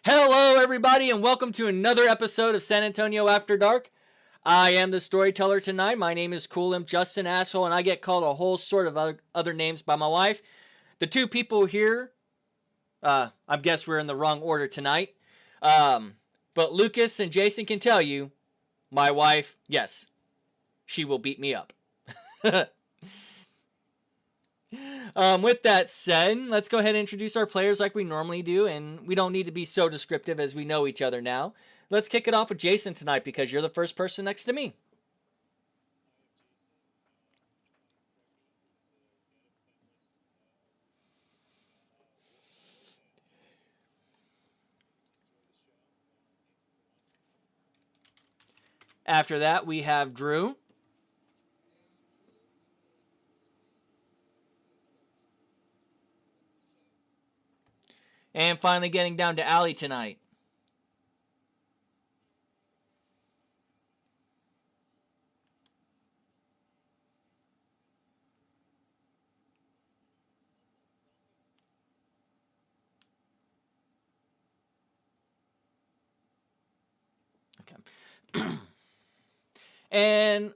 Hello, everybody, and welcome to another episode of San Antonio After Dark. I am the storyteller tonight. My name is Cool Imp Justin Asshole, and I get called a whole sort of other names by my wife. The two people here, I guess we're in the wrong order tonight. But Lucas and Jason can tell you, my wife, yes, she will beat me up. With that said, let's go ahead and introduce our players like we normally do, and we don't need to be so descriptive as we know each other now. Let's kick it off with Jason tonight because you're the first person next to me. After that, we have Drew. And finally getting down to Allie tonight. Okay. And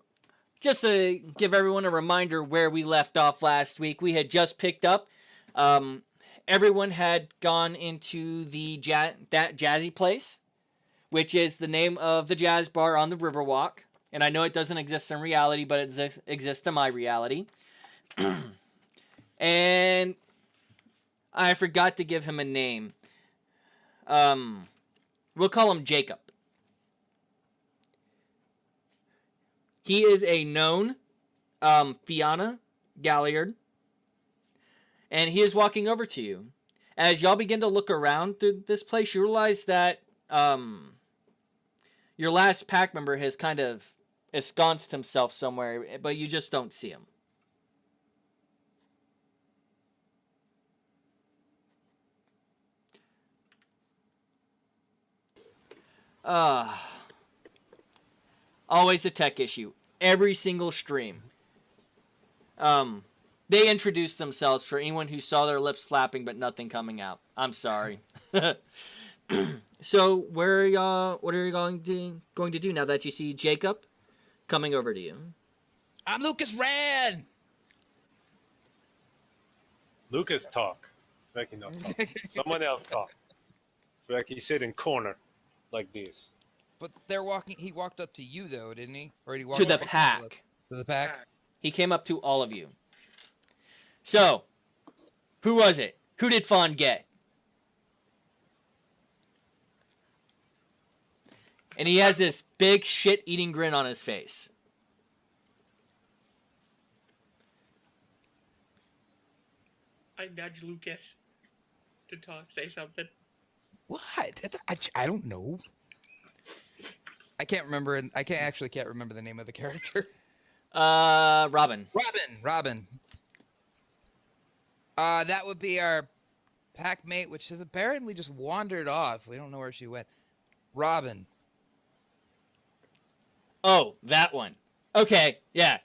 just to give everyone a reminder where we left off last week, we had just picked up. Everyone had gone into that jazzy place, which is the name of the jazz bar on the Riverwalk. And I know it doesn't exist in reality, but it exists in my reality. And I forgot to give him a name. We'll call him Jacob. He is a known Fianna Galliard. And he is walking over to you. As y'all begin to look around through this place, you realize that your last pack member has kind of ensconced himself somewhere, but you just don't see him. Always a tech issue. Every single stream. They introduced themselves for anyone who saw their lips flapping but nothing coming out. I'm sorry. So, what are you going to do now that you see Jacob coming over to you? I'm Lucas Rand. Lucas talk. Frecky not talk. Someone else talk. Frecky sit in corner like this. But he walked up to you though, didn't he? Or did he walk To the up pack. To the pack? He came up to all of you. So, who was it? Who did Fawn get? And he has this big shit-eating grin on his face. I nudge Lucas to say something. What? I don't know. I can't remember. I can't remember the name of the character. Robin. Robin. That would be our pack mate, which has apparently just wandered off. We don't know where she went. Robin. Oh, that one. Okay, yeah.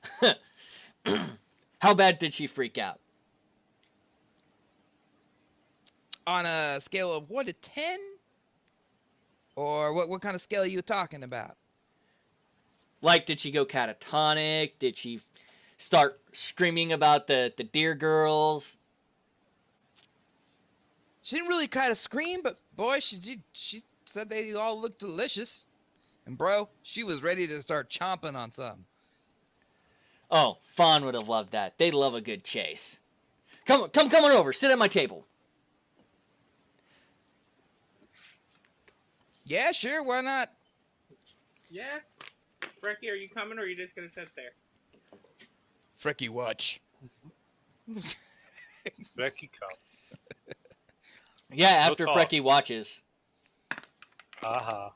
How bad did she freak out? On a scale of 1 to 10? Or what kind of scale are you talking about? Like, did she go catatonic? Did she start screaming about the deer girls? She didn't really kind of scream, but boy, she said they all looked delicious. And bro, she was ready to start chomping on some. Oh, Fawn would have loved that. They'd love a good chase. Come on over. Sit at my table. Yeah, sure, why not? Yeah? Frecky, are you coming or are you just gonna sit there? Frecky watch. Frecky come. Yeah, after Frecky watches. Aha.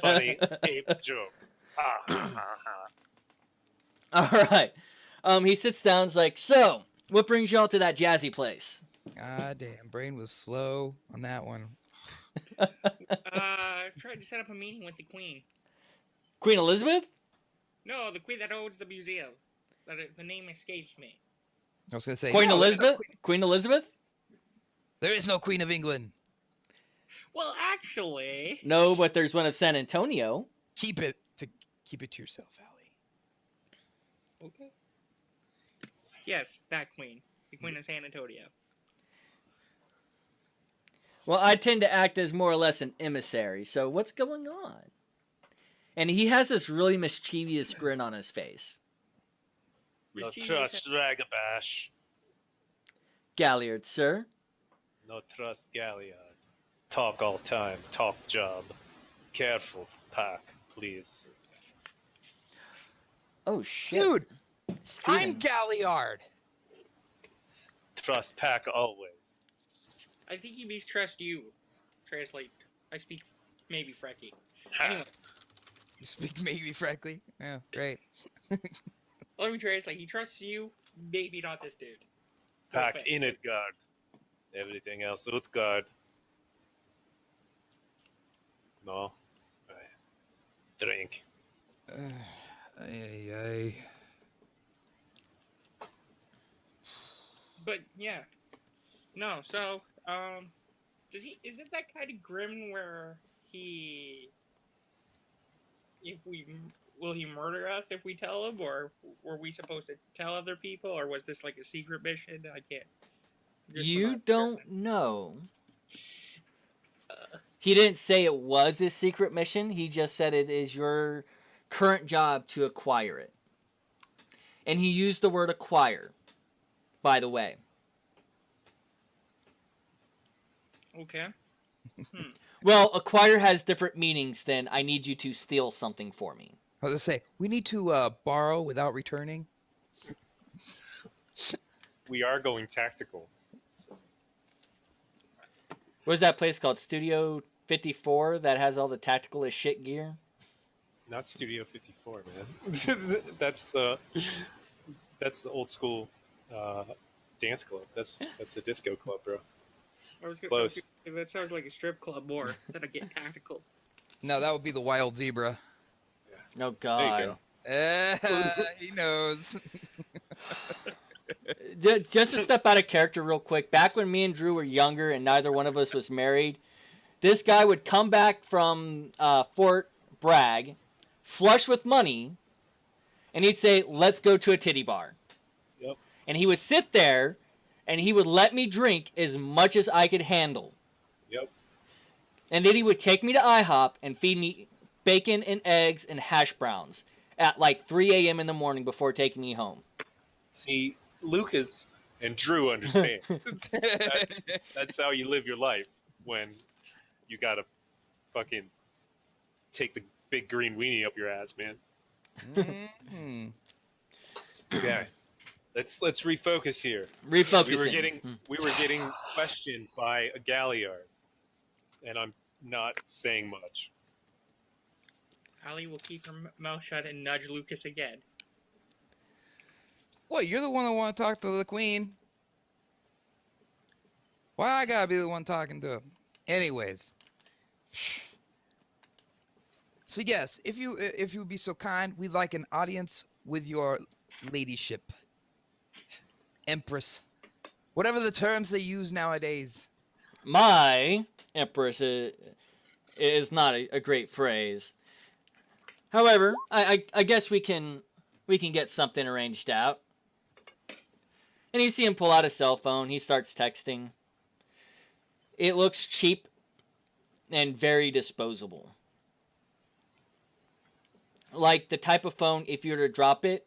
Funny ape joke. Ha ha ha. Alright. He sits down and is like, so, what brings y'all to that jazzy place? God damn, brain was slow on that one. Tried to set up a meeting with the Queen. Queen Elizabeth? No, the Queen that owns the museum. The name escapes me. I was gonna say Queen Elizabeth? Queen Elizabeth? There is no Queen of England. Well, actually, No, but there's one of San Antonio. Keep it to yourself, Allie. okay. Yes, that queen, the Queen of San Antonio. Well, I tend to act as more or less an emissary, so what's going on? And he has this really mischievous grin on his face. No Mischievous- trust Dragabash. Galliard, sir. No trust Galliard. Talk all time. Talk job. Careful, pack, please. Oh, shit. Dude, I'm Steven. Galliard. Trust pack always. I think he means trust you. Translate. I speak maybe Frecky. Ha. Anyway, You speak maybe frankly. Yeah, great. let me translate. He trusts you, maybe not this dude. Pack Perfect. in it guard. Everything else out guard. No. Right. Drink. Ay. But yeah, no. So, does he? Is it that kind of grim where he? If we will he murder us if we tell him, or were we supposed to tell other people, or was this like a secret mission? I can't. Just You without don't guessing. know. He didn't say it was a secret mission. He just said it is your current job to acquire it. And he used the word acquire, by the way. Okay. Well, acquire has different meanings than I need you to steal something for me. I was gonna say, we need to borrow without returning. We are going tactical. So, What is that place called? Studio 54 that has all the tactical as shit gear? not Studio 54, man. that's the old school dance club. That's the disco club, bro. I was Close. That sounds like a strip club more than I get tactical. No, that would be the wild zebra. Oh, There you God. go. He knows. Just to step out of character real quick, back when me and Drew were younger and neither one of us was married, this guy would come back from Fort Bragg, flush with money, and he'd say, let's go to a titty bar. Yep. And he would sit there, and he would let me drink as much as I could handle. Yep. And then he would take me to IHOP and feed me bacon and eggs and hash browns at like 3 a.m. in the morning before taking me home. See, Lucas and Drew understand. that's how you live your life when you gotta fucking take the big green weenie up your ass, man. Mhm. Okay. Let's refocus here. Refocusing. We were getting questioned by a Galliard, and I'm not saying much. Allie will keep her mouth shut and nudge Lucas again. Boy, you're the one that want to talk to the queen. Why I gotta be the one talking to him? Anyways. So yes, if you would be so kind, we'd like an audience with your ladyship. Empress. Whatever the terms they use nowadays. My Empress is not a great phrase. However, I guess we can get something arranged out. And you see him pull out his cell phone. He starts texting. It looks cheap and very disposable. Like the type of phone, if you were to drop it,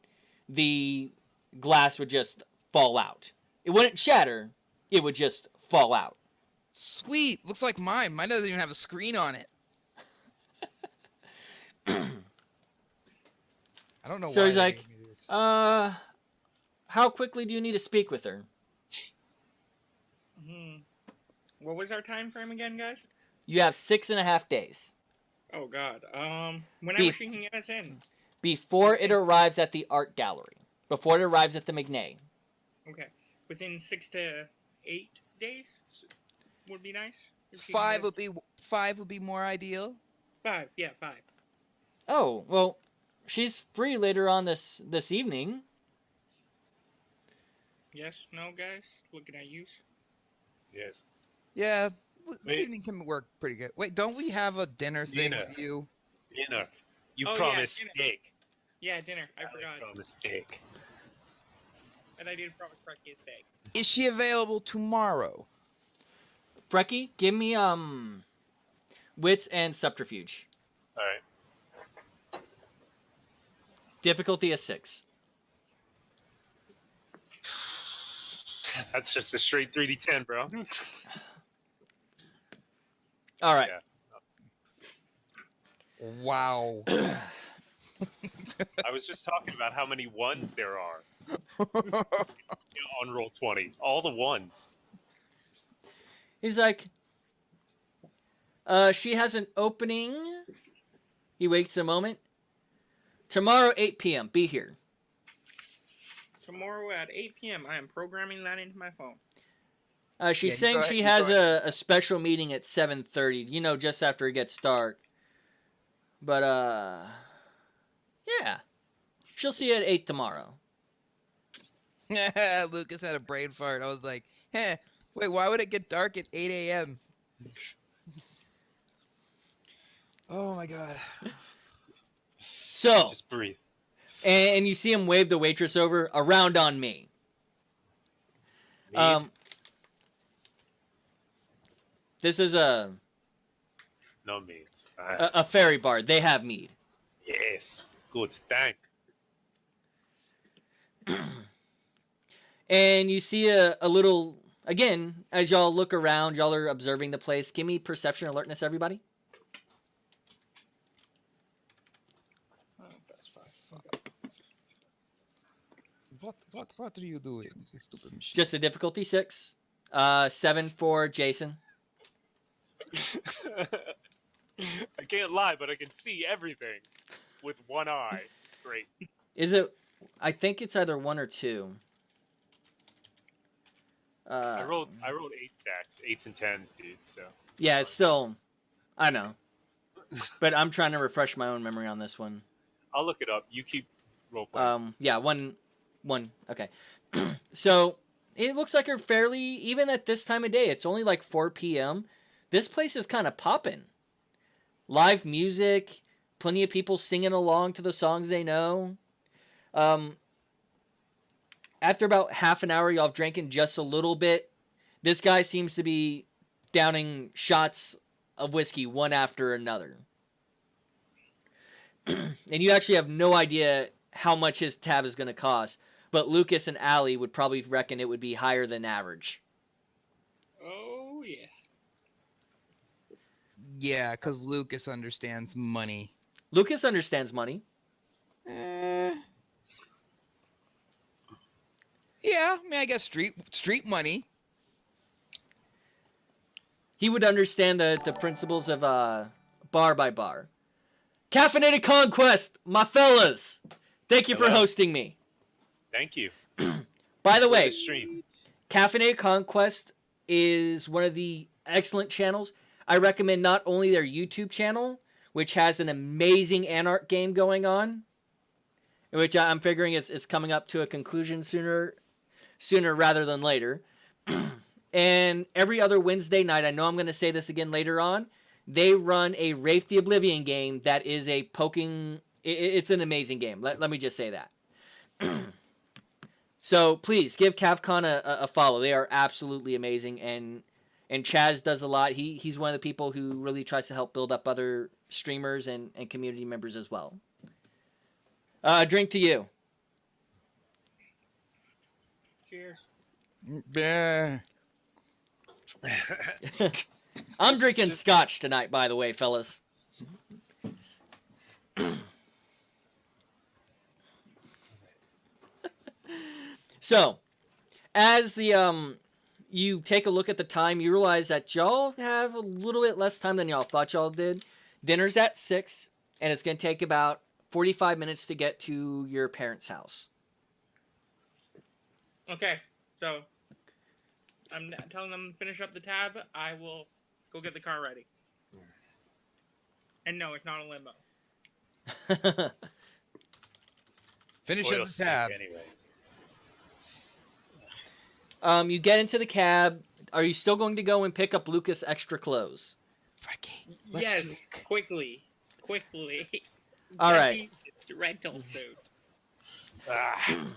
the glass would just fall out. It wouldn't shatter. It would just fall out. Sweet. Looks like mine. Mine doesn't even have a screen on it. I don't know So why. he's they like, made me do this. how quickly do you need to speak with her? What was our time frame again, guys? You have 6.5 days. Oh God. Whenever Beef. she can get us in. Before it arrives at the art gallery. Before it arrives at the McNay. Okay. Within 6 to 8 days would be nice. if she can Five get- would be more ideal. 5. Yeah, 5. Oh, well, she's free later on this evening. Yes. No, guys. Looking at you. Yes. Yeah, this Wait. evening can work pretty good. Wait, don't we have a dinner thing Dinner. with you? Dinner. You Oh, yeah, promised dinner. steak. Yeah, dinner. I forgot. promised steak. And I did promise Frecky a steak. Is she available tomorrow? Frecky, give me wits and subterfuge. All right. Difficulty is 6. That's just a straight 3d10, bro. All right. Yeah. Wow. I was just talking about how many ones there are on roll 20. All the ones. He's like, she has an opening. He waits a moment. Tomorrow, 8 p.m. Be here. Tomorrow at 8 p.m. I am programming that into my phone. She's Yeah, saying go she ahead, has you go a special meeting at 7:30. You know, just after it gets dark. But yeah, she'll see you at 8 tomorrow. Lucas had a brain fart. I was like, wait, why would it get dark at 8 a.m.? Oh my god. So, Just breathe. and you see him wave the waitress over. Around on me. Mead? This is a No mead. a fairy bar. They have mead. Yes. Good. Thank. And you see a little, again, as y'all look around, y'all are observing the place. Give me perception alertness, everybody. Oh, that's fine. What are you doing, you stupid machine? Just a difficulty 6. 7 for Jason. I can't lie, but I can see everything with one eye. Great. Is it? I think it's either 1 or 2. I rolled 8 stacks, 8s and 10s, dude. So Yeah, it's still. I know. But I'm trying to refresh my own memory on this one. I'll look it up. You keep role playing. Yeah, one. Okay. So it looks like you're fairly even at this time of day. It's only like 4 p.m. This place is kind of popping. Live music, plenty of people singing along to the songs they know. After about half an hour, y'all have drinking just a little bit. This guy seems to be downing shots of whiskey one after another. And you actually have no idea how much his tab is going to cost. But Lucas and Allie would probably reckon it would be higher than average. Oh, yeah. Yeah, because Lucas understands money. Lucas understands money. Yeah, I mean, I guess street money. He would understand the principles of bar by bar. Caffeinated Conquest, my fellas. Thank you for Hello. hosting me. Thank you. By the For way, the stream. Caffeinated Conquest is one of the excellent channels. I recommend not only their YouTube channel, which has an amazing Anarch game going on, which I'm figuring it's coming up to a conclusion sooner rather than later. And every other Wednesday night, I know I'm going to say this again later on, they run a Wraith the Oblivion game that is a poking... It's an amazing game. Let me just say that. So please give CavCon a follow. They are absolutely amazing, and Chaz does a lot. He's one of the people who really tries to help build up other streamers and community members as well. A drink to you. Cheers. Yeah. I'm drinking scotch tonight, by the way, fellas. So, as the you take a look at the time, you realize that y'all have a little bit less time than y'all thought y'all did. Dinner's at 6, and it's going to take about 45 minutes to get to your parents' house. Okay, so I'm telling them to finish up the tab. I will go get the car ready. And no, it's not a limo. Finish Oil up the stick, tab. anyways. You get into the cab, are you still going to go and pick up Lucas' extra clothes? Frankie. Yes, quickly. All Get right. me the rental suit. Ah,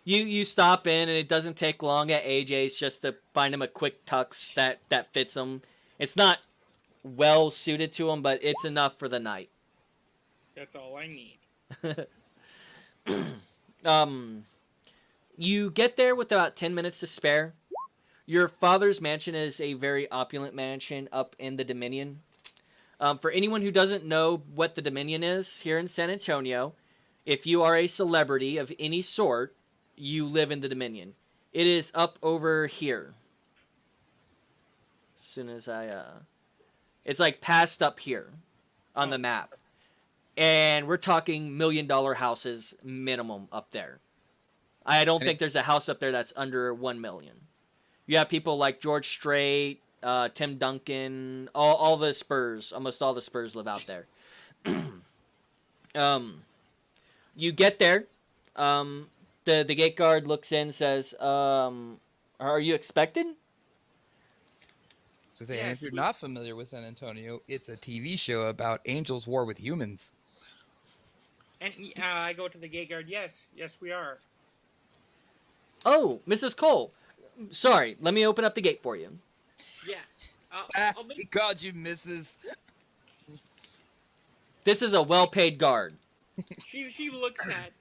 You stop in, and it doesn't take long at AJ's just to find him a quick tux that fits him. It's not well suited to him, but it's enough for the night. That's all I need. You get there with about 10 minutes to spare. Your father's mansion is a very opulent mansion up in the Dominion. For anyone who doesn't know what the Dominion is here in San Antonio, if you are a celebrity of any sort, you live in the Dominion. It is up over here. As soon as it's like past up here on the map. And we're talking $1 million houses minimum up there. I don't think there's a house up there that's under 1 million. You have people like George Strait, Tim Duncan, all the Spurs, almost all the Spurs live out there. You get there. The gate guard looks in, says, "Are you expected?" So say, Yes, if you're we- not familiar with San Antonio, it's a TV show about angels' war with humans. And I go to the gate guard. Yes, we are. Oh, Mrs. Cole. Sorry, let me open up the gate for you. Yeah. I'll He make... called you Mrs. This is a well-paid guard. She looks at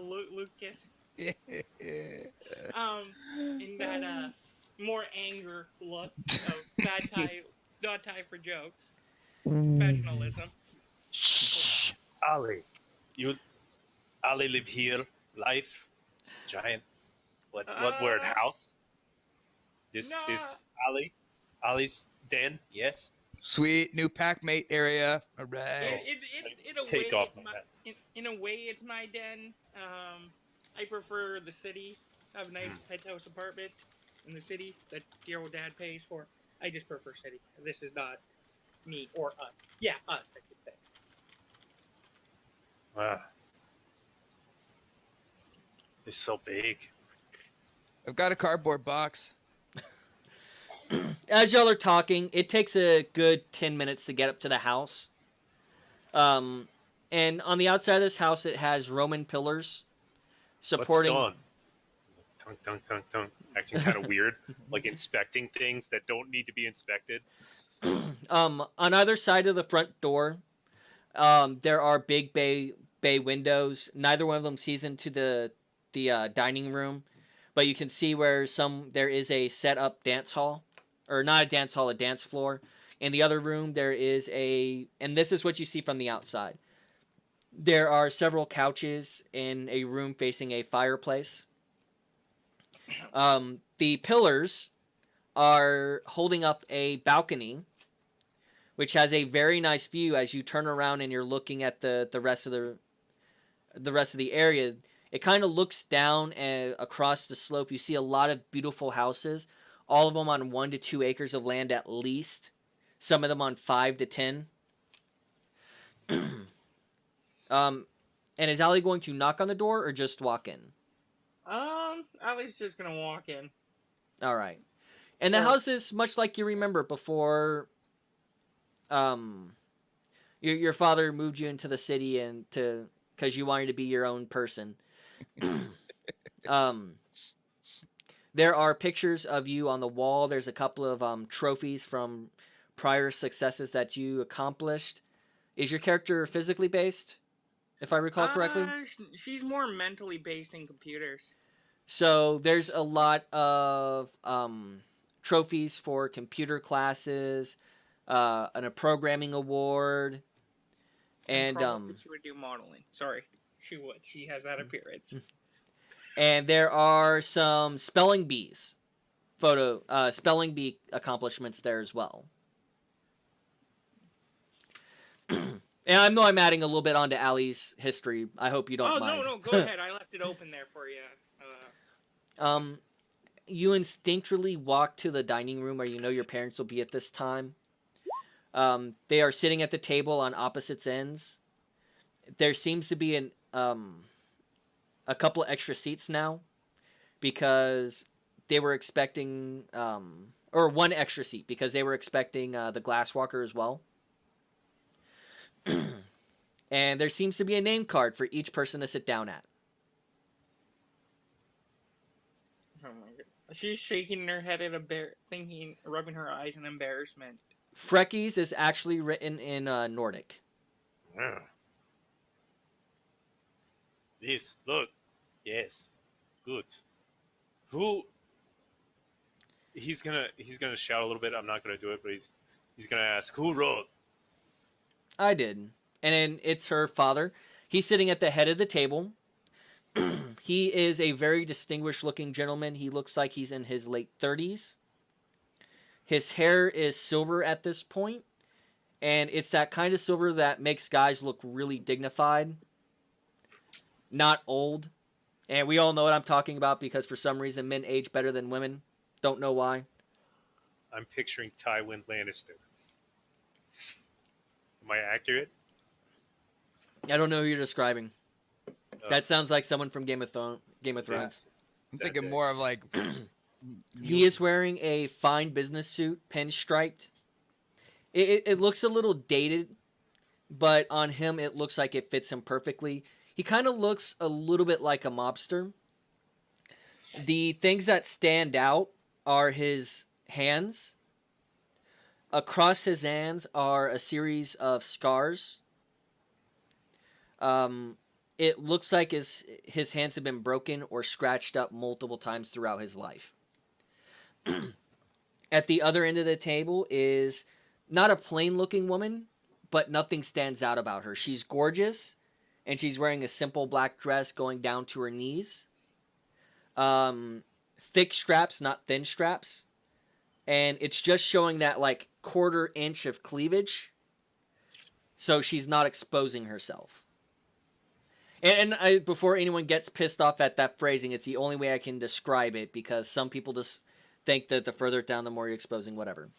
Lucas in that more anger look of bad tie, not tie for jokes, professionalism. Shh. Ali, Ali live here, life, giant. What word? House? This No. Ali's den? Yes. Sweet new packmate area. All right. In a Take way, off it's on my that. in a way it's my den. I prefer the city. I have a nice penthouse apartment in the city that dear old dad pays for. I just prefer city. This is not me or us. Yeah, us. I could say. Wow. It's so big. I've got a cardboard box. As y'all are talking, it takes a good 10 minutes to get up to the house. And on the outside of this house, it has Roman pillars supporting. What's done? Tongue. Acting kind of weird, like inspecting things that don't need to be inspected. On either side of the front door, there are big bay windows. Neither one of them sees into the dining room, but you can see where there is a set up dance hall, or not a dance hall, a dance floor. In the other room, there is and this is what you see from the outside. There are several couches in a room facing a fireplace. The pillars are holding up a balcony, which has a very nice view as you turn around and you're looking at the rest of the area. It kind of looks down across the slope. You see a lot of beautiful houses, all of them on 1 to 2 acres of land at least. Some of them on 5 to 10. And is Allie going to knock on the door or just walk in? Ali's just gonna walk in. All right. And the house is much like you remember before. Your father moved you into the city because you wanted to be your own person. There are pictures of you on the wall. There's a couple of trophies from prior successes that you accomplished. Is your character physically based, if I recall correctly? She's more mentally based in computers. So there's a lot of trophies for computer classes, a programming award, and probably she would do modeling. Sorry, she would. She has that appearance. And there are some spelling bees, spelling bee accomplishments there as well. And I know I'm adding a little bit onto Allie's history. I hope you don't mind. No, go ahead. I left it open there for you. You instinctually walk to the dining room where you know your parents will be at this time. They are sitting at the table on opposite ends. There seems to be a couple of extra seats now. because they were expecting, or one extra seat because they were expecting the Glasswalker as well. And there seems to be a name card for each person to sit down at. Oh my god. She's shaking her head in thinking, rubbing her eyes in embarrassment. Freckies is actually written in Nordic. Yeah. This, look. Yes. Good. Who? He's gonna shout a little bit. I'm not gonna do it, but he's gonna ask, who wrote? I did. And then it's her father. He's sitting at the head of the table. He is a very distinguished looking gentleman. He looks like he's in his late 30s. His hair is silver at this point, and it's that kind of silver that makes guys look really dignified, not old. And we all know what I'm talking about because for some reason men age better than women. Don't know why. I'm picturing Tywin Lannister. Am I accurate? I don't know who you're describing. Oh. That sounds like someone from Game of Thrones. Yes. I'm thinking more of like. He is wearing a fine business suit, pinstriped. It looks a little dated, but on him it looks like it fits him perfectly. He kind of looks a little bit like a mobster. The things that stand out are his hands. Across his hands are a series of scars. It looks like his hands have been broken or scratched up multiple times throughout his life. At the other end of the table is not a plain-looking woman, but nothing stands out about her. She's gorgeous, and she's wearing a simple black dress going down to her knees. Thick straps, not thin straps. And it's just showing that, like, 1/4 inch of cleavage. So she's not exposing herself. And before anyone gets pissed off at that phrasing, it's the only way I can describe it, because some people just think that the further it down, the more you're exposing whatever.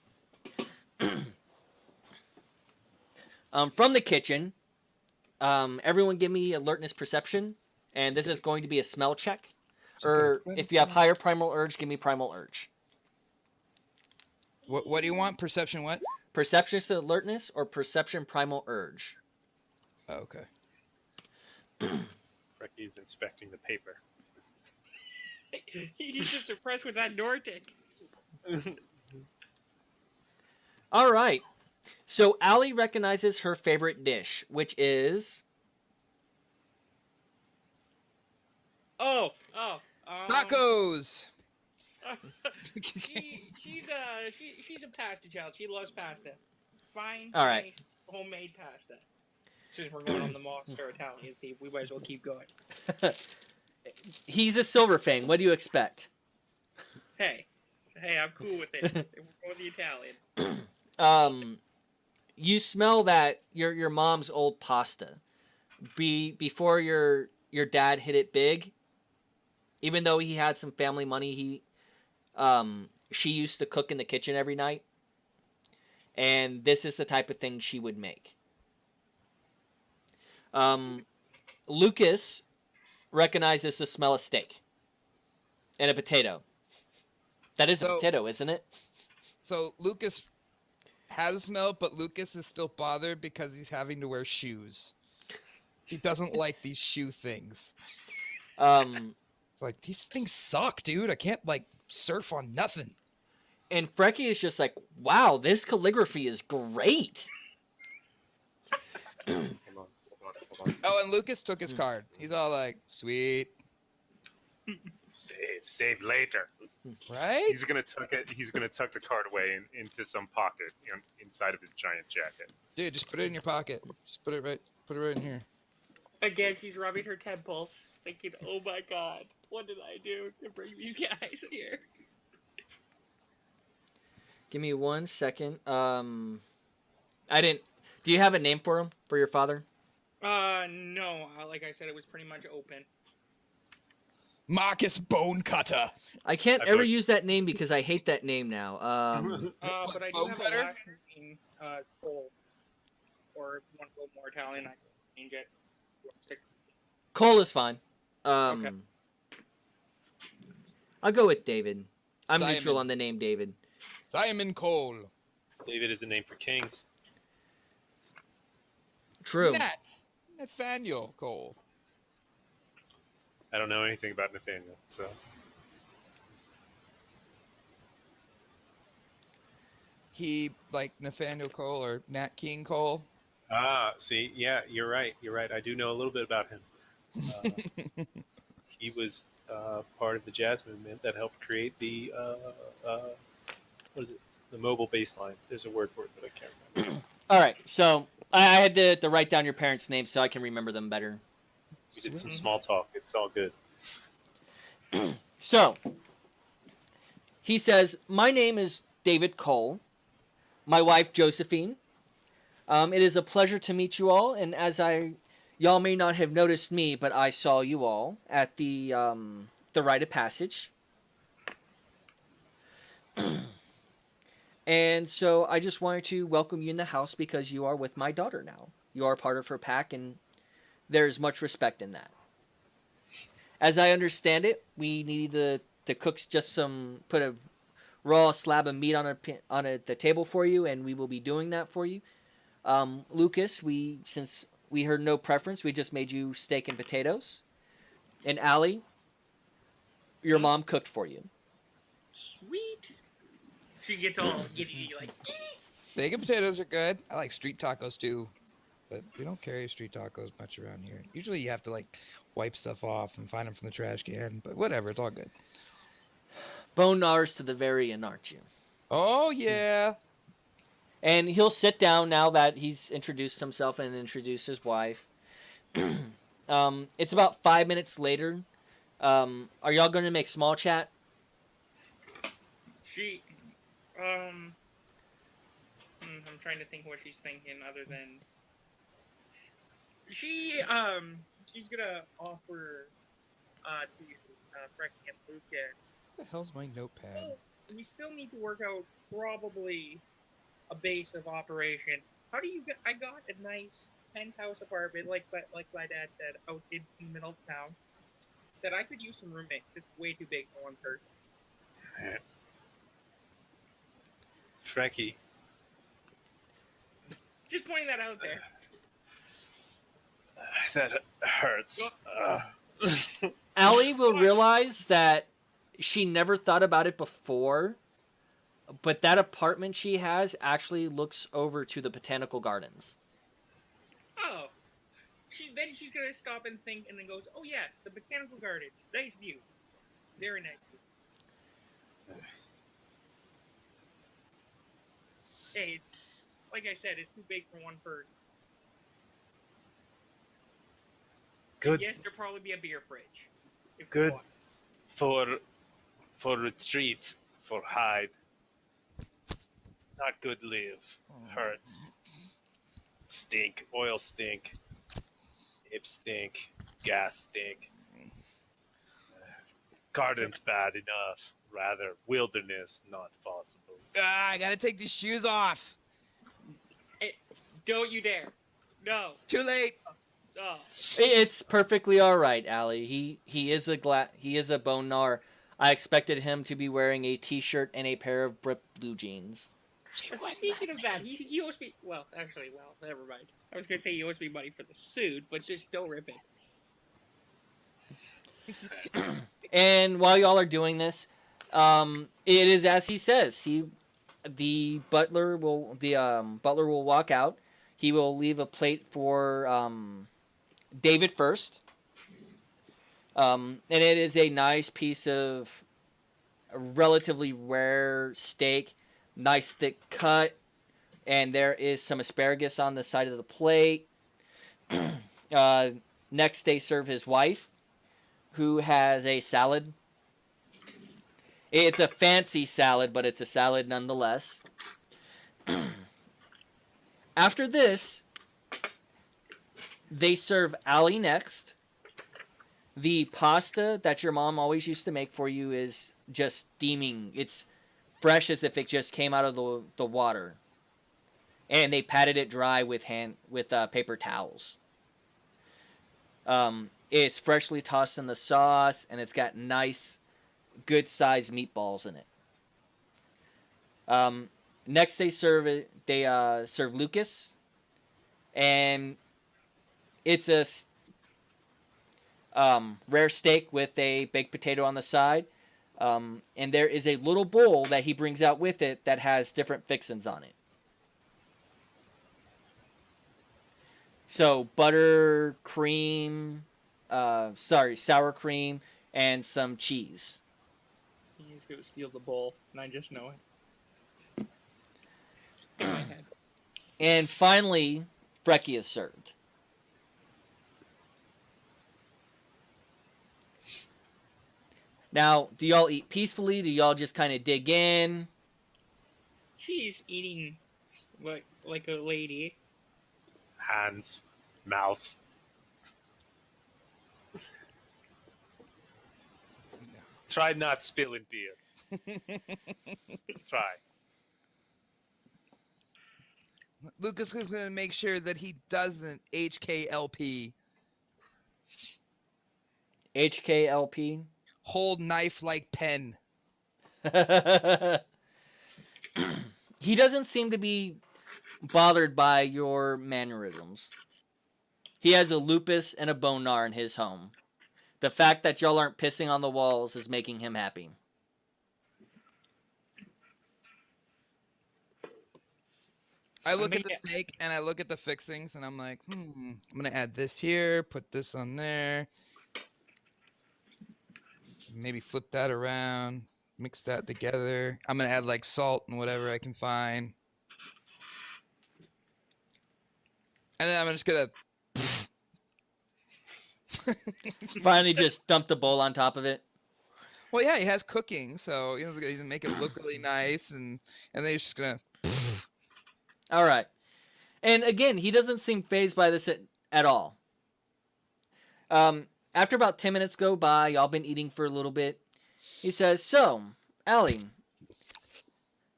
From the kitchen, everyone give me alertness perception, and this is going to be a smell check. Or if you have higher primal urge, give me primal urge. What do you want? Perception what? Perception alertness or perception primal urge. Oh, okay. Freckie's inspecting the paper. He's just impressed with that Nordic. All right. So Allie recognizes her favorite dish, which is... Tacos. She's a pasta child. She loves pasta. Fine. All right. Nice, homemade pasta. Since we're going on the monster Italian theme, we might as well keep going. He's a Silverfang. What do you expect? Hey, I'm cool with it. We're going the Italian. You smell that your mom's old pasta. Before your dad hit it big. Even though he had some family money, she used to cook in the kitchen every night. And this is the type of thing she would make. Lucas recognizes the smell of steak and a potato. That is a potato, isn't it? So Lucas has a smell, but Lucas is still bothered because he's having to wear shoes. He doesn't like these shoe things. Like, these things suck, dude. I can't, like, surf on nothing. And Frecky is just like, wow, this calligraphy is great. Hold on. Oh, and Lucas took his card. He's all like, sweet. Save later. Right? He's gonna tuck the card away into some pocket inside of his giant jacket. Dude, just put it in your pocket. Just put it right in here. Again, she's rubbing her temples, thinking, oh my god, what did I do to bring these guys here? Give me 1 second. Do you have a name for him, for your father? No. Like I said, it was pretty much open. Marcus Bonecutter. I can't ever use that name because I hate that name now. But I do have a last name, Cole. Or if you want to go more Italian, I can change it. Cole is fine. Okay. I'll go with David. I'm Simon. neutral on the name David. Simon Cole. David is a name for kings. True. Nathaniel Cole. I don't know anything about Nathaniel, so. He like Nathaniel Cole or Nat King Cole. Ah, see, yeah, you're right. You're right. I do know a little bit about him. He was part of the jazz movement that helped create the what is it? The mobile bass line. There's a word for it, but I can't remember. All right, so I had to write down your parents' names so I can remember them better. We did some small talk. It's all good. So he says, "My name is David Cole. My wife Josephine. It is a pleasure to meet you all. And as y'all may not have noticed me, but I saw you all at the rite of passage." And so I just wanted to welcome you in the house because you are with my daughter now. You are part of her pack, and there's much respect in that. As I understand it, we need to cook put a raw slab of meat on the table for you, and we will be doing that for you. Lucas, since we heard no preference, we just made you steak and potatoes. And Allie, your mom cooked for you. Sweet. She gets all giddy like. Steak and potatoes are good. I like street tacos too, but we don't carry street tacos much around here. Usually you have to like wipe stuff off and find them from the trash can, but whatever, it's all good. Bone gnars to the very end, aren't you? Oh yeah. And he'll sit down now that he's introduced himself and introduced his wife. It's about 5 minutes later. Are y'all going to make small chat? I'm trying to think what she's thinking other than she's gonna offer to Frankie and Lucas. What the hell's my notepad? So we still need to work out probably a base of operation. How do you get? I got a nice penthouse apartment, like my dad said, out in the middle of town. That I could use some roommates. It's way too big for one person. Frankie. Just pointing that out there. That hurts. Allie will realize that she never thought about it before, but that apartment she has actually looks over to the botanical gardens. Oh. Then she's gonna stop and think and then goes, oh yes, the botanical gardens. Nice view. Very nice view. Hey, like I said, it's too big for one person. Good. Yes, there'll probably be a beer fridge. Good for retreat, for hide. Not good live. Hurts. Stink. Oil stink. Hip stink. Gas stink. Garden's bad enough. Rather, wilderness not possible. I gotta take these shoes off. Hey, don't you dare. No. Too late. Oh. It's perfectly all right, Allie. He is a bone gnar. I expected him to be wearing a t-shirt and a pair of blue jeans. Speaking of that, he owes me. Well, never mind. I was gonna say he owes me money for the suit, but just don't rip it. And while y'all are doing this, it is as he says. The butler will walk out. He will leave a plate for David first. And it is a nice piece of a relatively rare steak, nice thick cut, and there is some asparagus on the side of the plate. Next, they serve his wife, who has a salad. It's a fancy salad, but it's a salad nonetheless. After this, they serve Allie next. The pasta that your mom always used to make for you is just steaming. It's fresh as if it just came out of the water. And they patted it dry with paper towels. It's freshly tossed in the sauce, and it's got nice good-sized meatballs in it. Next, they serve Lucas, and it's a rare steak with a baked potato on the side. And there is a little bowl that he brings out with it that has different fixins on it. So butter, cream, sour cream, and some cheese. He's gonna steal the bowl, and I just know it. In my head. And finally, brekkie is served. Now, do y'all eat peacefully? Do y'all just kind of dig in? She's eating like a lady. Hands, mouth. Try not spilling beer. Try. Lucas is going to make sure that he doesn't HKLP. HKLP? Hold knife like pen. He doesn't seem to be bothered by your mannerisms. He has a lupus and a bonar in his home. The fact that y'all aren't pissing on the walls is making him happy. I look at the steak and I look at the fixings and I'm like, I'm gonna add this here, put this on there, maybe flip that around, mix that together. I'm gonna add like salt and whatever I can find, and then I'm just gonna Finally, just dump the bowl on top of it. Well, yeah, he has cooking, so he's gonna make it look really nice, and then he's just gonna. All right. And again, he doesn't seem fazed by this at all. After about 10 minutes go by, y'all been eating for a little bit. He says, so, Allie,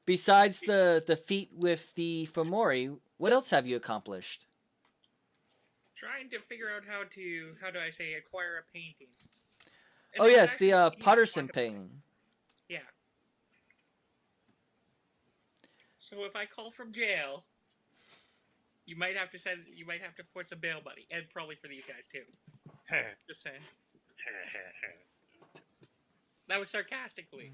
besides the feat with the Fomori, what else have you accomplished? Trying to figure out how do I say, acquire a painting. Oh, yes, the Potterson painting. Yeah. So if I call from jail, you might have to put some bail money, and probably for these guys too. Just saying. That was sarcastically.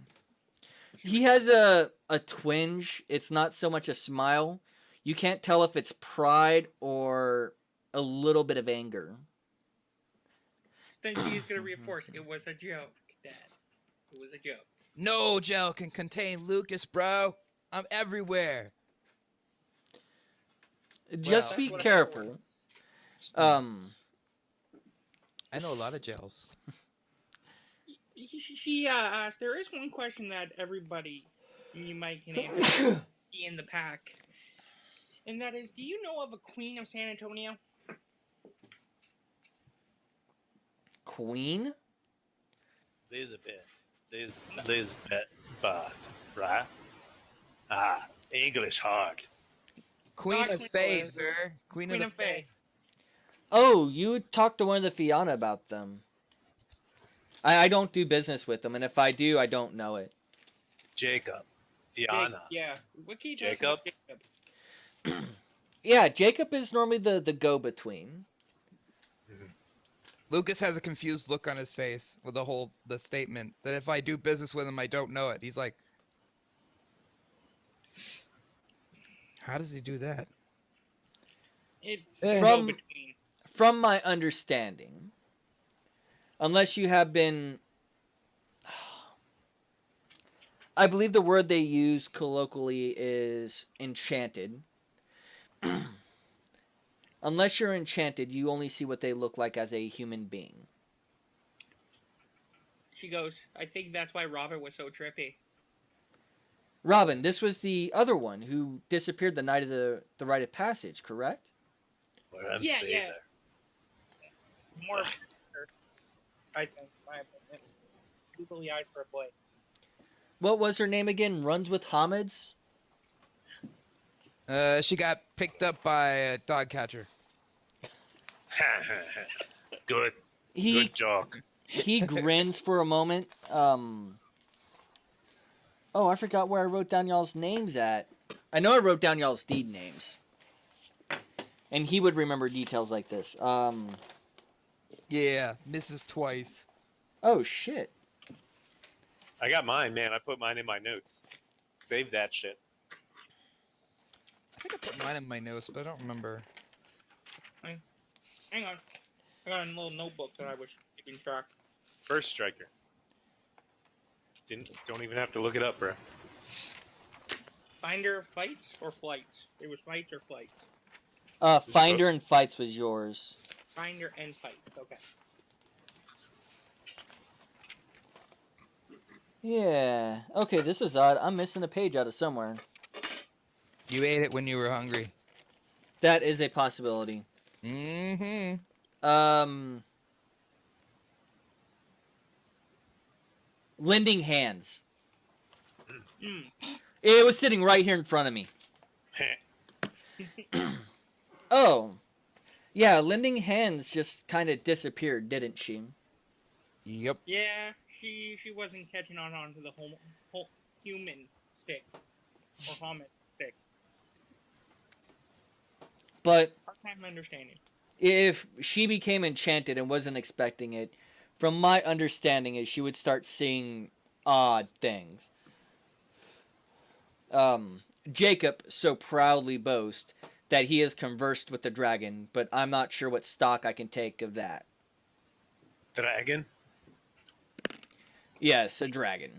He has a twinge. It's not so much a smile. You can't tell if it's pride or a little bit of anger. Then she is going to reinforce, it was a joke, Dad. It was a joke. No gel can contain Lucas, bro. I'm everywhere. Just be careful. I know a lot of gels. She asked, there is one question that everybody you might can answer in the pack. And that is, do you know of a Queen of San Antonio? Queen? Elizabeth, right? English hard. Queen Not of Queen Fae, Elizabeth. sir. Queen of the Fae. Oh, you talked to one of the Fianna about them. I don't do business with them, and if I do, I don't know it. Jacob, Fiona. Yeah. What can you tell us about Jacob? Yeah, Jacob is normally the go-between. Lucas has a confused look on his face with the statement that if I do business with him, I don't know it. He's like, how does he do that? It's From my understanding, unless you have been, I believe the word they use colloquially is enchanted. Unless you're enchanted, you only see what they look like as a human being. She goes, I think that's why Robert was so trippy. Robin, this was the other one who disappeared the night of the rite of passage, correct? Yeah. More, I think, my opinion. Googly eyes for a boy. What was her name again? Runs with Hamids? She got picked up by a dog catcher. Good. He Good joke. he grins for a moment. Oh, I forgot where I wrote down y'all's names at. I know I wrote down y'all's deed names. And he would remember details like this. Yeah, Mrs. Twice. Oh, shit. I got mine, man. I put mine in my notes. Save that shit. I think I put mine in my notes, but I don't remember. Hang on. I got a little notebook that I was keeping track. First striker. Don't even have to look it up, bro. Finder fights or flights? It was fights or flights? Finder and Fights was yours. Finder and fights. Okay. Yeah. Okay, this is odd. I'm missing a page out of somewhere. You ate it when you were hungry. That is a possibility. Mm-hmm. Lending Hands. Mm. It was sitting right here in front of me. Oh. Yeah, Lending Hands just kind of disappeared, didn't she? Yep. Yeah, she wasn't catching onto the whole human stick or homid stick. But Hard time understanding. if she became enchanted and wasn't expecting it, from my understanding is she would start seeing odd things. Jacob so proudly boasts that he has conversed with the dragon, but I'm not sure what stock I can take of that. Dragon? Yes, a dragon.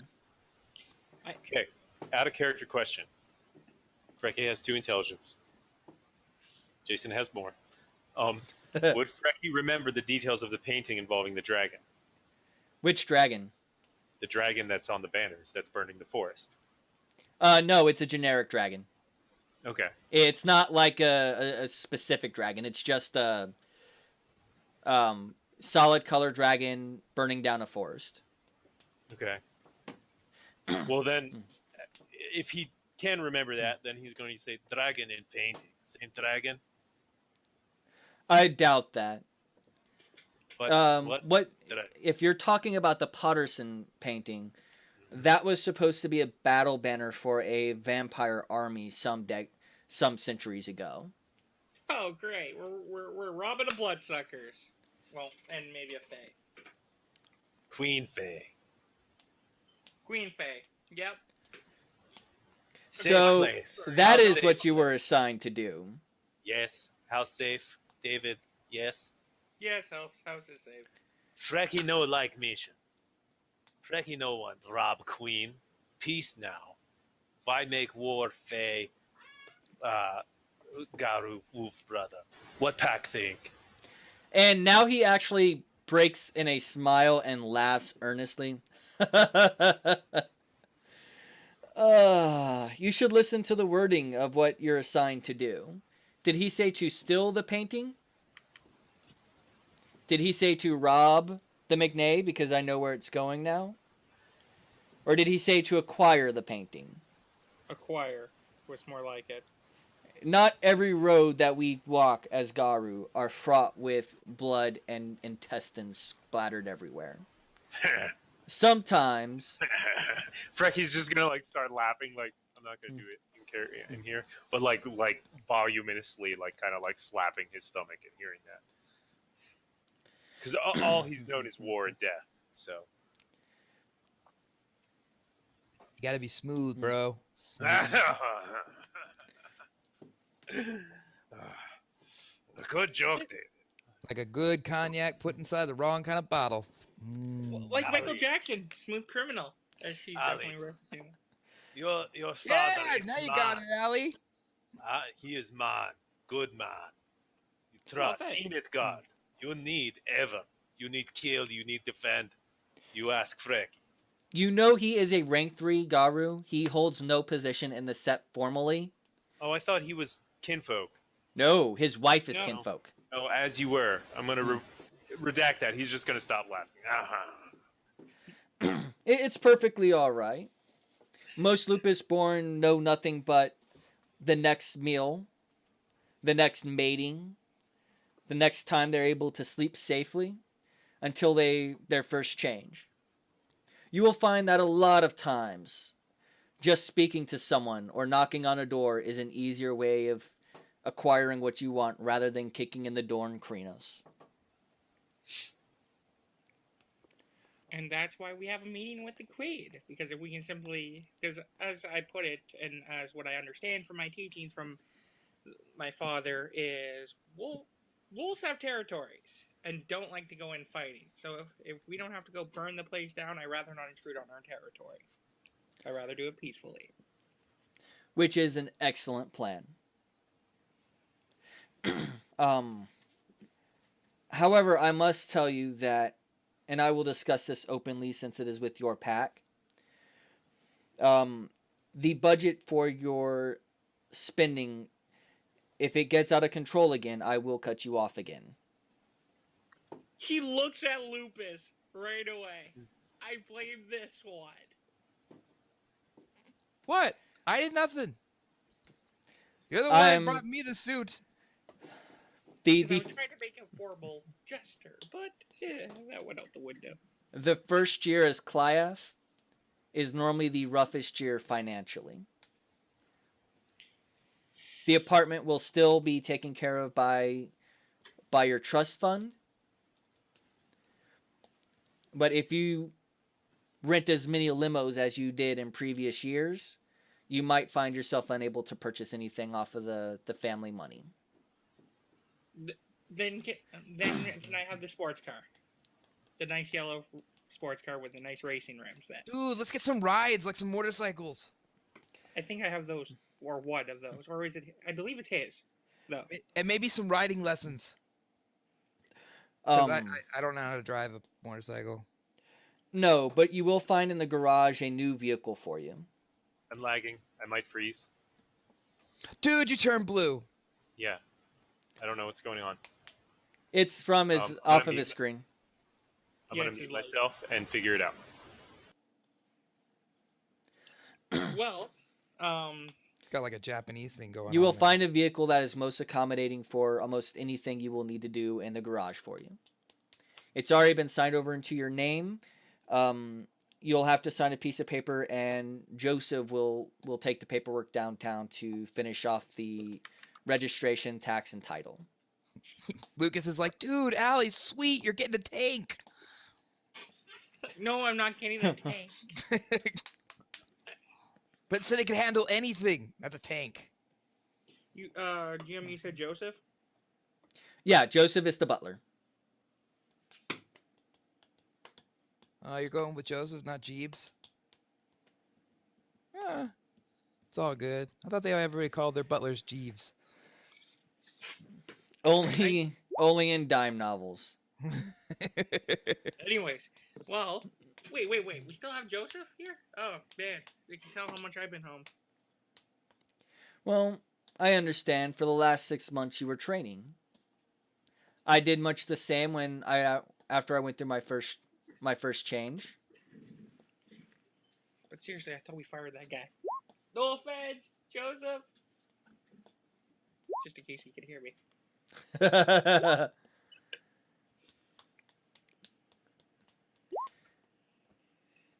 Okay. Out of character question. Frecky has 2 intelligence. Jason has more. Would Frecky remember the details of the painting involving the dragon? Which dragon? The dragon that's on the banners that's burning the forest. No, it's a generic dragon. Okay. It's not like a specific dragon. It's just a solid color dragon burning down a forest. Okay. Well, then, if he can remember that, then he's going to say dragon in painting. Same dragon. I doubt that. But what did I? if you're talking about the Potterson painting? That was supposed to be a battle banner for a vampire army some centuries ago. Oh, great! We're robbing the bloodsuckers. Well, and maybe a fae. Queen Faye. Queen fae. Yep. Safe So place. that How is safe? what you were assigned to do. Yes. How safe, David? Yes. Yes, house is safe. Frecky no like mission. Frecky no one rob queen. Peace now. Why make war, Faye? Garu, Wolf brother. What pack think? And now he actually breaks in a smile and laughs earnestly. You should listen to the wording of what you're assigned to do. Did he say to steal the painting? Did he say to rob the McNay because I know where it's going now? Or did he say to acquire the painting? Acquire was more like it. Not every road that we walk as Garu are fraught with blood and intestines splattered everywhere. Sometimes Frecky's just gonna like start laughing. Like I'm not gonna do it in here, but like voluminously, like kind of like slapping his stomach and hearing that. Because all he's known is war and death. So You gotta be smooth, bro. Smooth. Good joke, David. Like a good cognac put inside the wrong kind of bottle. Like Ali. Michael Jackson, Smooth Criminal, as she's Ali. definitely referencing. Your father Yeah, is now you man. got it, Allie. He is man, good man. You trust thanks. in it, God. You need ever. You need kill. You need defend. You ask Frecky. you know he is a rank 3 Garu. He holds no position in the set formally. Oh, I thought he was kinfolk. No, his wife is No. kinfolk. Oh, as you were. I'm gonna redact that. He's just gonna stop laughing. It's perfectly alright. Most Lupus born know nothing but the next meal, the next mating, the next time they're able to sleep safely until their first change. You will find that a lot of times just speaking to someone or knocking on a door is an easier way of acquiring what you want rather than kicking in the door in Krenos. And that's why we have a meeting with the Queen. Because if we can simply, because as I put it, and as what I understand from my teachings from my father, is wolves have territories and don't like to go in fighting. So if we don't have to go burn the place down, I'd rather not intrude on our territory. I'd rather do it peacefully. Which is an excellent plan. However, I must tell you that, and I will discuss this openly since it is with your pack, the budget for your spending, if it gets out of control again, I will cut you off again. He looks at Lupus right away. I blame this one. What? I did nothing. You're the one who brought me the suit. I was trying to make a horrible jester, but that went out the window. The first year as Cliath is normally the roughest year financially. The apartment will still be taken care of by your trust fund. But if you rent as many limos as you did in previous years, you might find yourself unable to purchase anything off of the family money. Then can I have the sports car? The nice yellow sports car with the nice racing rims then. Dude, let's get some rides, like some motorcycles. I think I have those, or one of those. Or is it, I believe it's his. No. And maybe some riding lessons. I don't know how to drive a motorcycle. No, but you will find in the garage a new vehicle for you. I'm lagging. I might freeze. Dude, you turned blue. Yeah. I don't know what's going on. It's from his off of his screen. I'm going to mute myself and figure it out. Well, it's got like a Japanese thing going on. You will find a vehicle that is most accommodating for almost anything you will need to do in the garage for you. It's already been signed over into your name. You'll have to sign a piece of paper, and Joseph will take the paperwork downtown to finish off the registration, tax, and title. Lucas is like, dude, Allie's sweet. You're getting a tank. No, I'm not getting a tank. But said it can handle anything. That's a tank. You, Jim, you said Joseph? Yeah, Joseph is the butler. You're going with Joseph, not Jeeves? It's all good. I thought everybody called their butlers Jeeves. Only in dime novels. Anyways, well, wait. We still have Joseph here? Oh, man. They can tell how much I've been home. Well, I understand. For the last 6 months you were training. I did much the same when after I went through my first change. But seriously, I thought we fired that guy. No offense, Joseph. Just in case he could hear me.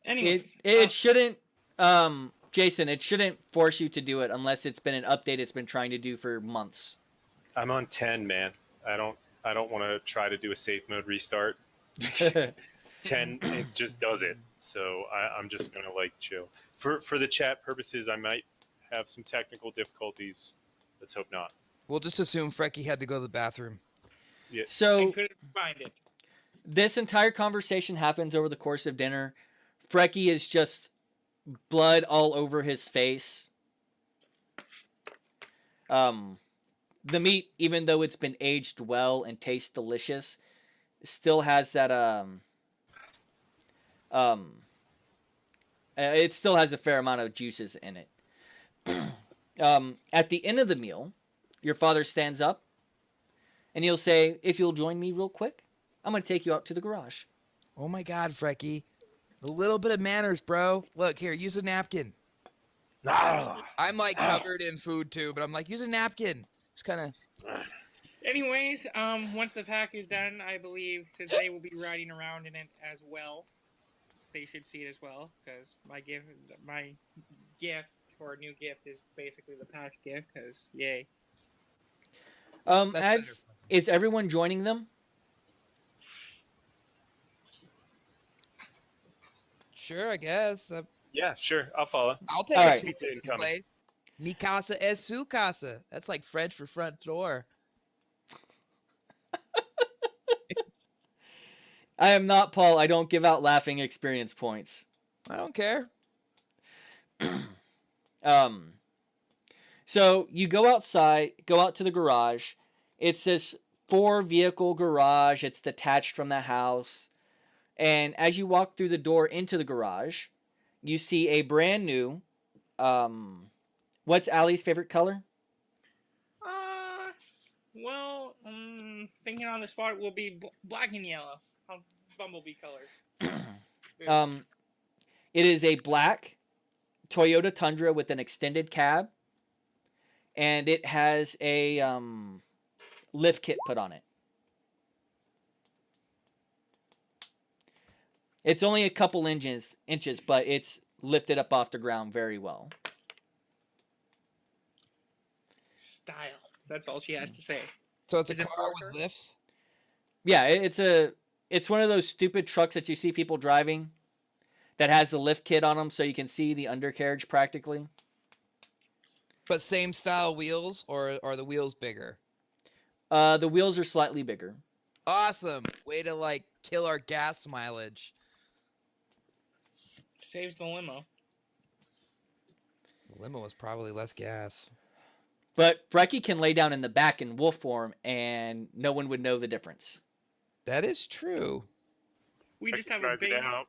Anyways, it shouldn't, Jason. It shouldn't force you to do it unless it's been an update it's been trying to do for months. I'm on 10, man. I don't want to try to do a safe mode restart. 10, it just does it. So I'm just gonna chill. For the chat purposes, I might have some technical difficulties. Let's hope not. We'll just assume Frecky had to go to the bathroom. Yeah. So I couldn't find it. This entire conversation happens over the course of dinner. Frecky is just blood all over his face. The meat, even though it's been aged well and tastes delicious, still has that it still has a fair amount of juices in it. At the end of the meal, your father stands up and he'll say, "If you'll join me real quick, I'm going to take you out to the garage." Oh my God, Frecky. A little bit of manners, bro. Look, here, use a napkin. I'm covered in food too, but I'm use a napkin. Just kind of. Anyways, once the pack is done, I believe, since they will be riding around in it as well, they should see it as well, because my gift or new gift is basically the past gift, because yay. That's better. Is everyone joining them? Sure, I guess. Yeah, sure. I'll follow. I'll take All a right. tour Pizza of this incoming. place. Mi casa es su casa. That's like French for front door. I am not Paul. I don't give out laughing experience points. I don't care. So you go outside, go out to the garage. It's this 4-vehicle garage. It's detached from the house. And as you walk through the door into the garage, you see a brand new, what's Allie's favorite color? Well, thinking on the spot will be black and yellow. Bumblebee colors. It is a black Toyota Tundra with an extended cab, and it has a lift kit put on it. It's only a couple inches, but it's lifted up off the ground very well. Style. That's all she has to say. So it's Is a it car Parker? with lifts? Yeah, it's one of those stupid trucks that you see people driving that has the lift kit on them so you can see the undercarriage practically. But same style wheels, or are the wheels bigger? The wheels are slightly bigger. Awesome. Way to, like, kill our gas mileage. Saves the limo. The limo is probably less gas. But Brecky can lay down in the back in wolf form and no one would know the difference. That is true. We I just could have a drive big. it out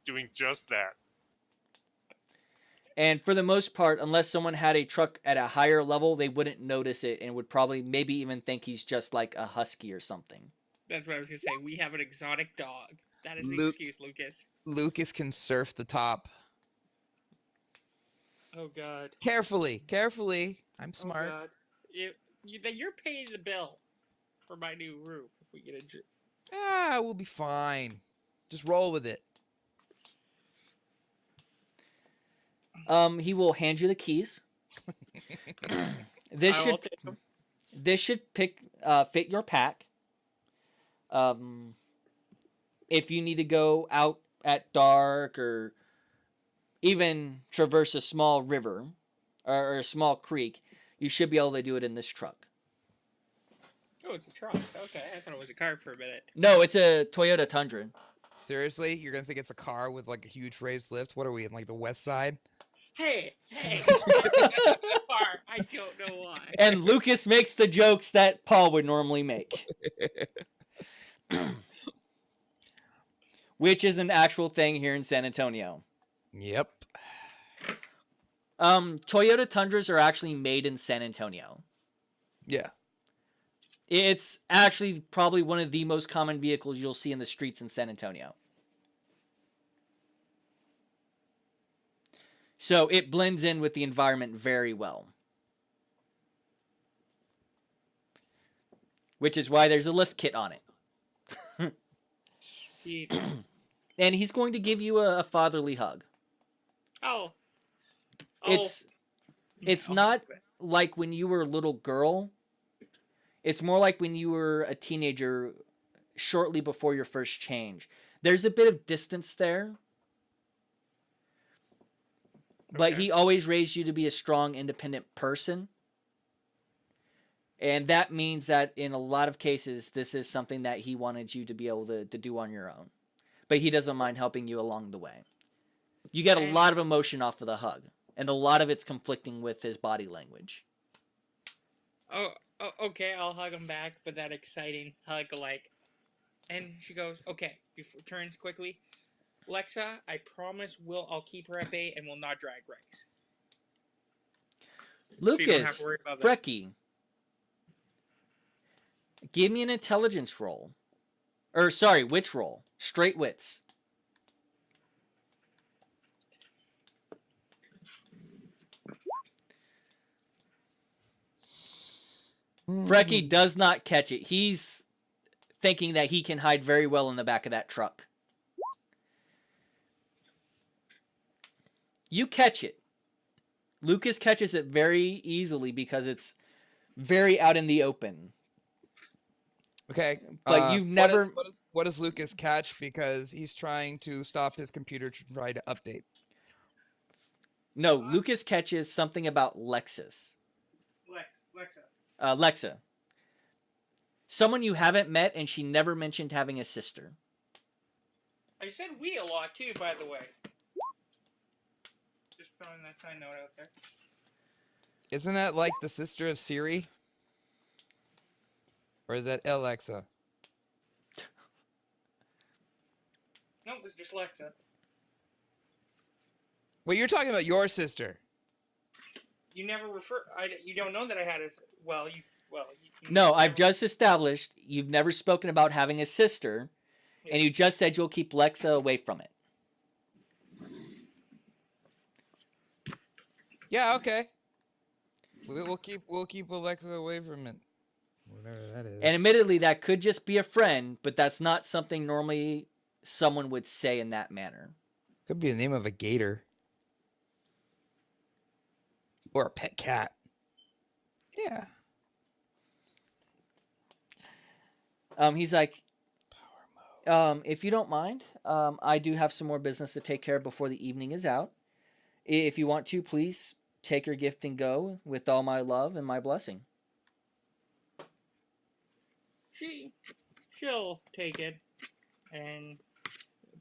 doing just that. And for the most part, unless someone had a truck at a higher level, they wouldn't notice it and would probably maybe even think he's just like a husky or something. That's what I was gonna say. We have an exotic dog. That is the Luke- excuse, Lucas. Lucas can surf the top. Oh God. Carefully. I'm smart. Oh God. You're paying the bill for my new roof if we get a. We'll be fine. Just roll with it. He will hand you the keys. This I will take them. fit your pack. If you need to go out at dark or even traverse a small river or a small creek, you should be able to do it in this truck. Oh, it's a truck. Okay, I thought it was a car for a minute. No, it's a Toyota Tundra. Seriously? You're gonna think it's a car with, like, a huge raised lift? What are we, in, like, the west side? Hey! Car. I don't know why. And Lucas makes the jokes that Paul would normally make. Which is an actual thing here in San Antonio. Yep. Toyota Tundras are actually made in San Antonio. Yeah. It's actually probably one of the most common vehicles you'll see in the streets in San Antonio. So it blends in with the environment very well. Which is why there's a lift kit on it. And he's going to give you a fatherly hug. Oh. It's not like when you were a little girl. It's more like when you were a teenager shortly before your first change. There's a bit of distance there. But Okay. he always raised you to be a strong, independent person. And that means that in a lot of cases, this is something that he wanted you to be able to do on your own. But he doesn't mind helping you along the way. You get a lot of emotion off of the hug. And a lot of it's conflicting with his body language. Oh, okay, I'll hug him back, but that exciting hug, like, and she goes, okay, before turns quickly, Lexa, I promise I'll keep her at bay and will not drag race. So you don't have Lucas, to worry about that. Brecky, give me an intelligence roll. Or, sorry, wits roll. Straight wits. Brecky does not catch it. He's thinking that he can hide very well in the back of that truck. You catch it. Lucas catches it very easily because it's very out in the open. Okay. But you've never. What does Lucas catch because he's trying to stop his computer to try to update? No, Lucas catches something about Lexus. Lexa. Someone you haven't met, and she never mentioned having a sister. I said we a lot too, by the way. Just throwing that side note out there. Isn't that like the sister of Siri? Or is that Alexa? No, it was just Lexa. Well, you're talking about your sister. You never refer. You don't know that I had a. Well, you. No, I've just established you've never spoken about having a sister, and you just said you'll keep Lexa away from it. Yeah, okay. We'll keep Alexa away from it. Whatever that is. And admittedly, that could just be a friend, but that's not something normally someone would say in that manner. Could be the name of a gator. Or a pet cat. Yeah. He's like, if you don't mind, I do have some more business to take care of before the evening is out. If you want to, please take your gift and go with all my love and my blessing. She'll take it and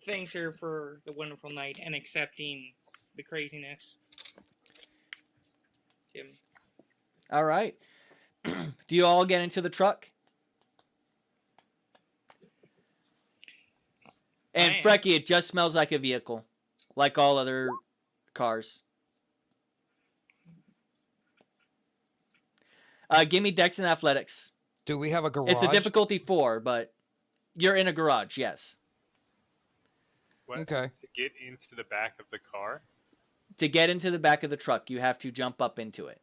thanks her for the wonderful night and accepting the craziness. Jim. All right. Do you all get into the truck? And Frecky, it just smells like a vehicle, like all other cars. Give me Dex and Athletics. Do we have a garage? It's a difficulty 4, but you're in a garage, yes. What, okay. To get into the back of the car? To get into the back of the truck, you have to jump up into it.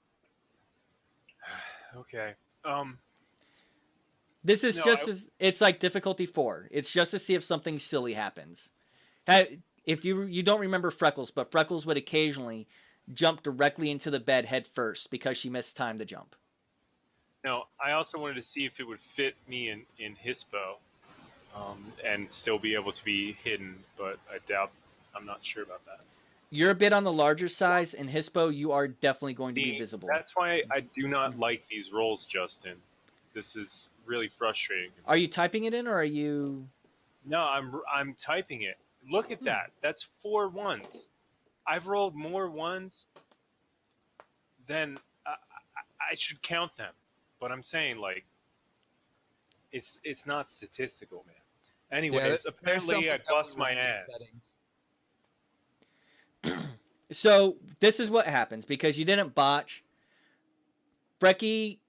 Okay. This is it's like difficulty 4. It's just to see if something silly happens. If you don't remember Freckles, but Freckles would occasionally jump directly into the bed head first because she missed time to jump. No, I also wanted to see if it would fit me in Hispo and still be able to be hidden, but I'm not sure about that. You're a bit on the larger size. In Hispo, you are definitely going to be visible. That's why I do not like these rolls, Justin. This is really frustrating. Are you typing it in, or are you... No, I'm typing it. Look at that. That's 4 ones. I've rolled more ones than I should count them. But I'm saying, like, it's not statistical, man. Anyways, apparently I bust my ass. So this is what happens because you didn't botch. Brecky,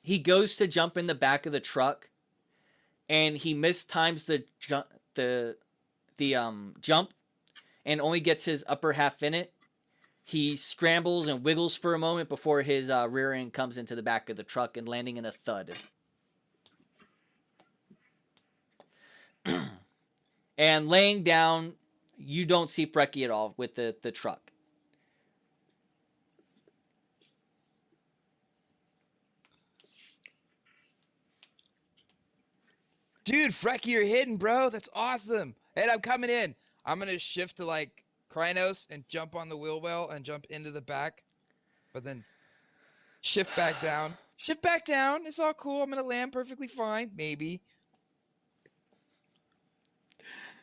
he goes to jump in the back of the truck, and he mistimes the jump, and only gets his upper half in it. He scrambles and wiggles for a moment before his rear end comes into the back of the truck and landing in a thud. And laying down, you don't see Brecky at all with the truck. Dude, Frecky, you're hidden, bro. That's awesome. Hey, I'm coming in. I'm going to shift to, like, Krynos and jump on the wheel well and jump into the back. But then shift back down. Shift back down. It's all cool. I'm going to land perfectly fine. Maybe.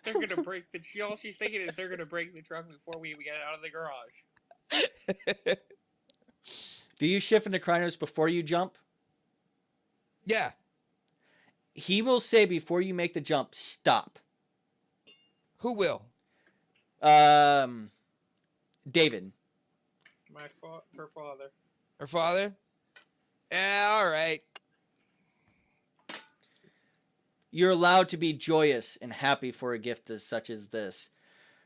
They're going to break all she's thinking is they're going to break the truck before we get out of the garage. Do you shift into Krynos before you jump? Yeah. He will say before you make the jump, stop. Who will? David. Her father. Her father? Yeah, all right. You're allowed to be joyous and happy for a gift such as this.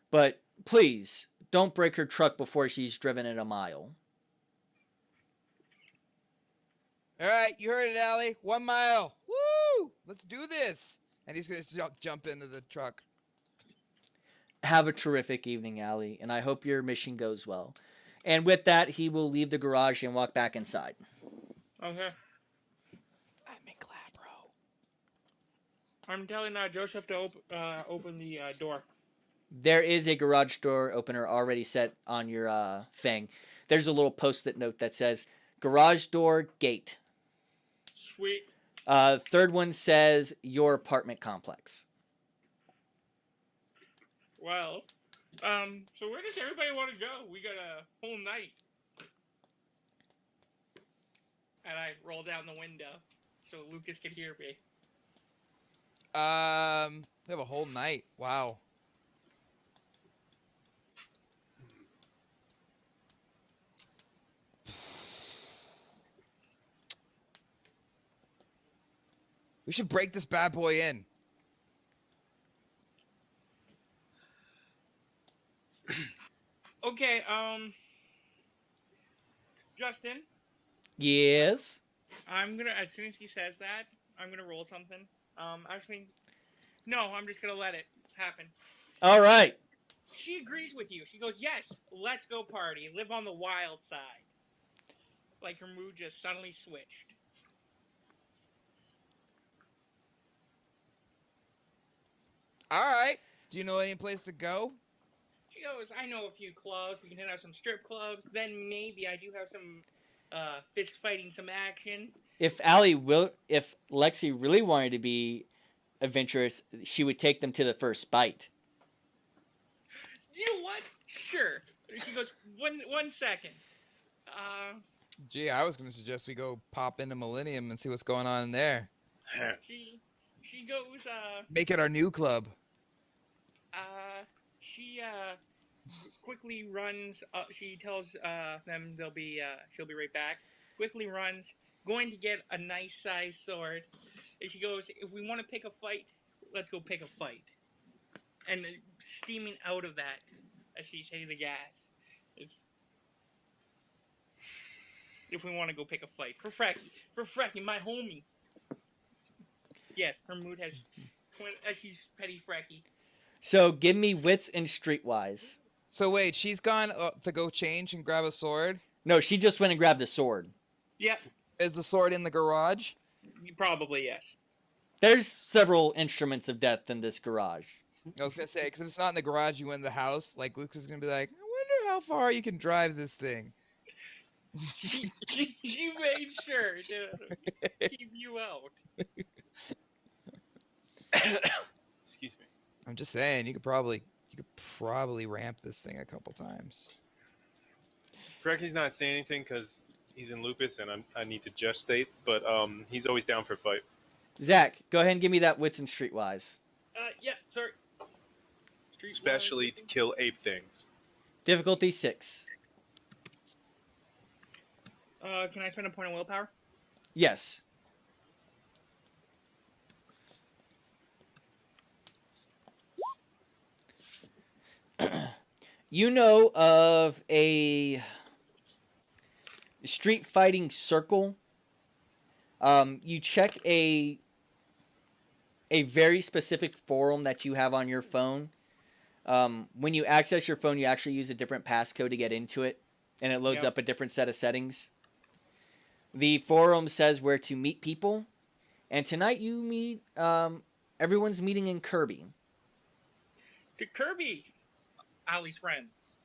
But please, don't break her truck before she's driven it a mile. All right, you heard it, Allie. 1 mile. Woo! Let's do this. And he's going to jump into the truck. Have a terrific evening, Allie, and I hope your mission goes well. And with that, he will leave the garage and walk back inside. Okay. I'm in Glabro. I'm telling Joseph to open the door. There is a garage door opener already set on your thing. There's a little post-it note that says, garage door gate. Sweet. Third one says, your apartment complex. Well, so where does everybody want to go? We got a whole night. And I roll down the window so Lucas can hear me. We have a whole night. Wow. We should break this bad boy in. Okay, Justin, Yes. I'm gonna, as soon as he says that, I'm gonna roll something. Actually, no, I'm just gonna let it happen. All right. She agrees with you. She goes, yes, let's go party. Live on the wild side. Like her mood just suddenly switched. All right. Do you know any place to go? She goes, I know a few clubs. We can hit out some strip clubs. Then maybe I do have some fist fighting, some action. If Lexi really wanted to be adventurous, she would take them to the first bite. You know what? Sure. She goes, one second. Gee, I was going to suggest we go pop into Millennium and see what's going on in there. She goes, Make it our new club. she quickly runs, she tells them she'll be right back. Quickly runs, going to get a nice sized sword. And she goes, if we want to pick a fight, let's go pick a fight. And steaming out of that, as she's hitting the gas, is if we want to go pick a fight. For Frecky, my homie. Yes, her mood has, she's petty Frecky. So give me wits and streetwise. So wait, she's gone to go change and grab a sword? No, she just went and grabbed a sword. Yep. Is the sword in the garage? Probably, yes. There's several instruments of death in this garage. I was going to say, because if it's not in the garage, you win the house. Like, Luke's is going to be like, I wonder how far you can drive this thing. She made sure to keep you out. Excuse me. I'm just saying, you could probably ramp this thing a couple times. Frecky's not saying anything because he's in lupus and I need to gestate, but he's always down for a fight. Zach, go ahead and give me that wits and streetwise. Yeah, sorry. Especially to kill ape things. Difficulty 6. Can I spend a point of willpower? Yes. You know of a street fighting circle. You check a very specific forum that you have on your phone. When you access your phone, you actually use a different passcode to get into it, and it loads up a different set of settings. The forum says where to meet people, and tonight you meet. Everyone's meeting in Kirby. To Kirby, Allie's friends.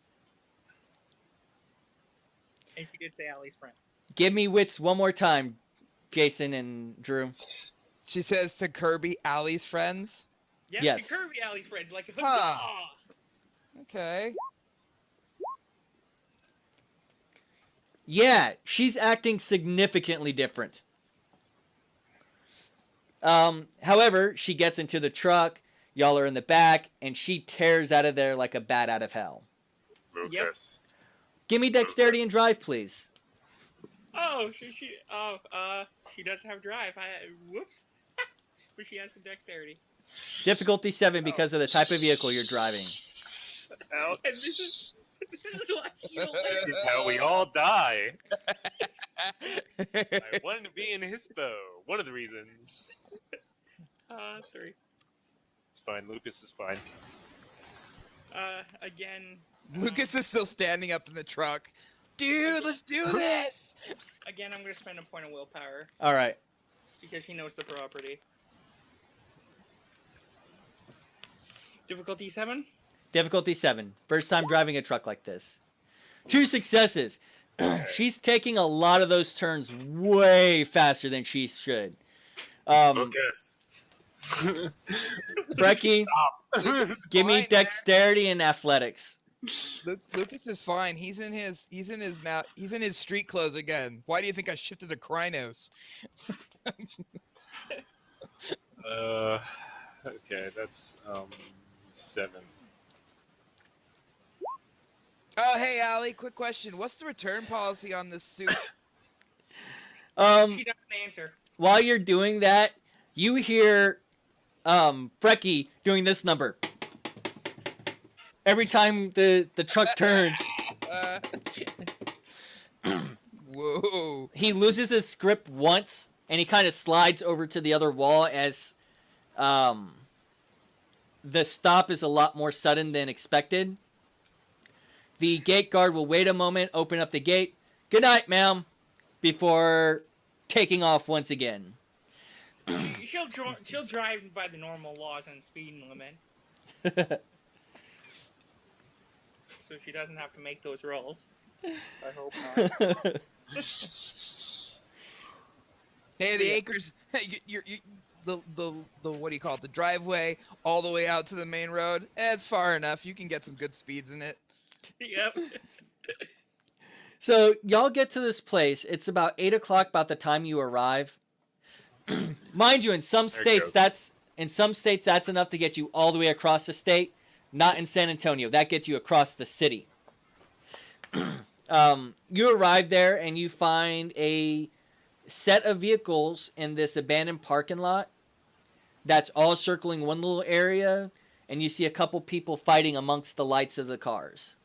And she did say Allie's friend. Give me wits one more time, Jason and Drew. She says to Kirby, Allie's friends. Yeah, Yes. to Kirby, Allie's friends. Like, huzzah! Huh. Okay. Yeah, she's acting significantly different. However, she gets into the truck, y'all are in the back, and she tears out of there like a bat out of hell. Lucas. Give me dexterity and drive, please. Oh, she doesn't have drive. Whoops. But she has some dexterity. Difficulty 7 because of the type of vehicle you're driving. Ouch. And this is why she don't like This is how we all die. I wanted to be in Hispo. One of the reasons. 3. It's fine. Lucas is fine. Again. Lucas is still standing up in the truck. Dude, let's do this! Again, I'm gonna spend a point of willpower All right. because he knows the property. Difficulty 7. Difficulty 7. First time driving a truck like this. 2 successes. She's taking a lot of those turns way faster than she should. Lucas. Brecky, give me Fine, dexterity and athletics. Lucas is fine. He's in his street clothes again. Why do you think I shifted to Krynos? Okay, that's 7. Oh, hey, Allie, quick question. What's the return policy on this suit? She doesn't answer. While you're doing that, you hear Brecky doing this number. Every time the truck turns, Whoa. he loses his grip once, and he kind of slides over to the other wall as the stop is a lot more sudden than expected. The gate guard will wait a moment, open up the gate. Good night, ma'am, before taking off once again. She'll drive by the normal laws and speed limit, so she doesn't have to make those rolls. I hope not. Hey, the acres. You the what do you call it? The driveway all the way out to the main road. It's far enough. You can get some good speeds in it. Yep. So y'all get to this place. It's about 8 o'clock by the time you arrive. Mind you, in some There it states goes. that's enough to get you all the way across the state. Not in San Antonio. That gets you across the city. You arrive there and you find a set of vehicles in this abandoned parking lot that's all circling one little area, and you see a couple people fighting amongst the lights of the cars.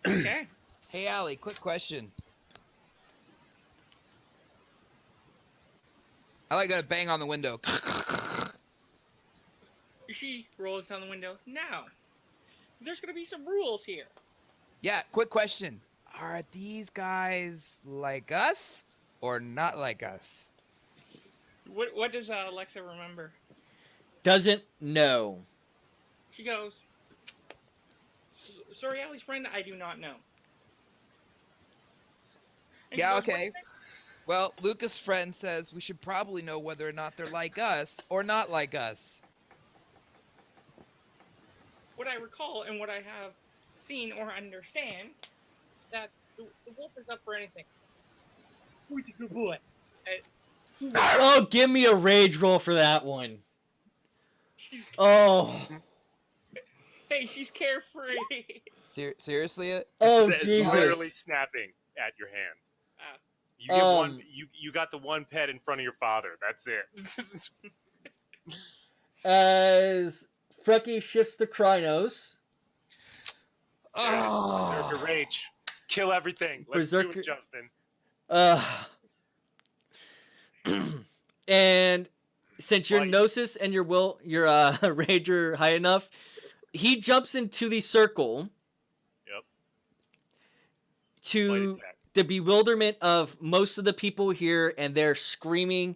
Okay. Hey, Allie, quick question. I like to bang on the window. She rolls down the window. Now, there's gonna be some rules here. Yeah, quick question. Are these guys like us or not like us? What does Alexa remember? Doesn't know. She goes, "Sorry, Allie's friend, I do not know." And she Yeah, goes, okay. Well, Lucas' friend says we should probably know whether or not they're like us or not like us. What I recall and what I have seen or understand, that the wolf is up for anything. Who's a good boy? Oh, give me a rage roll for that one. She's, Oh. hey, she's carefree. Seriously? Oh, It's Jesus. literally snapping at your hands. You get one. You got the one pet in front of your father. That's it. As Frecky shifts to Krynos. Berserker Rage. Kill everything. Let's do Berserker- it, Justin. And since your Light. gnosis and your rage are high enough, he jumps into the circle. Yep. Light To attack. the bewilderment of most of the people here, and they're screaming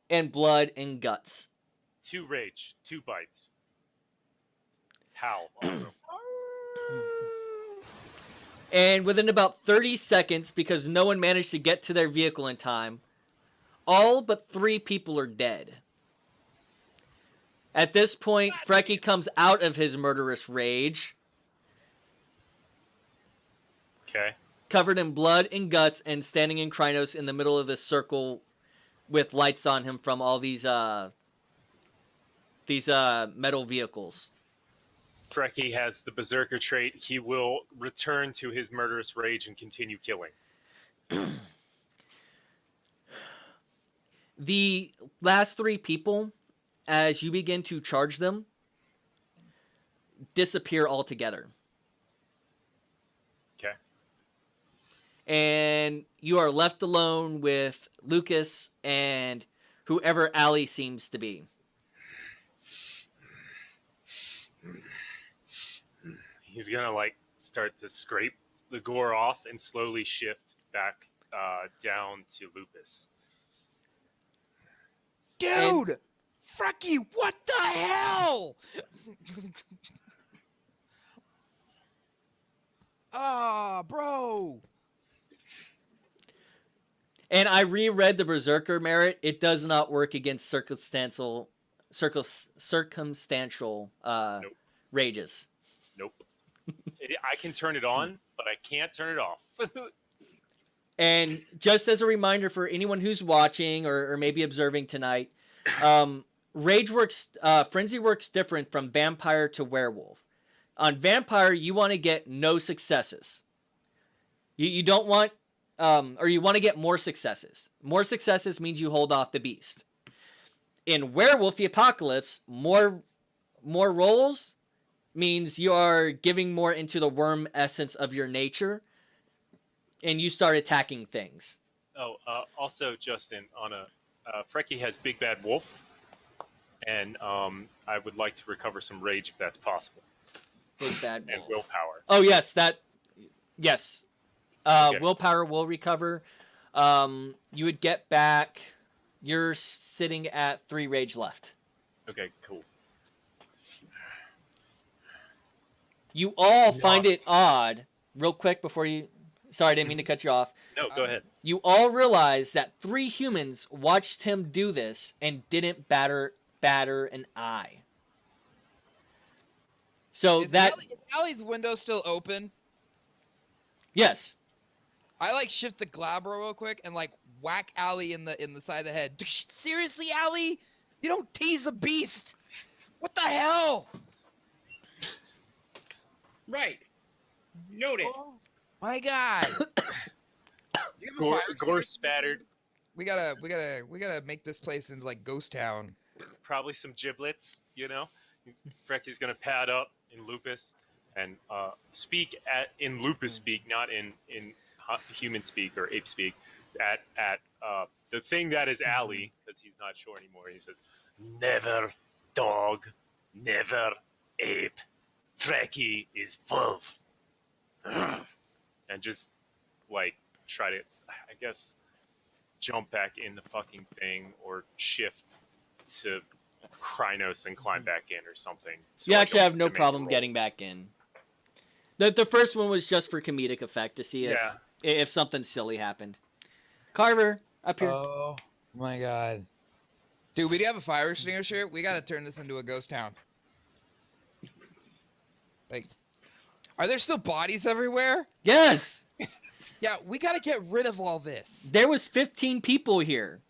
and blood and guts. 2 rage. 2 bites. Howl also. And within about 30 seconds, because no one managed to get to their vehicle in time, all but 3 people are dead. At this point, Frecky comes out of his murderous rage, Okay. covered in blood and guts, and standing in Krynos in the middle of this circle with lights on him from all these metal vehicles. Frecky has the berserker trait. He will return to his murderous rage and continue killing. The last 3 people, as you begin to charge them, disappear altogether. Okay. And you are left alone with Lucas and whoever Allie seems to be. he's gonna like start to scrape the gore off and slowly shift back down to Lupus. Dude! Frankie, what the hell? Ah, bro. And I reread the Berserker merit. It does not work against circumstantial Nope. rages. Nope. I can turn it on, but I can't turn it off. And just as a reminder for anyone who's watching or maybe observing tonight, Frenzy works different from Vampire to Werewolf. On Vampire, you want to get no successes. You don't want, or you want to get more successes. More successes means you hold off the beast. In Werewolf the Apocalypse, more rolls means you are giving more into the worm essence of your nature, and you start attacking things. Oh, also, Justin, on Frecky has Big Bad Wolf, and I would like to recover some rage if that's possible. Big Bad and Wolf. willpower. Oh, yes, yes. Okay. Willpower will recover. You would get back, you're sitting at 3 rage left. Okay, cool. You all find it odd, real quick before you... Sorry, I didn't mean to cut you off. No, go ahead. You all realize that 3 humans watched him do this and didn't batter an eye. So Is that... Allie's window still open? Yes. I like shift the glabro real quick and like whack Allie in the side of the head. Seriously, Allie? You don't tease the beast. What the hell? Right. Noted. Oh, my God. You have a fire Gore extinguisher? spattered. We gotta make this place into like ghost town. Probably some giblets, you know. Frecky's gonna pad up in Lupus and speak in Lupus speak, not in human speak or ape speak. At the thing that is Allie, because he's not sure anymore. He says, "Never dog, never ape. Frecky is wolf." And just like try to, I guess, jump back in the fucking thing or shift to Krynos and climb back in or something. So You I actually don't have no to make a problem roll. getting back in. The first one was just for comedic effect to see if something silly happened. Carver, up here. Oh my God. Dude, we do have a fire extinguisher. We gotta turn this into a ghost town. Like, are there still bodies everywhere? Yes! Yeah, we gotta get rid of all this. There was 15 people here.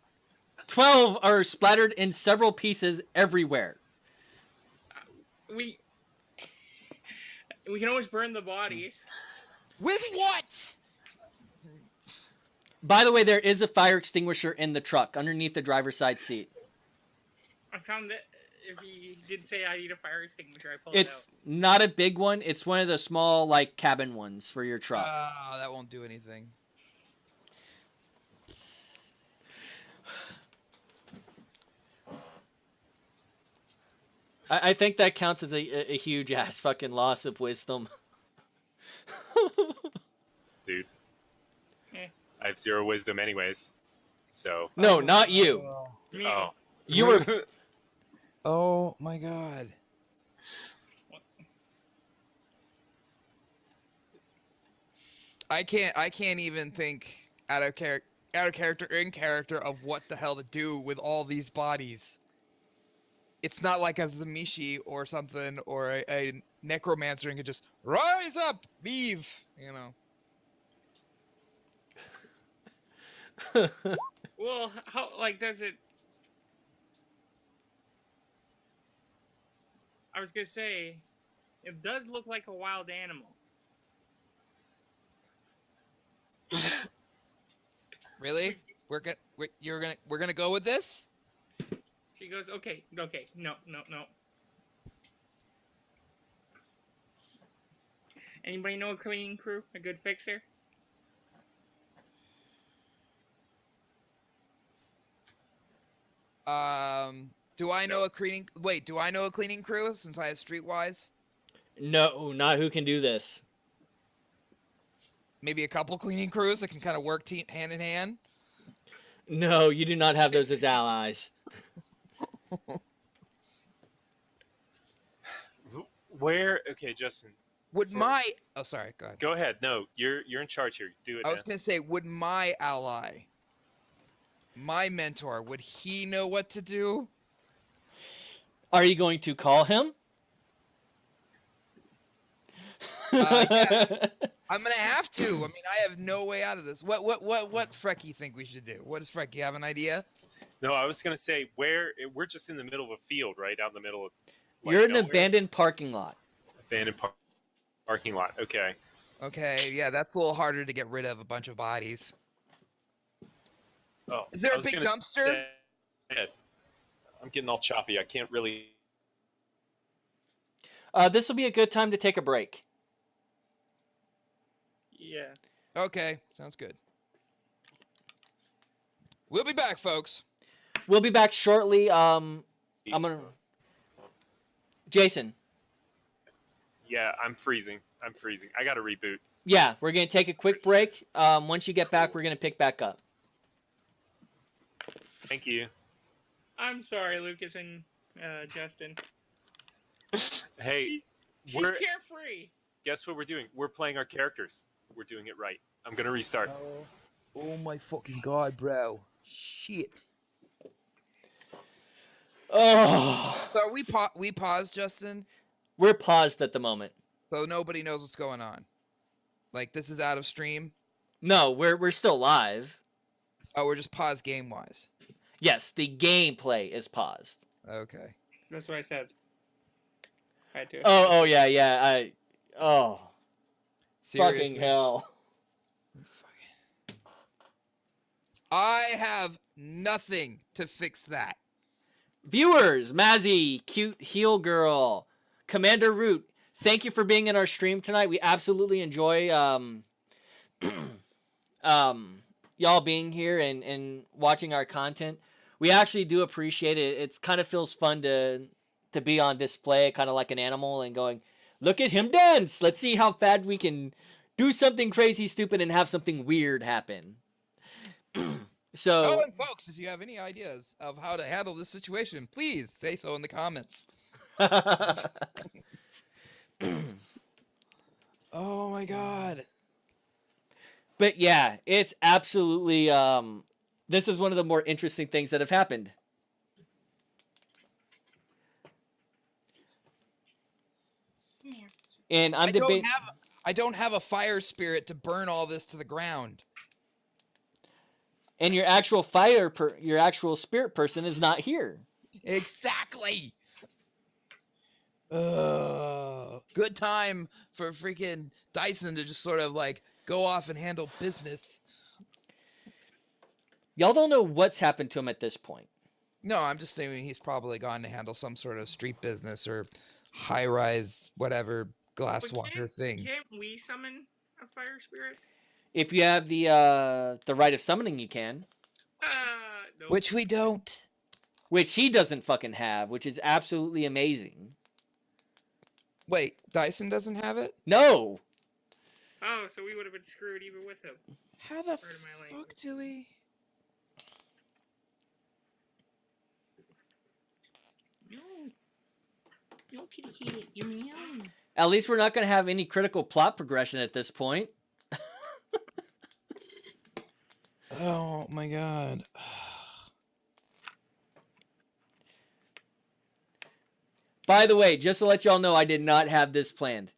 12 are splattered in several pieces everywhere. We can always burn the bodies. With what? By the way, there is a fire extinguisher in the truck underneath the driver's side seat. I found that if he did say I need a fire extinguisher, I pulled it It's out. not a big one. It's one of the small, like, cabin ones for your truck. That won't do anything. I think that counts as a huge ass fucking loss of wisdom. Dude. Eh. I have 0 wisdom anyways. So No, not you. Me, oh. You were... Oh my God. I can't even think out of character or in character of what the hell to do with all these bodies. It's not like a Zamishi or something or a necromancer and could just rise up, leave, you know. well, how like does it? I was gonna say, it does look like a wild animal. Really? We're gonna go with this? She goes, okay, no. Anybody know a cleaning crew? A good fixer? Do I know a cleaning? Wait, do I know a cleaning crew since I have Streetwise? No, not who can do this. Maybe a couple cleaning crews that can kind of work hand in hand. No, you do not have those as allies. Where? Okay, Justin. Would my... Oh, sorry. Go ahead. Go ahead. No, you're in charge here. Do it. I was going to say, would my ally, my mentor, would he know what to do? Are you going to call him? Yeah. I'm gonna have to. I mean, I have no way out of this. What Frecky think we should do? What does Frecky have an idea? No, I was gonna say we're just in the middle of a field, right out in the middle of. You're in an abandoned parking lot. Abandoned parking lot. Okay. Okay, yeah, that's a little harder to get rid of a bunch of bodies. Oh, is there a big dumpster? I'm getting all choppy. I can't really. This will be a good time to take a break. Yeah. Okay, sounds good. We'll be back, folks. We'll be back shortly. I'm gonna. Jason. Yeah, I'm freezing. I got to reboot. Yeah, we're gonna take a quick break. Once you get back, we're gonna pick back up. Thank you. I'm sorry, Lucas and Justin. Hey, she's carefree. Guess what we're doing? We're playing our characters. We're doing it right. I'm gonna restart. Oh my fucking god, bro! Shit. Oh. So are we paused, Justin? We're paused at the moment. So nobody knows what's going on. Like this is out of stream. No, we're still live. Oh, we're just paused game wise. Yes, the gameplay is paused. Okay. That's what I said. I had to. Oh yeah. Seriously. Fucking hell. I have nothing to fix that. Viewers, Mazzy, Cute Heel Girl, Commander Root, thank you for being in our stream tonight. We absolutely enjoy y'all being here and watching our content. We actually do appreciate it. It kind of feels fun to be on display, kind of like an animal, and going, look at him dance. Let's see how fast we can do something crazy, stupid, and have something weird happen. So, oh, and folks, if you have any ideas of how to handle this situation, please say so in the comments. Oh my god. But yeah, it's absolutely this is one of the more interesting things that have happened. And I'm debating. I don't have a fire spirit to burn all this to the ground. And your actual your actual spirit person is not here. Exactly. Good time for freaking Dyson to just sort of like go off and handle business. Y'all don't know what's happened to him at this point. No, I'm just saying he's probably gone to handle some sort of street business or high-rise whatever glass water thing. Can't we summon a fire spirit? If you have the right of summoning, you can. Nope. Which we don't. Which he doesn't fucking have, which is absolutely amazing. Wait, Dyson doesn't have it? No. Oh, so we would have been screwed even with him. How the fuck do we? No kitty kitty, you meow. At least we're not going to have any critical plot progression at this point. Oh my god. By the way, just to let y'all know, I did not have this planned.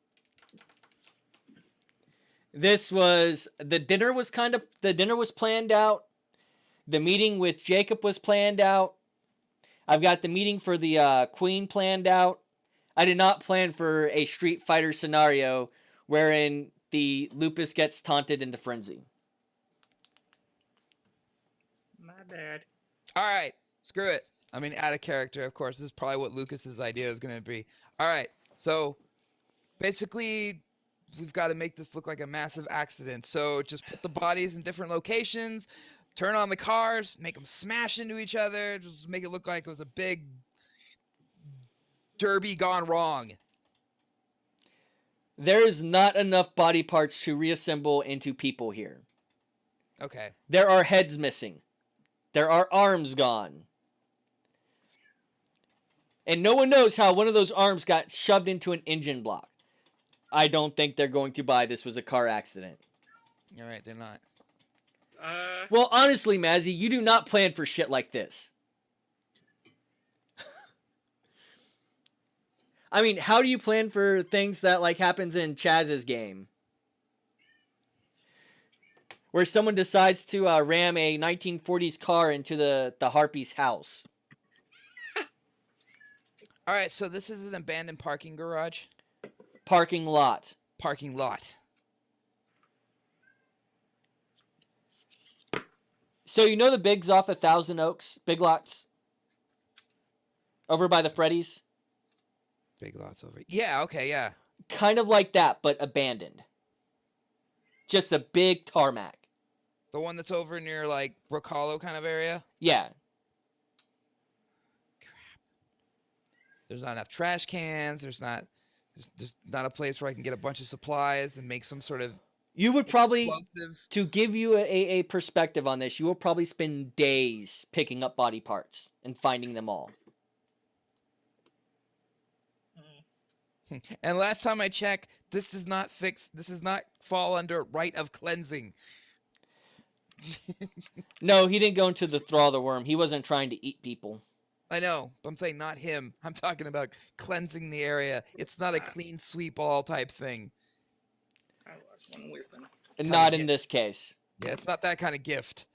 This was the dinner was planned out. The meeting with Jacob was planned out. I've got the meeting for the Queen planned out. I did not plan for a Street Fighter scenario wherein the Lupus gets taunted into frenzy. My bad. All right, screw it. I mean, out of character, of course. This is probably what Lucas's idea is going to be. All right, so basically, we've got to make this look like a massive accident. So just put the bodies in different locations, turn on the cars, make them smash into each other, just make it look like it was a big derby gone wrong. There is not enough body parts to reassemble into people here. Okay. There are heads missing. There are arms gone. And no one knows how one of those arms got shoved into an engine block. I don't think they're going to buy this was a car accident. You're right, they're not. Well, honestly, Mazzy, you do not plan for shit like this. I mean, how do you plan for things that like happens in Chaz's game? Where someone decides to ram a 1940s car into the Harpy's house. All right, so this is an abandoned parking garage? Parking lot. Parking lot. So you know the Bigs off of Thousand Oaks? Big Lots? Over by the Freddy's? Big Lots over. Yeah, okay, yeah. Kind of like that, but abandoned. Just a big tarmac. The one that's over near, like, Brook Hollow kind of area? Yeah. Crap. There's not enough trash cans. There's not a place where I can get a bunch of supplies and make some sort of You would probably, explosive. to give you a perspective on this, you will probably spend days picking up body parts and finding them all. And last time I checked, this does not fall under rite of cleansing. No, he didn't go into the thrall of the worm. He wasn't trying to eat people. I know, but I'm saying not him. I'm talking about cleansing the area. It's not a clean sweep all type thing. I lost one wisdom. And not in this case. Yeah, it's not that kind of gift.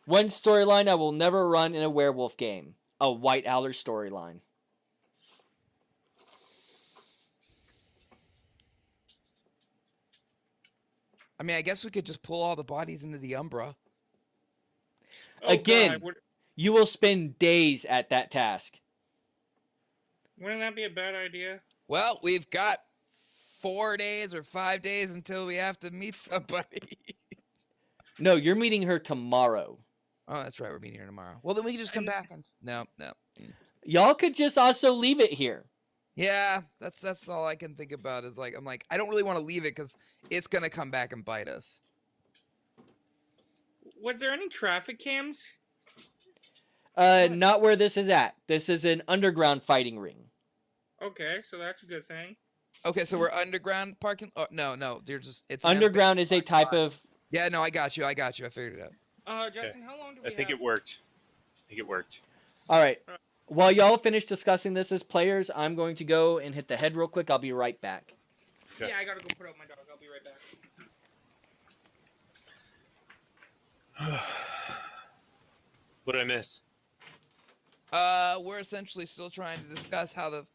One storyline I will never run in a werewolf game. A White Howler storyline. I mean, I guess we could just pull all the bodies into the Umbra. Oh, Again, God, you will spend days at that task. wouldn't that be a bad idea? Well, we've got 4 days or 5 days until we have to meet somebody. No, you're meeting her tomorrow. Oh, that's right. We're meeting her tomorrow. Well, then we can just come back and... No. Y'all could just also leave it here. Yeah, that's all I can think about is like, I'm like, I don't really want to leave it because it's going to come back and bite us. Was there any traffic cams? Not where this is at. This is an underground fighting ring. Okay, so that's a good thing. Okay, so we're underground parking... Oh, no. They're just... It's Underground is a type of... Yeah, no, I got you. I figured it out. Justin, how long do we I think have? it worked. All right. While y'all finish discussing this as players, I'm going to go and hit the head real quick. I'll be right back. Okay. Yeah, I gotta go put out my dog. I'll be right back. What did I miss? We're essentially still trying to discuss how the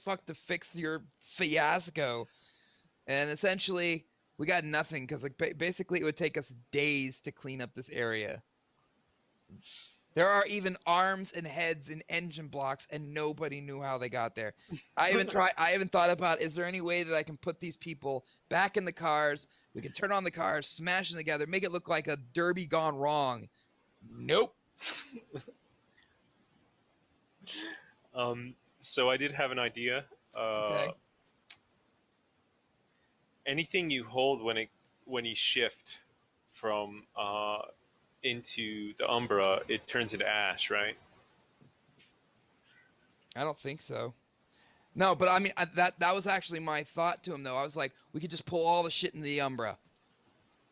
fuck to fix your fiasco. And essentially, we got nothing because like basically it would take us days to clean up this area. There are even arms and heads and engine blocks, and nobody knew how they got there. I even thought about, is there any way that I can put these people back in the cars? We can turn on the cars, smash them together, make it look like a derby gone wrong. Nope. So I did have an idea. Okay. Anything you hold when you shift from into the Umbra, it turns into ash, right? I don't think so. No, but I mean that was actually my thought to him though. I was like, we could just pull all the shit in the Umbra,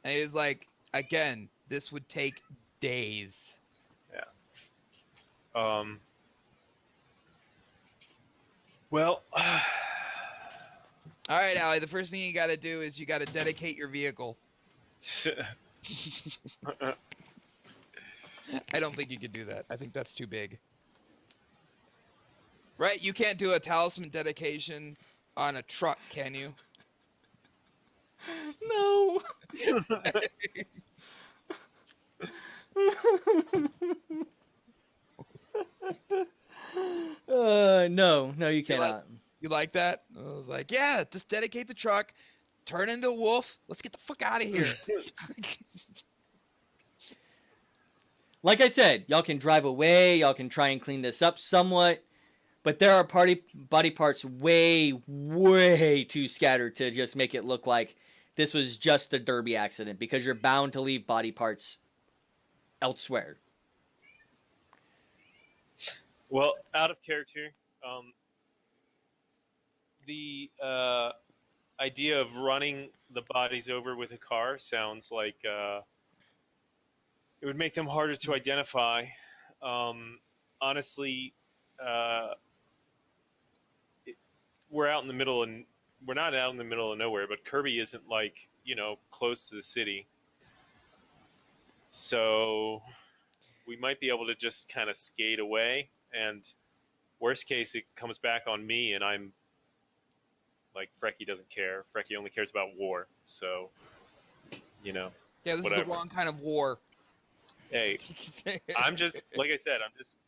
and he was like, again, this would take days. Yeah. Well. All right, Allie. The first thing you got to do is you got to dedicate your vehicle. I don't think you could do that. I think that's too big. Right? You can't do a talisman dedication on a truck, can you? No. No, you cannot. You like that? I was like, yeah, just dedicate the truck, turn into a wolf. Let's get the fuck out of here. Like I said, y'all can drive away. Y'all can try and clean this up somewhat. But there are body parts way, way too scattered to just make it look like this was just a derby accident, because you're bound to leave body parts elsewhere. Well, out of character, the idea of running the bodies over with a car sounds like it would make them harder to identify. Honestly, we're out in the middle, and we're not out in the middle of nowhere, but Kirby isn't like, close to the city. So we might be able to just kind of skate away, and worst case, it comes back on me, and I'm like, Frecky doesn't care. Frecky only cares about war. So, Yeah, this whatever. is the wrong kind of war. Hey, I'm just, like I said,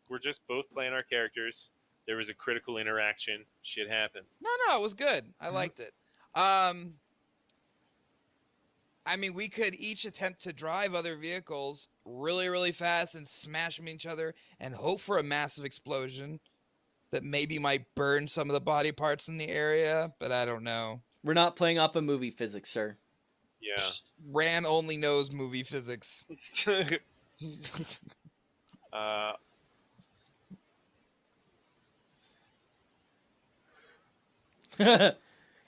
we're just both playing our characters. There was a critical interaction. Shit happens. No, it was good. I liked it. I mean, we could each attempt to drive other vehicles really, really fast and smash them each other and hope for a massive explosion that maybe might burn some of the body parts in the area, but I don't know. We're not playing off of movie physics, sir. Yeah. Ran only knows movie physics.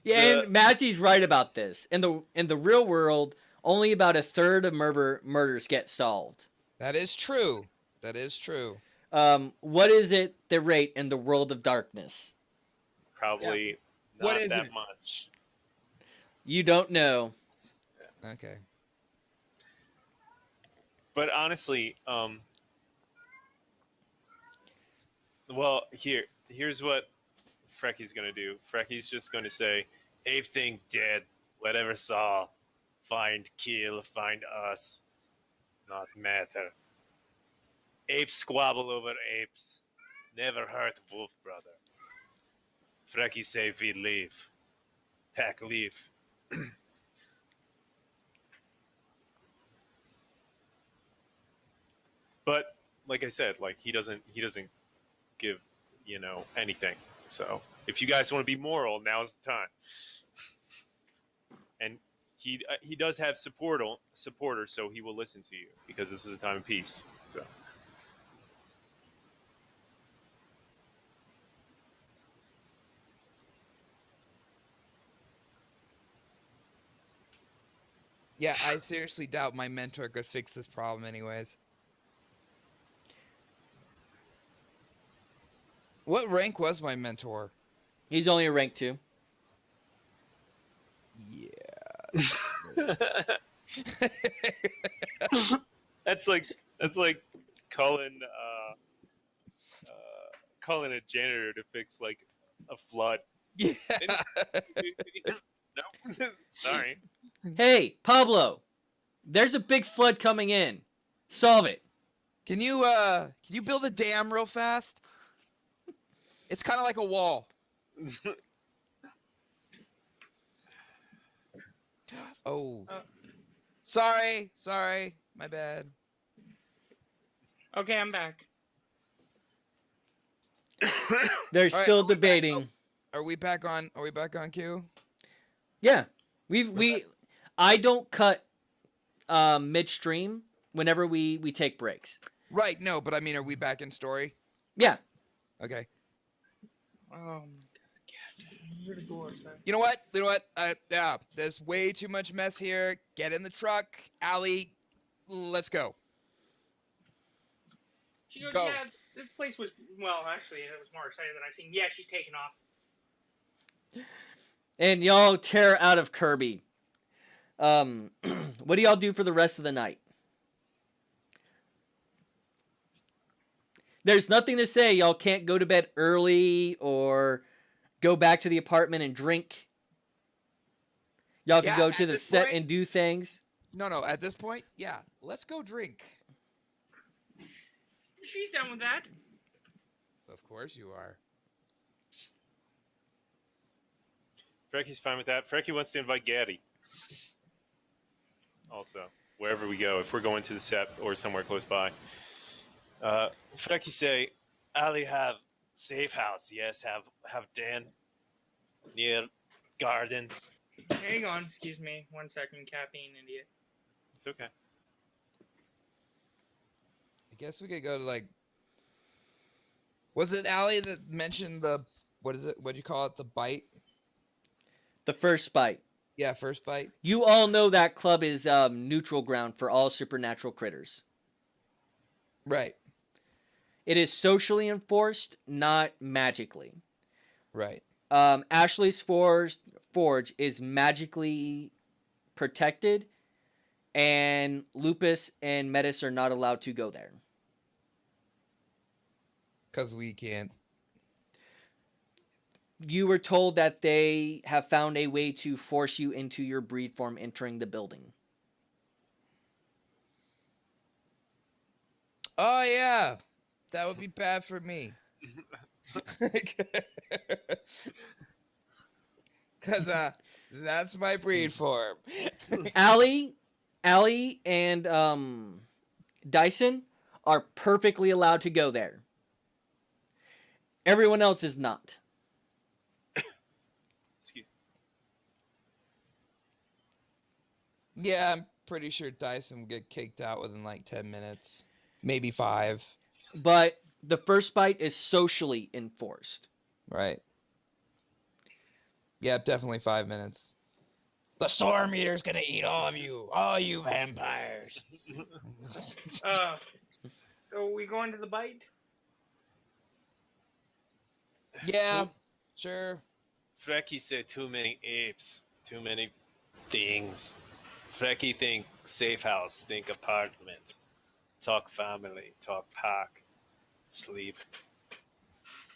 Yeah, and Massey's right about this. In the real world, only about a third of murders get solved. That is true. That is true. What is it the rate in the world of darkness? Probably What not is that it? much. You don't know. Okay. But honestly, well, here's what Frecky's gonna do. Frecky's just gonna say, "Ape thing dead. Whatever saw. Find, kill, find us. Not matter. Apes squabble over apes. Never hurt wolf brother. Frecky say we leave. Pack leave." But like I said, like he doesn't give anything. So if you guys want to be moral, now's the time. And he does have supporters, so he will listen to you because this is a time of peace. So Yeah, I seriously doubt my mentor could fix this problem anyways. What rank was my mentor? He's only a rank 2. Yeah. that's like calling calling a janitor to fix like a flood. Yeah. No, sorry. Hey, Pablo, there's a big flood coming in. Solve it. Can you build a dam real fast? It's kind of like a wall. Oh. Sorry, my bad. Okay, I'm back. They're All right, still are we back? debating. Are we back on Q? Yeah, I don't cut midstream whenever we take breaks. Right, no, but I mean, are we back in story? Yeah. Okay. Oh my god, I'm gonna go outside. You know what? Yeah, there's way too much mess here. Get in the truck, Allie. Let's go. She goes, Go. yeah, this place was, well, actually, it was more exciting than I've seen. Yeah, she's taking off. And y'all tear out of Kirby. What do y'all do for the rest of the night? There's nothing to say y'all can't go to bed early or go back to the apartment and drink. Y'all can Yeah, go to at the this set point- and do things. No, at this point, yeah, let's go drink. She's done with that. Of course you are. Frecky's fine with that. Frecky wants to invite Gaddy. Also, wherever we go, if we're going to the set or somewhere close by. Frecky say, Ali have safe house. Yes, have den near gardens. Hang on, excuse me. 1 second, caffeine idiot. It's okay. I guess we could go to like. Was it Allie that mentioned the what is it? What do you call it? The bite? The first bite. Yeah, first bite. You all know that club is neutral ground for all supernatural critters. Right. It is socially enforced, not magically. Right. Ashley's Forge is magically protected, and Lupus and Metis are not allowed to go there. Because we can't. You were told that they have found a way to force you into your breed form entering the building. Oh yeah, that would be bad for me. Cause that's my breed form. Allie and Dyson are perfectly allowed to go there. Everyone else is not. Excuse Yeah, I'm pretty sure Dyson will get kicked out within like 10 minutes, maybe 5. But the first bite is socially enforced. Right. Yeah, definitely 5 minutes. The Storm Eater's gonna eat all you vampires. So we going to the bite? Yeah, sure. Frecky said too many apes, too many things. Frecky think safe house, think apartment, talk family, talk park, sleep.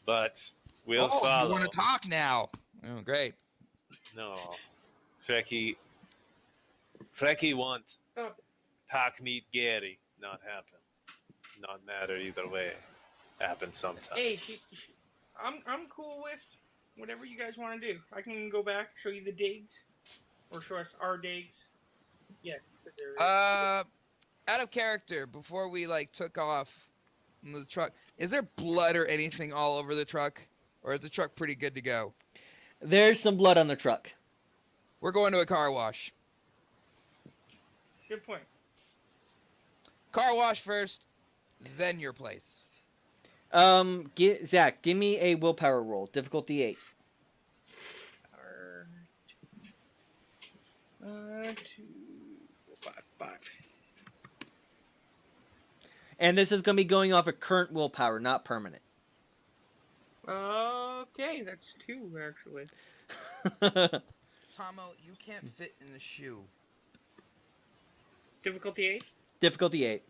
But we'll follow. You want to talk now? Oh, great. No, Frecky want Oh, park meet Gary. Not happen. Not matter either way. Happen sometime. hey, I'm cool with whatever you guys want to do. I can go back, show you the digs, or show us our digs. Yeah. There is. Out of character, before we like took off in the truck, is there blood or anything all over the truck, or is the truck pretty good to go? There's some blood on the truck. We're going to a car wash. Good point. Car wash first, then your place. Zach, give me a willpower roll. Difficulty 8. 2, 4, 5, 5. And this is going to be going off of current willpower, not permanent. Okay, that's 2 actually. Tomo, you can't fit in the shoe. Difficulty 8? Difficulty 8.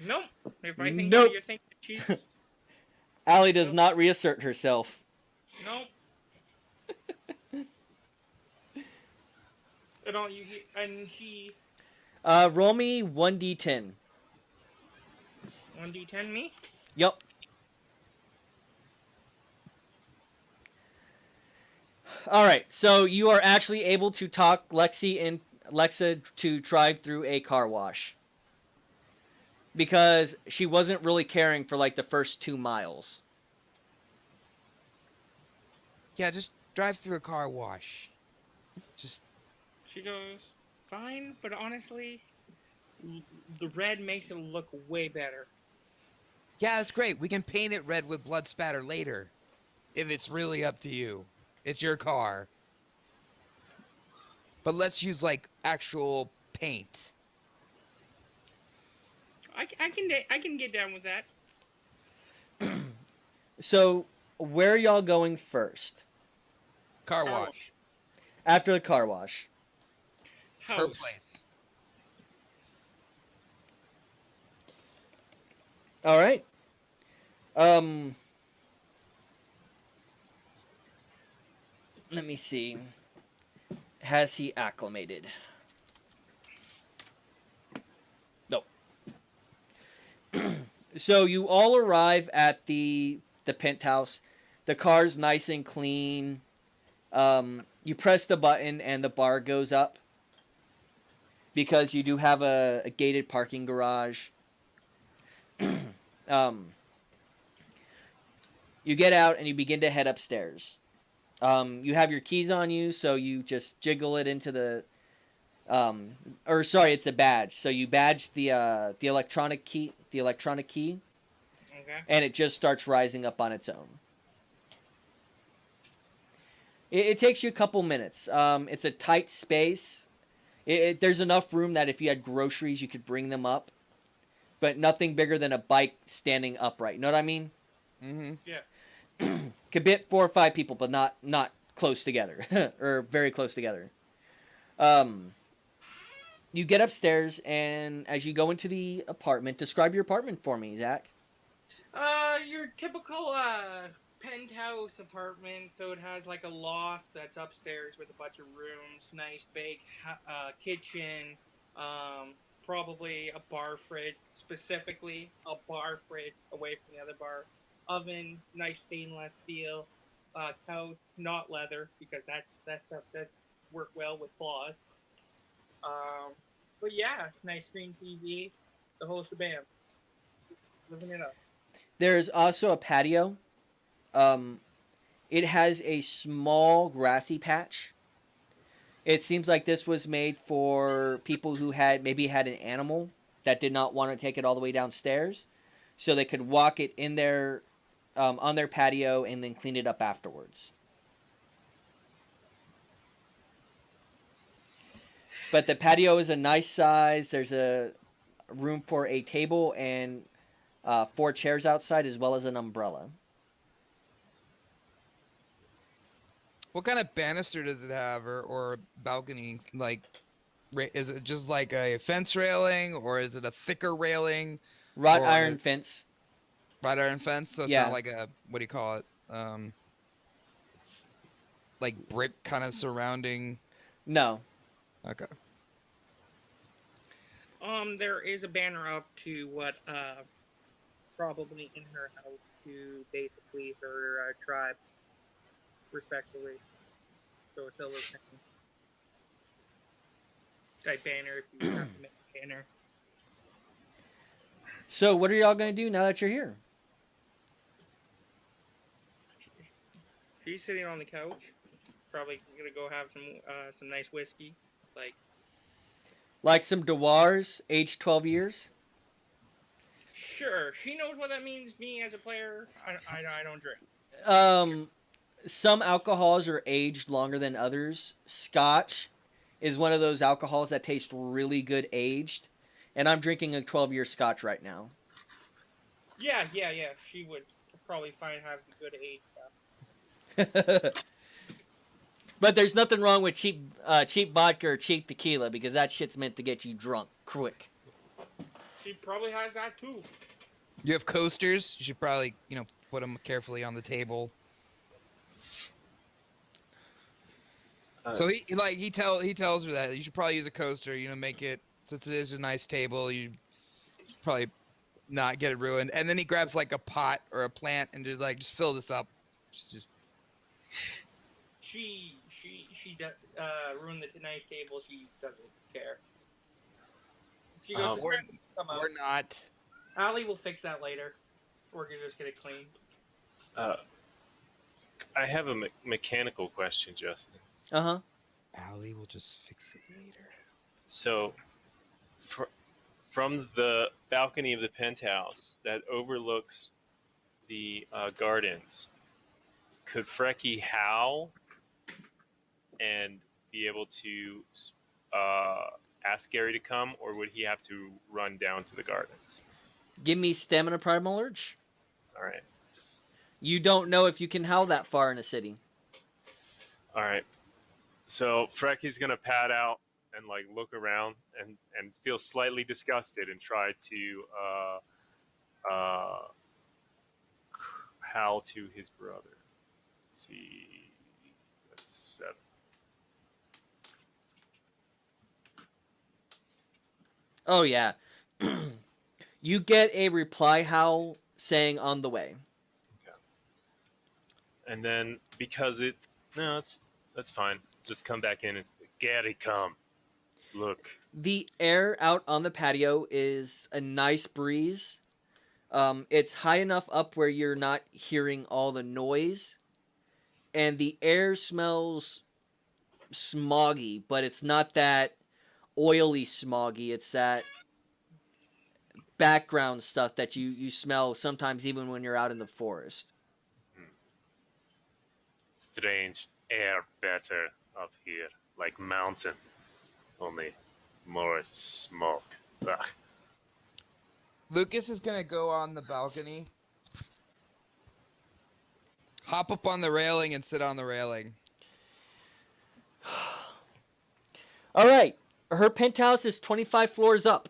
Nope. If I think Nope. you're thinking cheese. Allie does not reassert herself. Nope. And she Roll me 1d10. 1d10 me? Yep. All right, so you are actually able to talk Lexa to drive through a car wash. Because she wasn't really caring for like the first 2 miles. Yeah, just drive through a car wash. She goes, fine, but honestly, the red makes it look way better. Yeah, that's great. We can paint it red with blood spatter later. If it's really up to you. It's your car. But let's use, like, actual paint. I can get down with that. So, where are y'all going first? Car Car wash. After the car wash. Her House. place. All right. Let me see. Has he acclimated? Nope. So you all arrive at the penthouse. The car's nice and clean. You press the button and the bar goes up. Because you do have a gated parking garage. Um, you get out and you begin to head upstairs. You have your keys on you, so you just jiggle it into the or sorry, it's a badge. So you badge the electronic key, Okay. and it just starts rising up on its own. It takes you a couple minutes. It's a tight space. There's enough room that if you had groceries, you could bring them up, but nothing bigger than a bike standing upright. You know what I mean? Mm-hmm. Yeah. Could fit 4 or 5 people, but not close together or very close together. Um, you get upstairs, and as you go into the apartment, describe your apartment for me, Zach. Your typical penthouse apartment. So it has like a loft that's upstairs with a bunch of rooms, nice big kitchen, probably a bar fridge, specifically a bar fridge away from the other bar, oven, nice stainless steel, couch, not leather because that stuff does work well with claws. Um, but yeah, nice screen TV, the whole shebang, living it up. There's also a patio. Um, it has a small grassy patch. It seems like this was made for people who had an animal that did not want to take it all the way downstairs, so they could walk it in their on their patio and then clean it up afterwards. But the patio is a nice size. There's a room for a table and 4 chairs outside, as well as an umbrella. What kind of banister does it have, or balcony? Like, is it just like a fence railing, or is it a thicker railing, Wrought or iron fence. wrought iron fence? So it's Yeah. not like a, what do you call it? Like brick kind of surrounding. No. Okay. There is a banner up to what probably in her house to basically her tribe, respectively. So a silver type banner if you have to make a banner. So what are y'all gonna do now that you're here? She's sitting on the couch, probably gonna go have some nice whiskey, like. Like some Dewars, aged 12 years? Sure, she knows what that means. Me as a player, I don't drink. Some alcohols are aged longer than others. Scotch is one of those alcohols that taste really good aged. And I'm drinking a 12-year Scotch right now. Yeah. She would probably have the good age stuff. But there's nothing wrong with cheap vodka or cheap tequila because that shit's meant to get you drunk quick. She probably has that too. You have coasters. You should probably, put them carefully on the table. So he tells her that you should probably use a coaster. Make it, since it is a nice table. You probably not get it ruined. And then he grabs like a pot or a plant and just fill this up. Just She does ruin the nice table. She doesn't care. She goes or come out. or not. Allie will fix that later. We're gonna just get it clean. I have a mechanical question, Justin. Uh-huh. Allie will just fix it later. So, from the balcony of the penthouse that overlooks the gardens, could Frecky howl and be able to ask Gary to come, or would he have to run down to the gardens? Give me stamina primal urge. All right. You don't know if you can howl that far in a city. All right. So Frecky's gonna pad out and look around and feel slightly disgusted and try to howl to his brother. Let's see, that's 7. Oh yeah. You get a reply howl saying on the way. Okay. And then because that's fine. Just come back in and say, Gary, come. Look. The air out on the patio is a nice breeze. It's high enough up where you're not hearing all the noise, and the air smells smoggy, but it's not that oily smoggy. It's that background stuff that you smell sometimes even when you're out in the forest. Strange air better up here, like mountain, only more smoke. Ugh. Lucas is gonna go on the balcony, hop up on the railing, and sit on the railing. All right. Her penthouse is 25 floors up.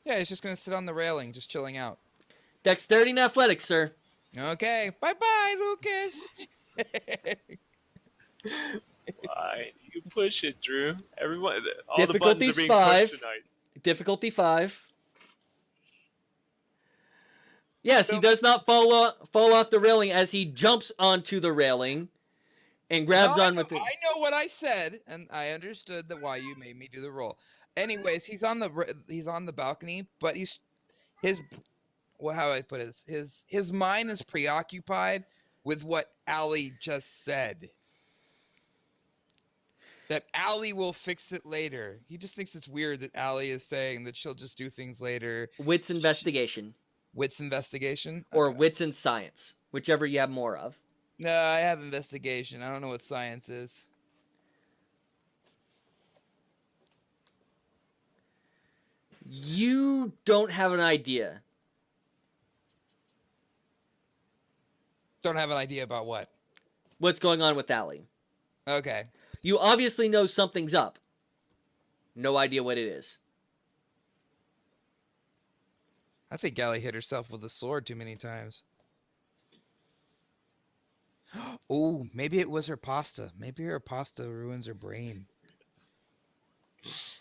Yeah, he's just gonna sit on the railing, just chilling out. Dexterity and athletics, sir. Okay, bye-bye, Lucas. Why do you push it, Drew? Everyone, all the buttons Difficulty's are being 5. pushed tonight. Difficulty 5. Yes, he Nope. does not fall off the railing as he jumps onto the railing and grabs No, on with it. I know what I said, and I understood that why you made me do the roll. Anyways, he's on the balcony, but his how do I put it? His mind is preoccupied with what Allie just said. That Allie will fix it later. He just thinks it's weird that Allie is saying that she'll just do things later. Wits investigation. Wits investigation? Or Okay. wits and science, whichever you have more of. No, I have investigation. I don't know what science is. You don't have an idea. Don't have an idea about what. What's going on with Allie. Okay. You obviously know something's up. No idea what it is. I think Allie hit herself with a sword too many times. Oh, maybe it was her pasta. Maybe her pasta ruins her brain.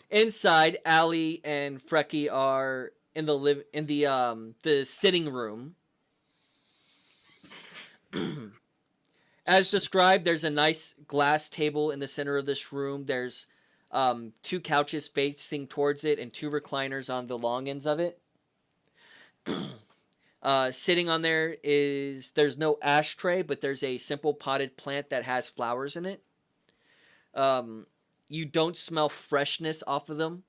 Inside, Allie and Frecky are in the sitting room. As described, there's a nice glass table in the center of this room. There's 2 couches facing towards it and 2 recliners on the long ends of it. Sitting on there's no ashtray, but there's a simple potted plant that has flowers in it. You don't smell freshness off of them,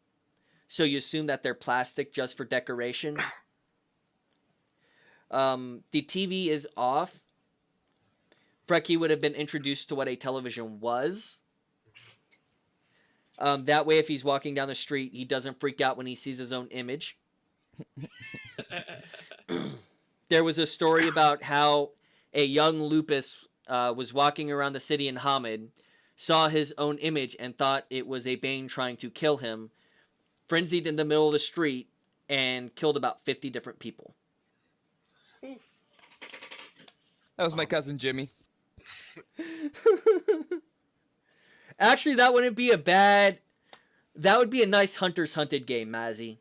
so you assume that they're plastic just for decoration. The TV is off. Frecky would have been introduced to what a television was. That way, if he's walking down the street, he doesn't freak out when he sees his own image. There was a story about how a young Lupus was walking around the city in Hamid, saw his own image and thought it was a Bane trying to kill him, frenzied in the middle of the street, and killed about 50 different people. Oof. That was my cousin Jimmy. Actually, that wouldn't be a bad... That would be a nice Hunters Hunted game, Mazzy.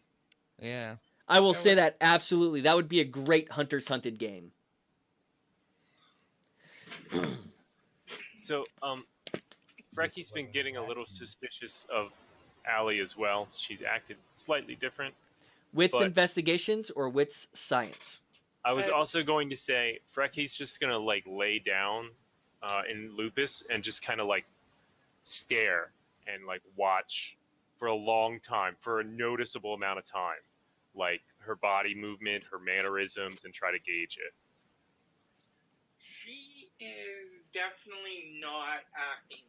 Yeah. I will That say would- that absolutely. That would be a great Hunters Hunted game. So, Frecky's been getting a little suspicious of Allie as well. She's acted slightly different. Wits But- investigations or wits science? I was Uh, also going to say Frecky's just gonna like lay down in Lupus and just kind of like stare and like watch for a long time, for a noticeable amount of time, like her body movement, her mannerisms, and try to gauge it. She is definitely not acting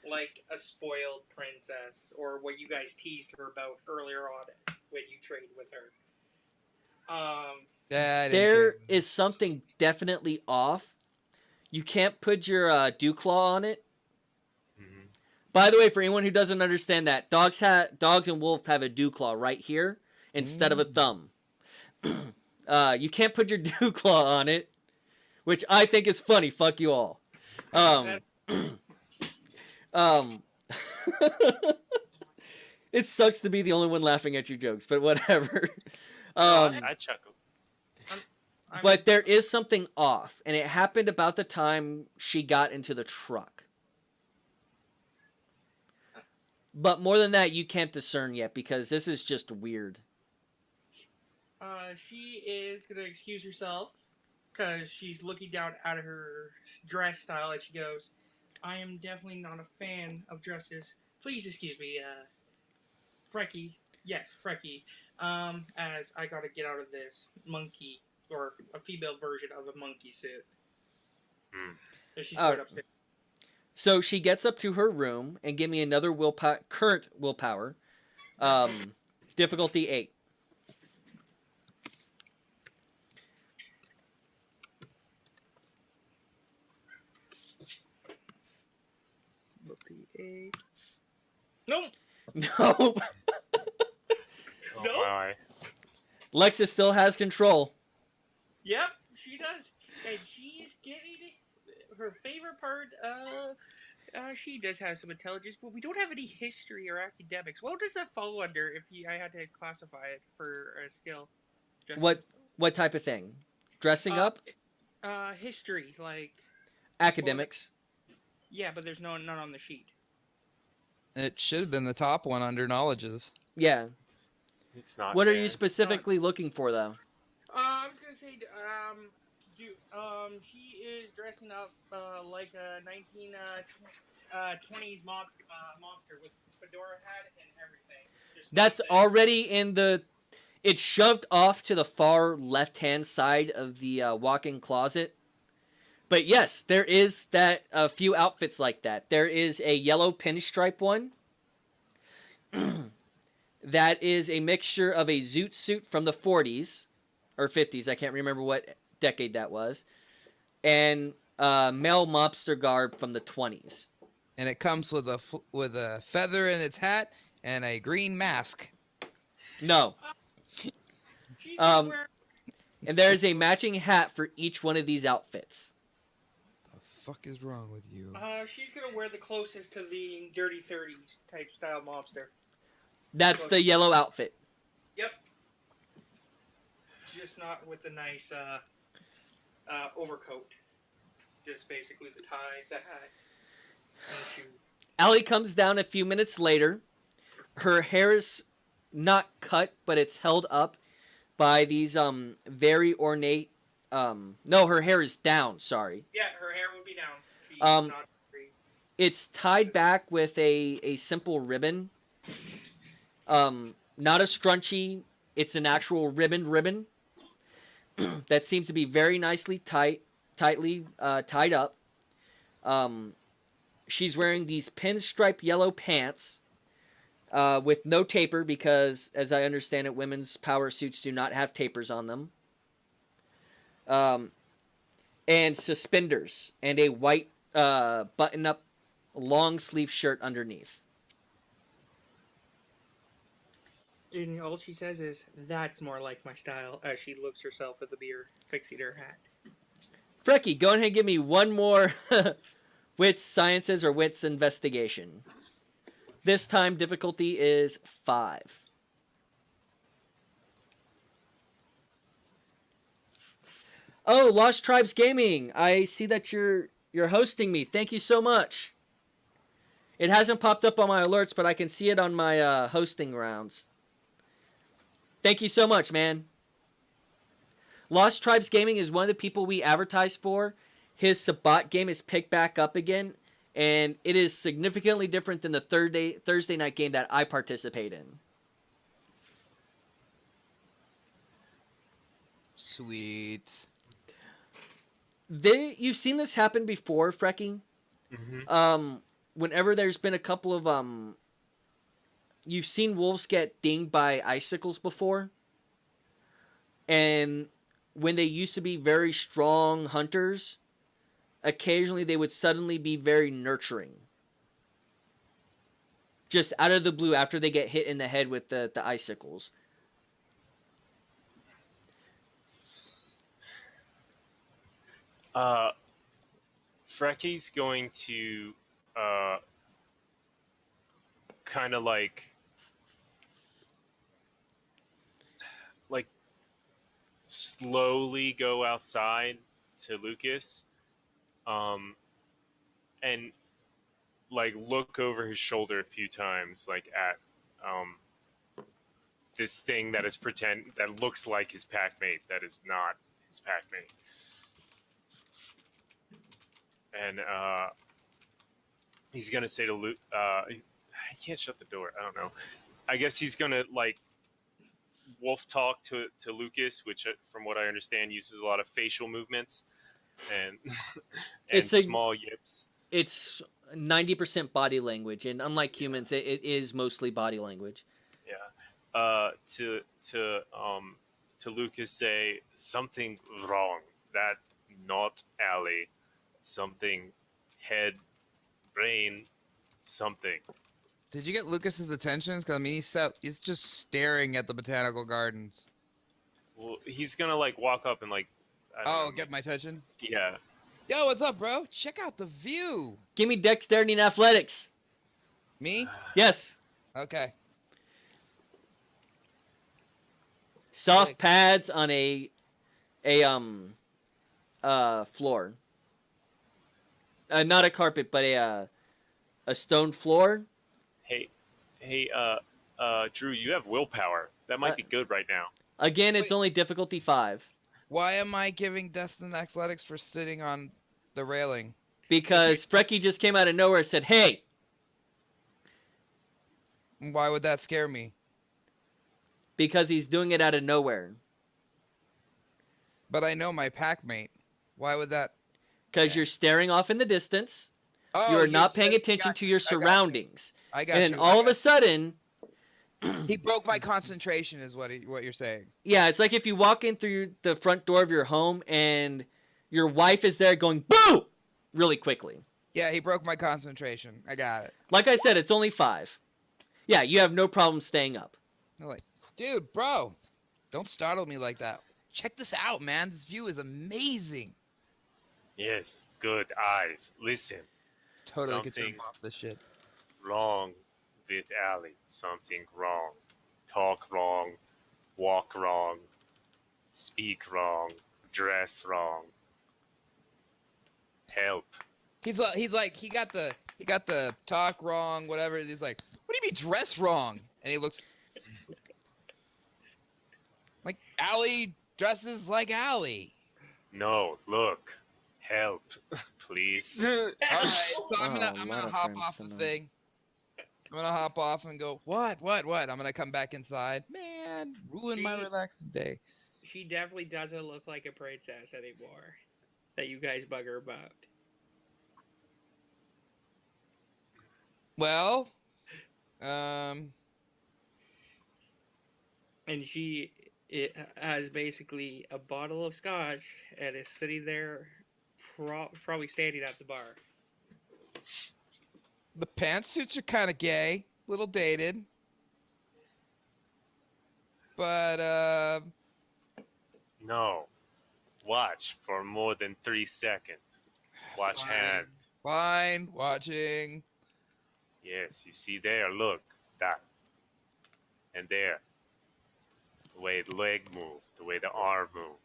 like a spoiled princess or what you guys teased her about earlier on when you traded with her. Yeah, I didn't There care. is something definitely off. You can't put your dew claw on it. Mhm. By the way, for anyone who doesn't understand that, dogs and wolves have a dew claw right here instead of a thumb. You can't put your dew claw on it, which I think is funny. Fuck you all. It sucks to be the only one laughing at your jokes, but whatever. I chuckle. But there is something off, and it happened about the time she got into the truck. But more than that, you can't discern yet because this is just weird. She is gonna excuse herself because she's looking down at her dress style and she goes, "I am definitely not a fan of dresses. Please excuse me, Frecky. Yes, Frecky. As I gotta get out of this monkey or a female version of a monkey suit." Hmm. And she's going Uh, upstairs. So she gets up to her room and give me another current willpower. Difficulty 8. Nope. Nope. Oh, Nope. my. Lexus still has control. Yep, she does, and she's getting her favorite part. She does have some intelligence, but we don't have any history or academics. What does that fall under if I had to classify it for a skill? Justin? What type of thing? Dressing up? History, like Academics? yeah, but there's none on the sheet. It should have been the top one under knowledges. Yeah. It's not. What are there. you specifically looking for, though? I was gonna say, she is dressing up like a 1920s monster with fedora hat and everything. That's already in the... It's shoved off to the far left-hand side of the walk-in closet. But yes, there is a few outfits like that. There is a yellow pinstripe one. That is a mixture of a zoot suit from the 40s. Or 50s, I can't remember what decade that was. And male mobster garb from the 20s. And it comes with a feather in its hat and a green mask. No. She's gonna wear. And there is a matching hat for each one of these outfits. The fuck is wrong with you? She's gonna wear the closest to the Dirty 30s type style mobster. That's the yellow outfit. Yep. Just not with the nice overcoat. Just basically the tie, the hat, and shoes. Allie comes down a few minutes later. Her hair is not cut, but it's held up by these very ornate... no, her hair is down, sorry. Yeah, her hair would be down. She's not free. It's tied back with a simple ribbon. Not a scrunchie. It's an actual ribbon that seems to be very nicely tightly tied up. She's wearing these pinstripe yellow pants with no taper because, as I understand it, women's power suits do not have tapers on them. And suspenders and a white button-up long sleeve shirt underneath. And all she says is, "That's more like my style," as she looks herself at the mirror, fixing her hat. Frecky, go ahead and give me one more wits sciences or wits investigation. This time difficulty is 5. Oh, Lost Tribes Gaming. I see that you're hosting me. Thank you so much. It hasn't popped up on my alerts, but I can see it on my hosting rounds. Thank you so much, man. Lost Tribes Gaming is one of the people we advertise for. His Sabbat game is picked back up again, and it is significantly different than the Thursday night game that I participate in. Sweet. You've seen this happen before, Frecky. Mm-hmm. Whenever there's been a couple of you've seen wolves get dinged by icicles before, and when they used to be very strong hunters, occasionally they would suddenly be very nurturing. Just out of the blue after they get hit in the head with the icicles. Frecky's going to kind of like slowly go outside to Lucas, and like look over his shoulder a few times, like at this thing that is that looks like his packmate that is not his packmate. And he's gonna say to Luke, I can't shut the door. I don't know. I guess he's gonna like wolf talk to Lucas, which, from what I understand, uses a lot of facial movements and and small yips. It's 90% body language, and unlike humans, it is mostly body language. Yeah. To Lucas, say something wrong. That not Allie. Something head, brain, something. Did you get Lucas's attention? Because I mean, he's just staring at the botanical gardens. Well, he's gonna like walk up and like. I don't know, Get my attention. Yeah. Yo, what's up, bro? Check out the view. Give me dexterity and athletics. Me? Yes. Okay. Soft Sick. pads on a floor. Not a carpet, but a stone floor. Hey, Drew, you have willpower. That might be good right now. Again, it's Wait. only difficulty 5. Why am I giving Death and Athletics for sitting on the railing? Because Frecky just came out of nowhere and said, "Hey." Why would that scare me? Because he's doing it out of nowhere. But I know my packmate. Why would that? Because you're staring off in the distance. Oh, You are not paying I attention got to you, your I got you, surroundings. I got And then you. all of a sudden, he broke my concentration, is what you're saying. yeah, it's like if you walk in through the front door of your home and your wife is there going, "Boo!" really quickly. Yeah, he broke my concentration. I got it. Like I said, it's only 5. Yeah, you have no problem staying up. I'm like, dude, bro, don't startle me like that. Check this out, man. This view is amazing. Yes, good eyes. Listen, Totally could Something- jump off this shit. wrong with Allie. Something wrong. Talk wrong. Walk wrong. Speak wrong. Dress wrong. Help. He's like he got the talk wrong, whatever. He's like, what do you mean dress wrong? And he looks like Allie dresses like Allie. No, look. Help, please. All right, so I'm Oh, gonna lot of hop friends off the tonight. thing. I'm gonna hop off and go, what? I'm gonna come back inside. Man, ruin my See? relaxing day. She definitely doesn't look like a princess anymore. That you guys bug her about. Well, And she has basically a bottle of scotch and is sitting there, probably standing at the bar. the pantsuits are kind of gay, little dated, but No. Watch for more than 3 seconds. Watch Fine. hand. fine. Watching. Yes, you see there, look. That. And there. The way the leg move, the way the arm move.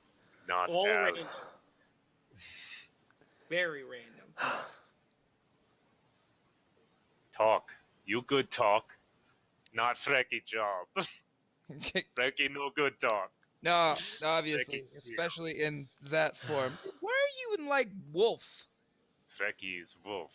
Not All Allie. random. Very random. Talk. You good talk. Not Frecky job. Frecky no good talk. No, obviously, Ricky, especially in that form. Why are you in like wolf? Frecky is wolf.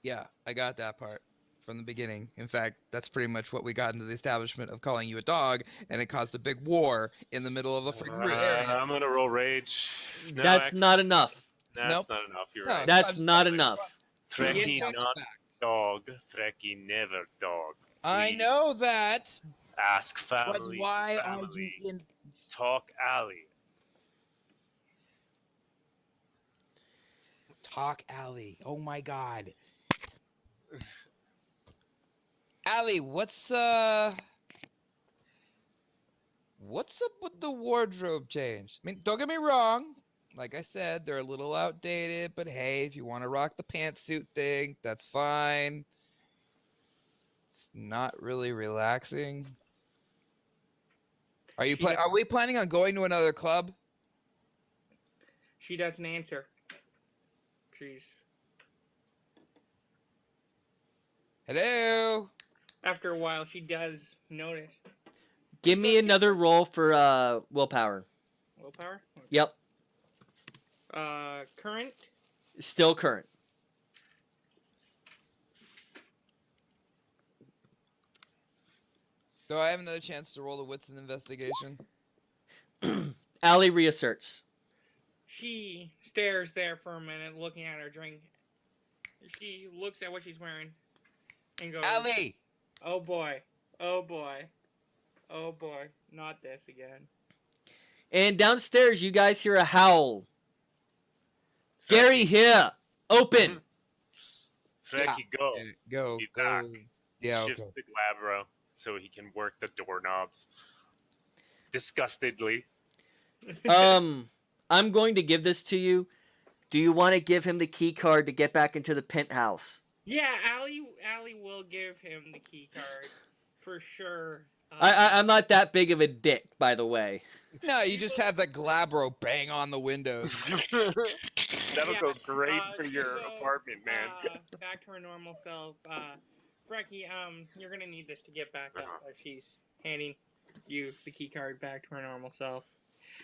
Yeah, I got that part from the beginning. In fact, that's pretty much what we got into the establishment of calling you a dog, and it caused a big war in the middle of a freaking area. I'm gonna roll rage. No, That's actually, not enough. That's not enough. You're No, right. That's I'm not sorry. enough. Frecky Yes, not dog. Frecky never dog. I Please know that, Ask but family. why family. are you in? Talk Allie. Talk Alley. Oh my god. Allie, what's up with the wardrobe change? I mean, don't get me wrong. Like I said, they're a little outdated, but hey, if you want to rock the pantsuit thing, that's fine. It's not really relaxing. Are you She- are we planning on going to another club? She doesn't answer. She's. Hello? After a while, she does notice. Give me another roll for willpower. Willpower? Yep. Current? Still current. Do I have another chance to roll the wits and investigation? Allie reasserts. She stares there for a minute, looking at her drink. She looks at what she's wearing and goes, Allie! "Oh boy. Oh boy. Oh boy. Not this again." And downstairs, you guys hear a howl. Gary, here. Open. Frankie, go. Go. Be Go. back. Yeah, Shifts okay. the glabro so he can work the doorknobs. Disgustedly. I'm going to give this to you. Do you want to give him the key card to get back into the penthouse? Yeah, Allie will give him the key card for sure. I'm not that big of a dick, by the way. No, you just have the glabro bang on the windows. That'll Yeah, go great for she'll your go, apartment, man. Back to her normal self. Frankie, you're gonna need this to get back up. She's handing you the key card back to her normal self,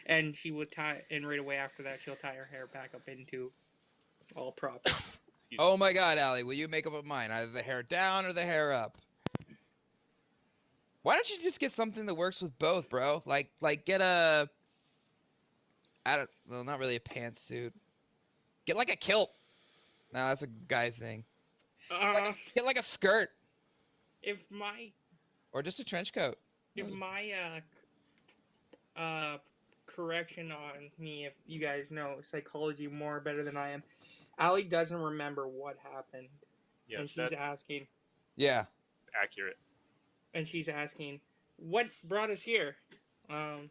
and she will and right away after that, she'll tie her hair back up into all proper. Oh my God, Allie, will you make up a mind? Either the hair down or the hair up. Why don't you just get something that works with both, bro? Like get a, well, not really a pantsuit. Get like a kilt. No, that's a guy thing. Get like a skirt If my or just a trench coat. correction on me, if you guys know psychology more better than I am, Allie doesn't remember what happened, Yeah, and she's that's asking. Yeah. accurate. And she's asking, "What brought us here?" I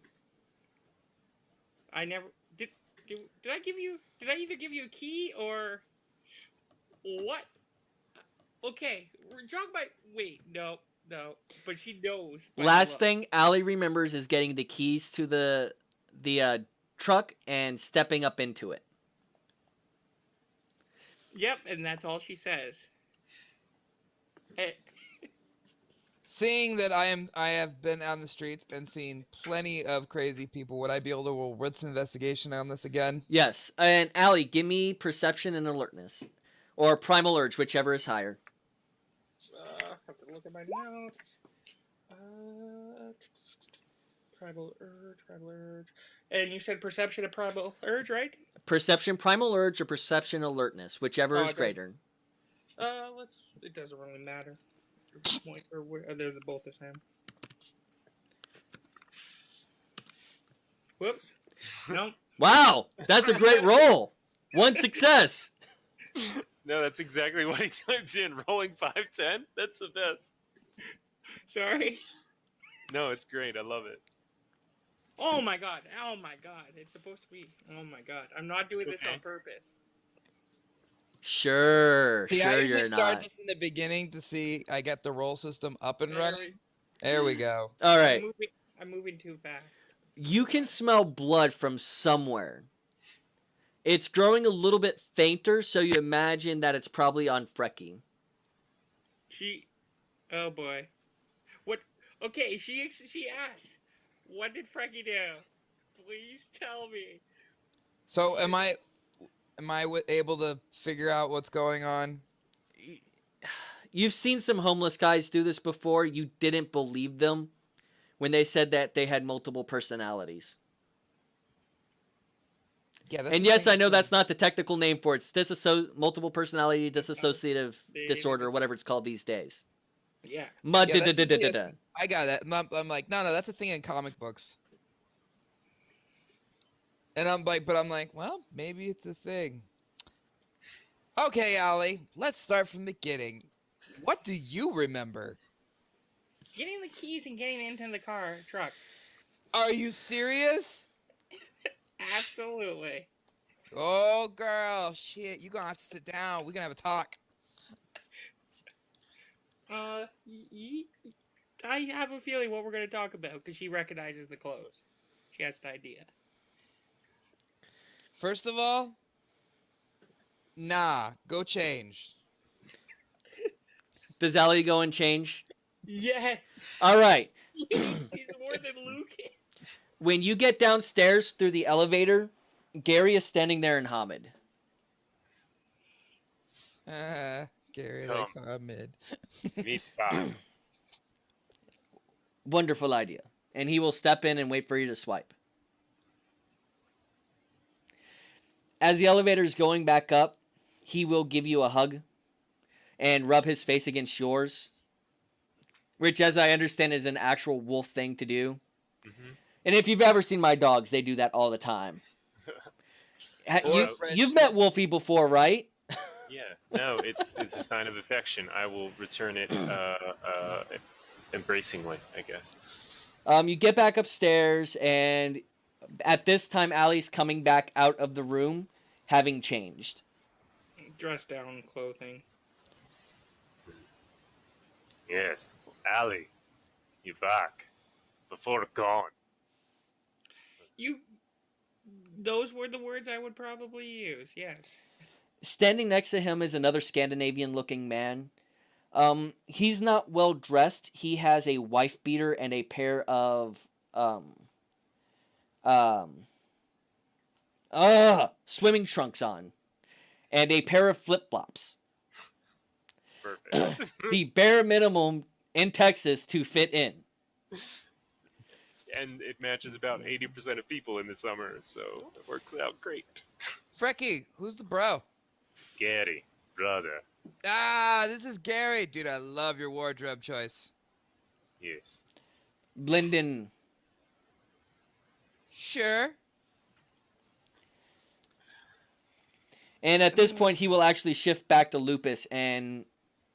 never did. Did I give you? Did I either give you a key or what? Okay, we're jog by. Wait, no. But she knows. by the Last look. thing Allie remembers is getting the keys to the truck and stepping up into it. Yep, and that's all she says. Seeing that I have been on the streets and seen plenty of crazy people, would I be able to roll wits investigation on this again? Yes, and Allie, give me perception and alertness, or primal urge, whichever is higher. Have to look at my notes. Tribal urge. And you said perception of primal urge, right? Perception, primal urge, or perception, alertness, whichever Oh, is it does. greater. It doesn't really matter. They're both the same. Whoops. No. Wow, that's a great roll. One success. No, that's exactly what he typed in. Rolling 510. That's the best. Sorry. No, it's great. I love it. Oh my god. It's supposed to be. Oh my god. I'm not doing this on purpose. Sure, See, I sure usually you're start not. just in the beginning to see I get the roll system up and running. There we go. All right, I'm moving too fast. you can smell blood from somewhere. It's growing a little bit fainter, so you imagine that it's probably on Frecky. Oh boy. What? Okay, she asks, "What did Frankie do? Please tell me." So am I able to figure out what's going on? You've seen some homeless guys do this before. You didn't believe them when they said that they had multiple personalities. Yeah, that's And the yes, same I know thing. that's not the technical name for it. It's multiple personality dissociative disorder, whatever it's called these days. Yeah. Yeah, that's usually I got that. I'm like, no, that's a thing in comic books. And I'm like, well, maybe it's a thing. Okay, Allie, let's start from the beginning. What do you remember? Getting the keys and getting into the truck. Are you serious? Absolutely. Oh, girl, shit, you're gonna have to sit down. We're gonna have a talk. I have a feeling what we're going to talk about because she recognizes the clothes. She has an idea. First of all, nah, go change. Does Allie go and change? Yes. All right. He's more than Lucas. When you get downstairs through the elevator, Gary is standing there in Hamid. Gary Come. likes Hamid. Meet five. Wonderful idea. And he will step in and wait for you to swipe. As the elevator is going back up, he will give you a hug and rub his face against yours, which, as I understand, is an actual wolf thing to do. Mm-hmm. And if you've ever seen my dogs, they do that all the time. You've met Wolfie before, right? Yeah. No, it's a sign of affection. I will return it embracingly, I guess. You get back upstairs, and at this time, Allie's coming back out of the room, having changed. Dress down clothing. Yes, Allie, you're back. Before gone. Those were the words I would probably use, yes. Standing next to him is another Scandinavian-looking man. He's not well dressed. He has a wife beater and a pair of swimming trunks on, and a pair of flip-flops. Perfect. The bare minimum in Texas to fit in. And it matches about 80% of people in the summer, so it works out great. Frecky, who's the bro? Gary, brother. This is Gary. Dude, I love your wardrobe choice. Yes. Blend in. Sure. And at this point, he will actually shift back to Lupus and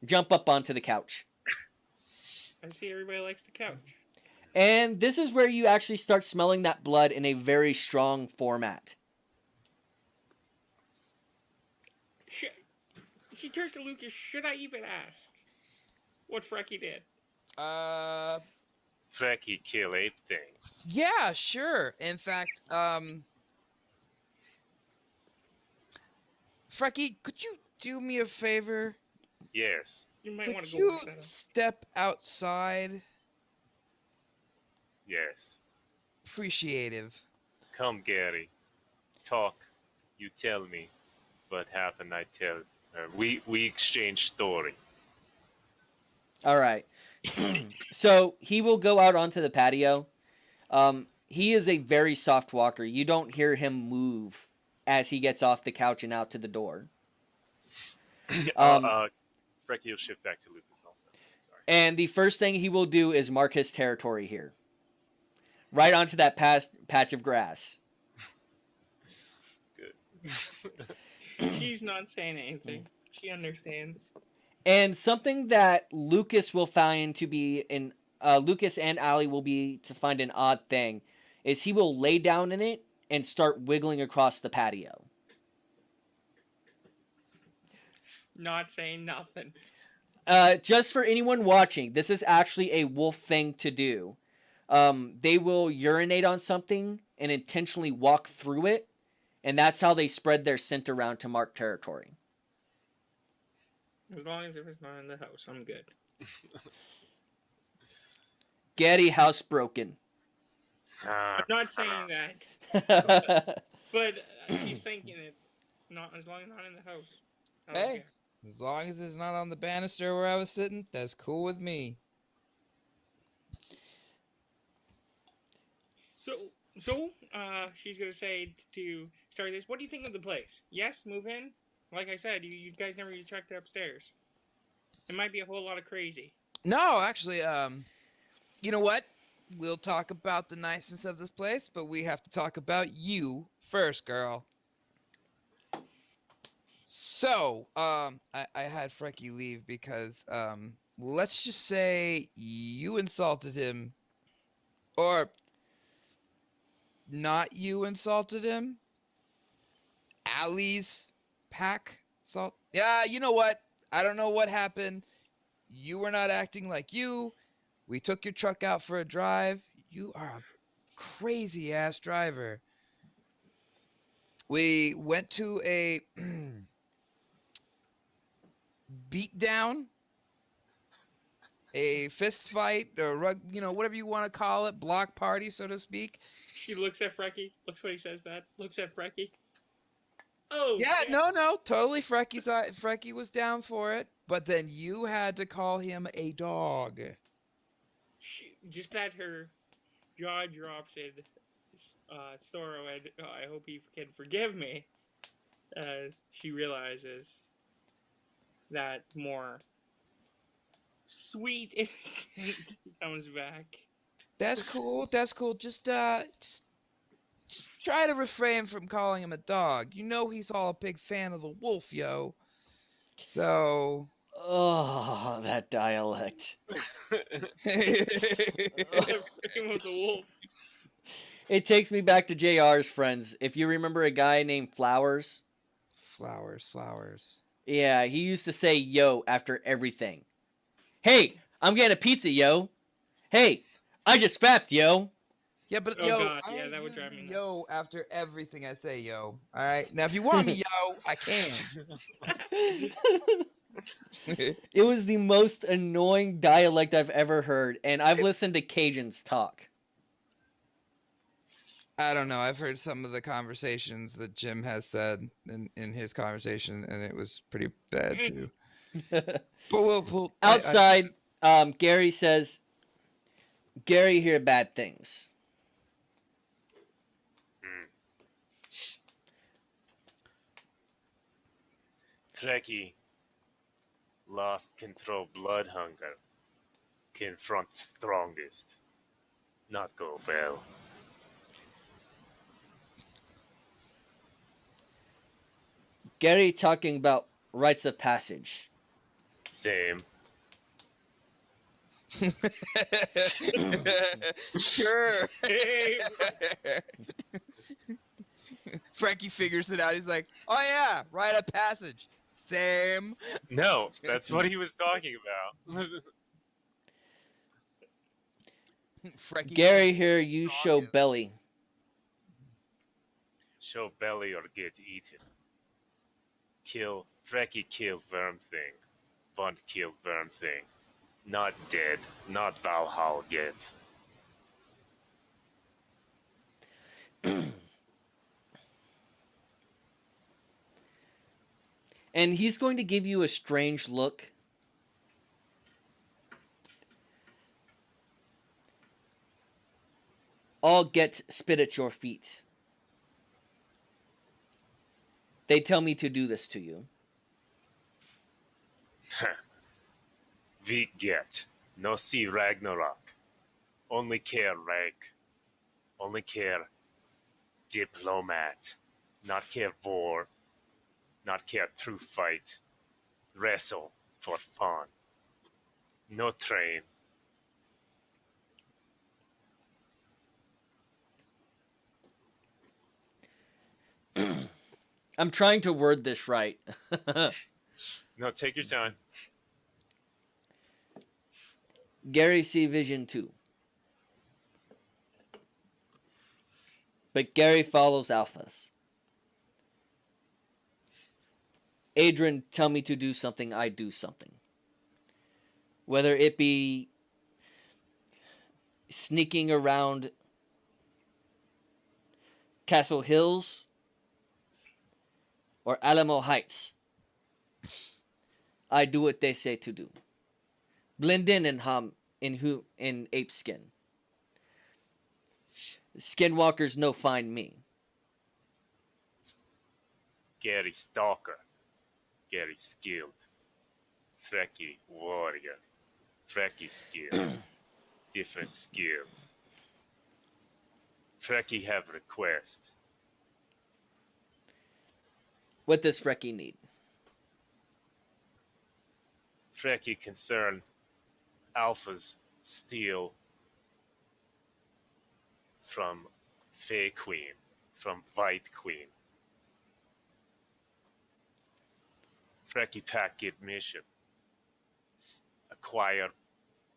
jump up onto the couch. I see everybody likes the couch. And this is where you actually start smelling that blood in a very strong format. She turns to Lucas. Should I even ask what Frecky did? Frecky kill ape things. Yeah, sure. In fact, Frecky, could you do me a favor? Yes. You might want Could to go you look that up. step outside? Yes. Appreciative. Come, Gary. Talk. You tell me. What happened, I tell. We exchange story. All right. So he will go out onto the patio. He is a very soft walker. You don't hear him move as he gets off the couch and out to the door. Frecky will shift back to Lucas also. Sorry. And the first thing he will do is mark his territory here. Right onto that patch of grass. Good. She's not saying anything. She understands. And something that Lucas will find to be Lucas and Allie will be to find an odd thing is he will lay down in it and start wiggling across the patio. Not saying nothing. Just for anyone watching, this is actually a wolf thing to do. They will urinate on something and intentionally walk through it, and that's how they spread their scent around to mark territory. As long as it was not in the house, I'm good. Getty housebroken. I'm not saying that, but she's thinking it. Not as long as not in the house. I don't Hey, care. as long as it's not on the banister where I was sitting, that's cool with me. So, she's gonna say to start this. What do you think of the place? Yes, move in. Like I said, you guys never checked upstairs. It might be a whole lot of crazy. No, actually, you know what? We'll talk about the niceness of this place, but we have to talk about you first, girl. So, I had Frecky leave because, let's just say you insulted him, or not you insulted him. Allie's pack salt. Yeah, you know what? I don't know what happened. You were not acting like you. We took your truck out for a drive. You are a crazy ass driver. We went to a beat down a fist fight or rug, whatever you want to call it, block party, so to speak. She looks at Frecky. Looks when he says that. Looks at Frecky. Oh Yeah, shit! no, totally. Frecky was down for it, but then you had to call him a dog. Just that her jaw drops in sorrow, and I hope he can forgive me. As she realizes that more sweet innocent comes back. That's cool. That's cool. Just try to refrain from calling him a dog. You know he's all a big fan of the wolf, yo. So. Oh, that dialect. Freaking with the wolf. It takes me back to JR's friends. If you remember a guy named Flowers. Flowers. Yeah, he used to say yo after everything. Hey, I'm getting a pizza, yo. Hey, I just fapped, yo. Yeah, but Oh yo, god, I yeah, ain't that would drive me using nuts. yo after everything I say, yo. All right. Now, if you want me, yo, I can. It was the most annoying dialect I've ever heard, and I've listened to Cajuns talk. I don't know. I've heard some of the conversations that Jim has said in his conversation, and it was pretty bad too. But we'll Outside, Gary says, Gary hear bad things. Trekkie lost control blood hunger. Confront strongest. Not go well. Gary talking about rites of passage. Same. Sure. Hey, Frankie figures it out. He's like, "Oh yeah, rite of passage. Same." No, that's what he was talking about. Frankie Gary goes, here, you show strongest. belly. Show belly or get eaten. Trekkie kill Worm Thing. Bond kill Worm Thing. Not dead, not Valhalla yet. And he's going to give you a strange look. All get spit at your feet. They tell me to do this to you. We get. No see Ragnarok. Only care rank. Only care diplomat. Not care war. Not care true fight. Wrestle for fun. No train. I'm trying to word this right. No, take your time. Gary see vision too. But Gary follows alphas. Adrian tell me to do something, I do something. Whether it be sneaking around Castle Hills or Alamo Heights, I do what they say to do. Blend in in ape skin. Skinwalkers no find me. Gary Stalker. Gary skilled. Trekkie warrior. Trekkie skilled. Different skills. Trekkie have request. What does Frecky need? Trekkie concern alphas steal from Fey Queen, from White Queen. Trekkie pack get mission. Acquire,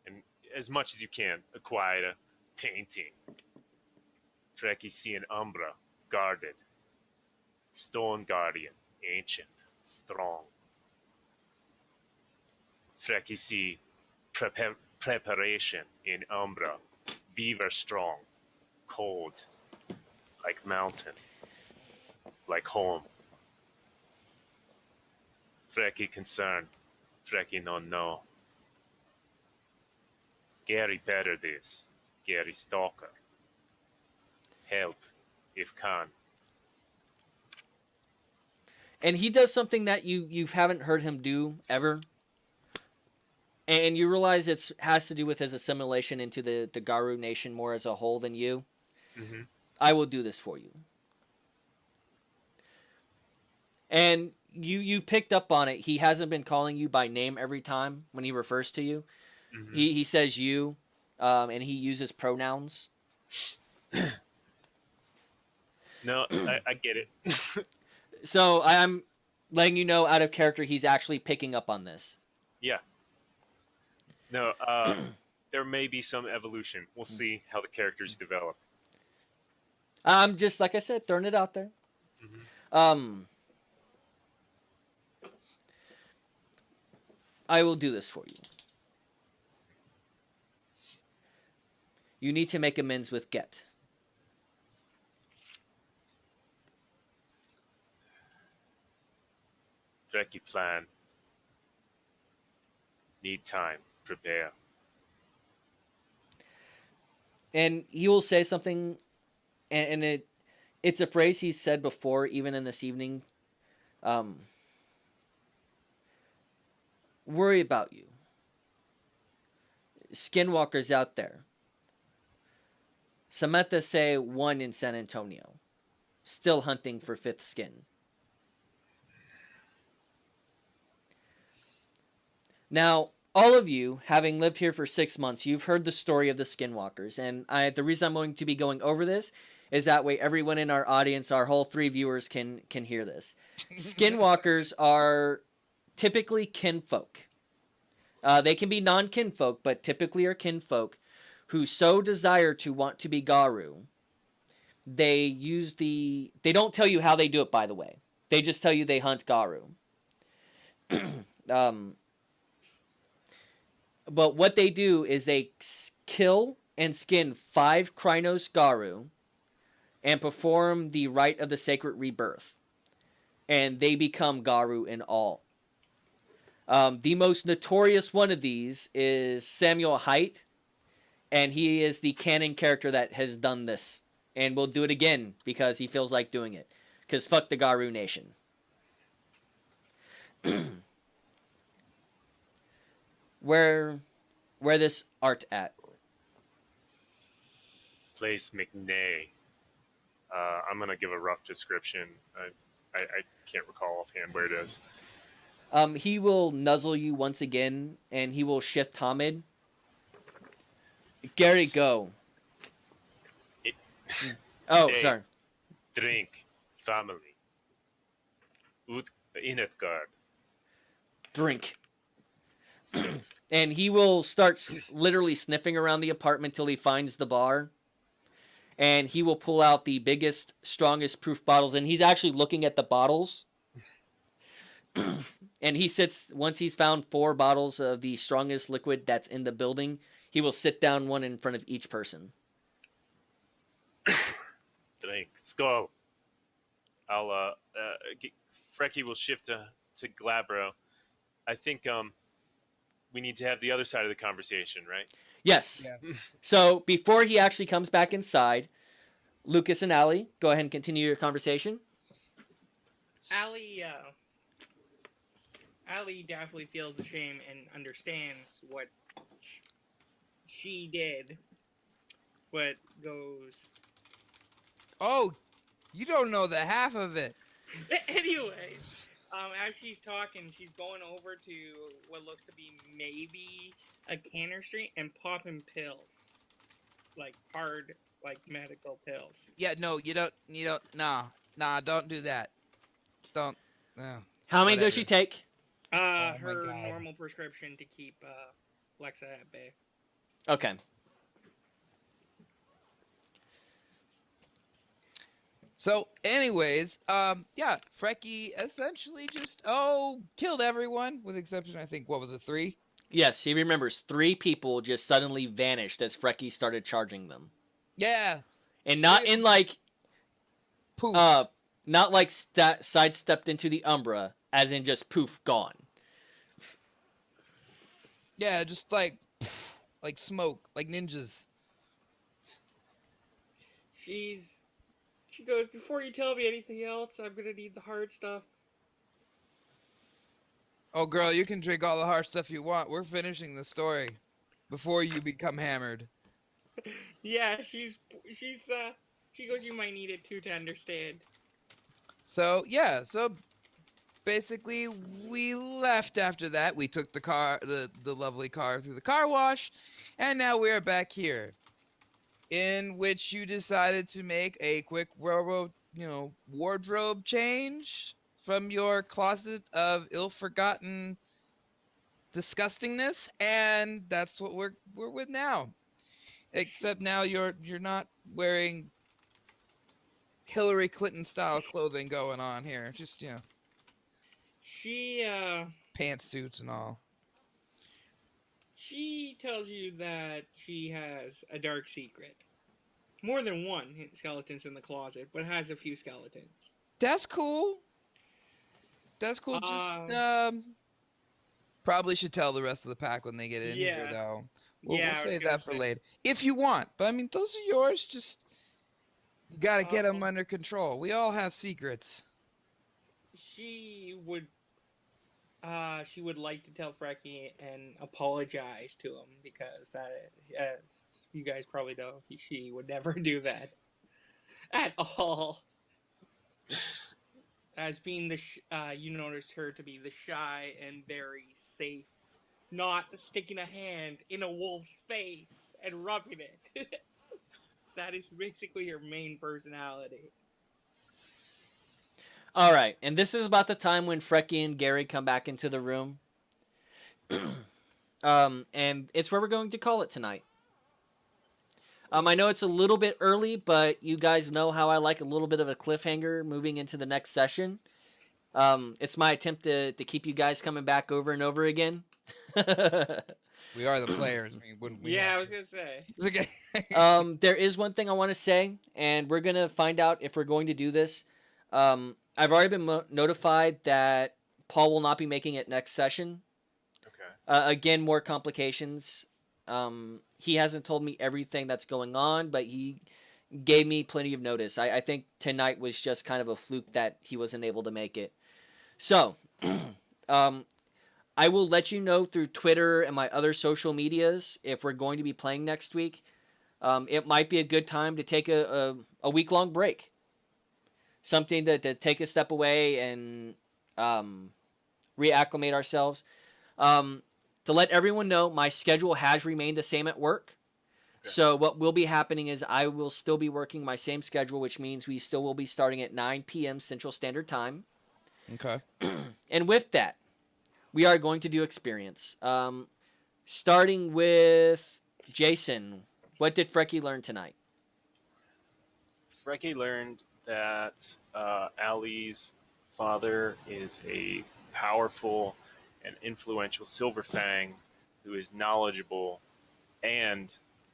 and as much as you can, acquire a painting. Trekkie see an Umbra, guarded. Stone Guardian, ancient, strong. Trekkie see preparation in Umbra. We were strong, cold, like mountain, like home. Frecky concerned, Frecky no know. Gary better this, Gary stalker. Help, if can. And he does something that you haven't heard him do ever. And you realize it has to do with his assimilation into the Garu nation more as a whole than you. Mm-hmm. I will do this for you. And you picked up on it. He hasn't been calling you by name every time when he refers to you. Mm-hmm. He says you, and he uses pronouns. No, I get it. So I'm letting you know out of character he's actually picking up on this. Yeah. No, there may be some evolution. We'll see how the characters develop. I'm just, like I said, throwing it out there. Mm-hmm. I will do this for you. You need to make amends with Get. Frecky plan. Need time. Prepare. And he will say something, and it's a phrase he's said before, even in this evening. Worry about you. Skinwalkers out there. Samantha say 1 in San Antonio. Still hunting for 5th skin. Now, all of you, having lived here for 6 months, you've heard the story of the Skinwalkers. And the reason I'm going to be going over this is that way everyone in our audience, our whole 3 viewers, can hear this. Skinwalkers are typically kinfolk. They can be non-kinfolk, but typically are kinfolk who so desire to want to be Garu. They don't tell you how they do it, by the way. They just tell you they hunt Garu. But what they do is they kill and skin 5 Krynos Garu and perform the rite of the sacred rebirth. And they become Garu in all. The most notorious one of these is Samuel Haidt, and he is the canon character that has done this and will do it again because he feels like doing it. Because fuck the Garu Nation. Where this art at? Place McNay. I'm gonna give a rough description. I can't recall offhand where it is. He will nuzzle you once again, and he will shift Hamid. Gary, go. Stay, Sorry. Drink. Family. Ut Inetgard. Drink. And he will start literally sniffing around the apartment till he finds the bar. And he will pull out the biggest, strongest proof bottles. And he's actually looking at the bottles. And he sits, once he's found 4 bottles of the strongest liquid that's in the building, he will sit down one in front of each person. Drink. Skull. I'll, Frecky will shift to Glabro. I think, we need to have the other side of the conversation, right? Yes. Yeah. So before he actually comes back inside, Lucas and Allie, go ahead and continue your conversation. Allie definitely feels the shame and understands what she did. What goes... Oh, you don't know the half of it. Anyways, as she's talking, she's going over to what looks to be maybe a canner street and popping pills. Like hard, like medical pills. Yeah, no, you don't, nah, don't do that. Don't, no. How many does Whatever. she take? my Her God. normal prescription to keep Lexa at bay. Okay. So, anyways, yeah, Frecky essentially just, killed everyone, with the exception, I think, what was it, 3? Yes, he remembers 3 people just suddenly vanished as Frecky started charging them. Yeah. And not in like Poof. not like sidestepped into the Umbra, as in just poof, gone. Yeah, just like smoke, like ninjas. She goes, before you tell me anything else, I'm gonna need the hard stuff. Oh, girl, you can drink all the hard stuff you want. We're finishing the story before you become hammered. Yeah, she goes, you might need it too to understand. So yeah, so basically we left after that. We took the lovely car through the car wash, and now we're back here, in which you decided to make a quick wardrobe change from your closet of ill-forgotten disgustingness, and that's what we're with now. Except now you're not wearing Hillary Clinton style clothing going on here. Just She pantsuits and all. she tells you that she has a dark secret. More than one skeletons in the closet, but has a few skeletons. That's cool. That's cool. Just probably should tell the rest of the pack when they get in here, Yeah. though. We'll Yeah, I was save gonna that for say. later if you want. But I mean, those are yours. Just you gotta get them Um, under control. We all have secrets. she would like to tell Frecky and apologize to him because that, as you guys probably know, she would never do that at all. As being you noticed her to be the shy and very safe, not sticking a hand in a wolf's face and rubbing it. That is basically her main personality. All right, and this is about the time when Frecky and Gary come back into the room. And it's where we're going to call it tonight. I know it's a little bit early, but you guys know how I like a little bit of a cliffhanger moving into the next session. It's my attempt to keep you guys coming back over and over again. We are the players. I mean, wouldn't we? Yeah, I was gonna say. It's okay. There is one thing I want to say, and we're gonna find out if we're going to do this. I've already been notified that Paul will not be making it next session. Okay. Again, more complications. He hasn't told me everything that's going on, but he gave me plenty of notice. I think tonight was just kind of a fluke that he wasn't able to make it. So, I will let you know through Twitter and my other social medias if we're going to be playing next week. It might be a good time to take a week-long break. Something to take a step away and reacclimate ourselves. To let everyone know, my schedule has remained the same at work. Okay. So what will be happening is I will still be working my same schedule, which means we still will be starting at 9 p.m. Central Standard Time. Okay. And with that, we are going to do experience. Starting with Jason, what did Frecky learn tonight? Frecky learned that Ali's father is a powerful and influential Silver Fang who is knowledgeable and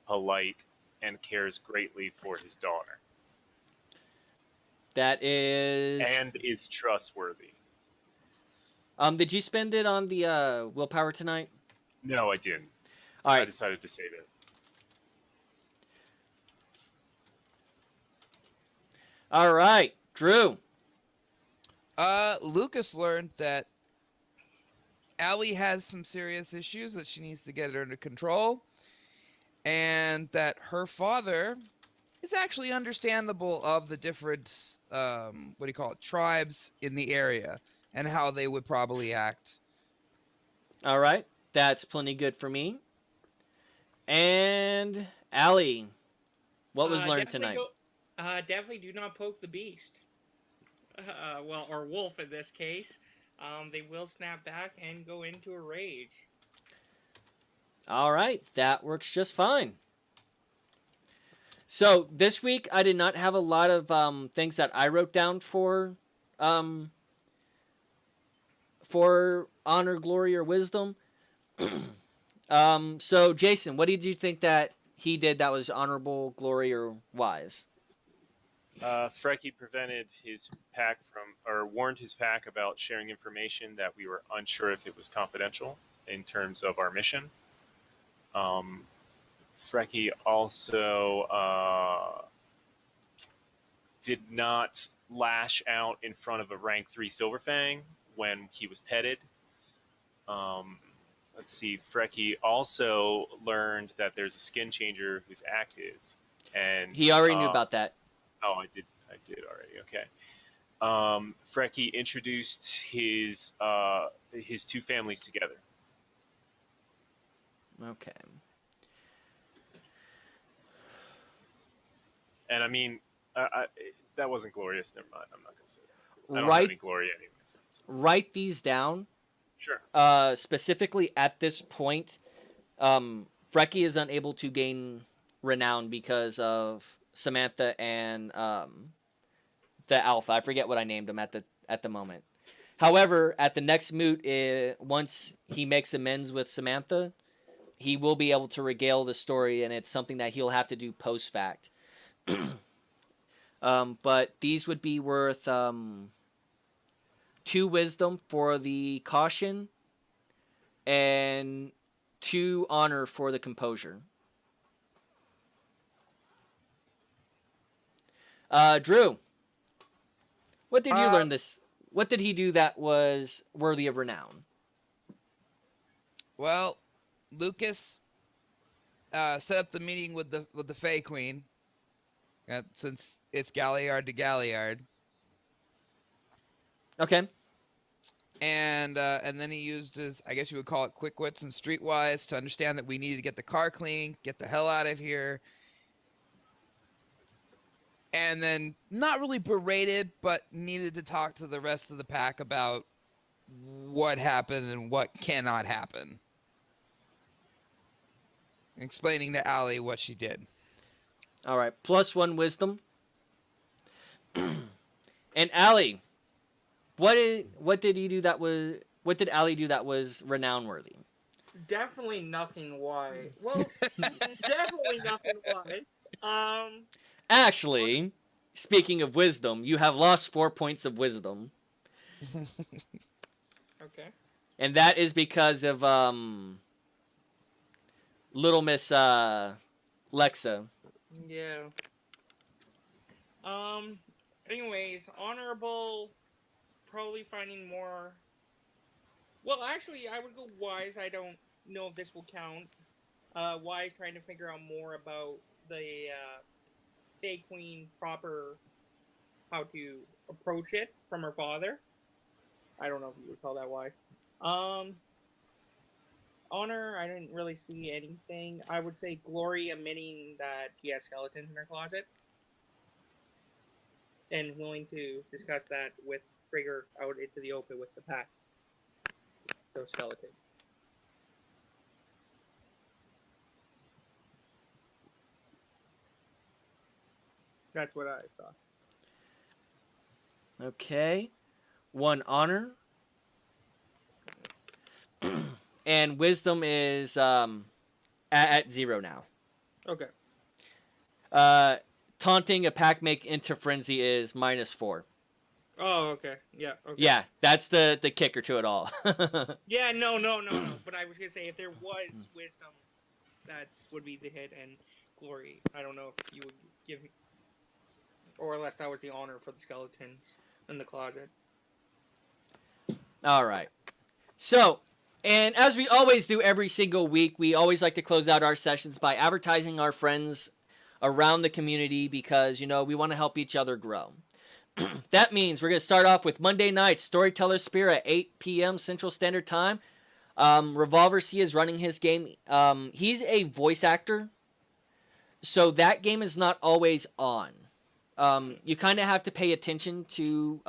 polite and cares greatly for his daughter. That is... And is trustworthy. Did you spend it on the willpower tonight? No, I didn't. All right. I decided to save it. All right, Drew. Lucas learned that Allie has some serious issues that she needs to get under control, and that her father is actually understandable of the different tribes in the area and how they would probably act. All right, that's plenty good for me. And Allie, what was learned tonight? Definitely do not poke the beast. Or wolf in this case. They will snap back and go into a rage. All right, that works just fine. So this week I did not have a lot of things that I wrote down for honor, glory, or wisdom. So Jason, what did you think that he did that was honorable, glory, or wise? Frecky prevented his pack from, or warned his pack about sharing information that we were unsure if it was confidential in terms of our mission. Um, Frecky also did not lash out in front of a rank 3 Silverfang when he was petted. Um, let's see. Frecky also learned that there's a skin changer who's active, and He already knew about that. Oh, I did. I did already. Okay. Frecky introduced his two families together. Okay. And I mean, that wasn't glorious. Never mind. I'm not gonna say that. I don't Right. have any glory anyways. Write these down. Sure. Specifically at this point, Frecky is unable to gain renown because of Samantha and the Alpha. I forget what I named him at the moment. However, at the next moot, once he makes amends with Samantha, he will be able to regale the story, and it's something that he'll have to do post fact. But these would be worth 2 wisdom for the caution and 2 honor for the composure. Drew, what did you learn this? What did he do that was worthy of renown? Well, Lucas set up the meeting with the Fey Queen, since it's Galliard to Galliard. Okay. And then he used his, I guess you would call it, quick wits and streetwise to understand that we needed to get the car clean, get the hell out of here. And then not really berated, but needed to talk to the rest of the pack about what happened and what cannot happen. Explaining to Allie what she did. All right. +1 wisdom. And Allie, what did he do that was? What did Allie do that was renown worthy? Definitely nothing wise. Well, definitely nothing wise. Actually, speaking of wisdom, you have lost 4 points of wisdom. Okay. And that is because of Little Miss Lexa. Yeah. Anyways, honorable, probably finding more. Well, actually, I would go wise. I don't know if this will count. Wise, trying to figure out more about the Fey Queen proper, how to approach it from her father. I don't know if you would call that wise. Honor, I didn't really see anything. I would say glory, admitting that she has skeletons in her closet. And willing to discuss that with Trigger out into the open with the pack. Those skeletons. That's what I saw. Okay. 1 honor. And wisdom is at 0 now. Okay. Taunting a pack make into frenzy is -4. Oh, okay. Yeah. Okay. Yeah, that's the kicker to it all. Yeah. No. But I was gonna say if there was wisdom, that would be the hit, and glory. I don't know if you would give, or unless that was the honor for the skeletons in the closet. All right. So, and as we always do every single week, we always like to close out our sessions by advertising our friends around the community because, we want to help each other grow. That means we're going to start off with Monday night, Storyteller Spear at 8 p.m. Central Standard Time. Revolver C is running his game. He's a voice actor, so that game is not always on. You kind of have to pay attention to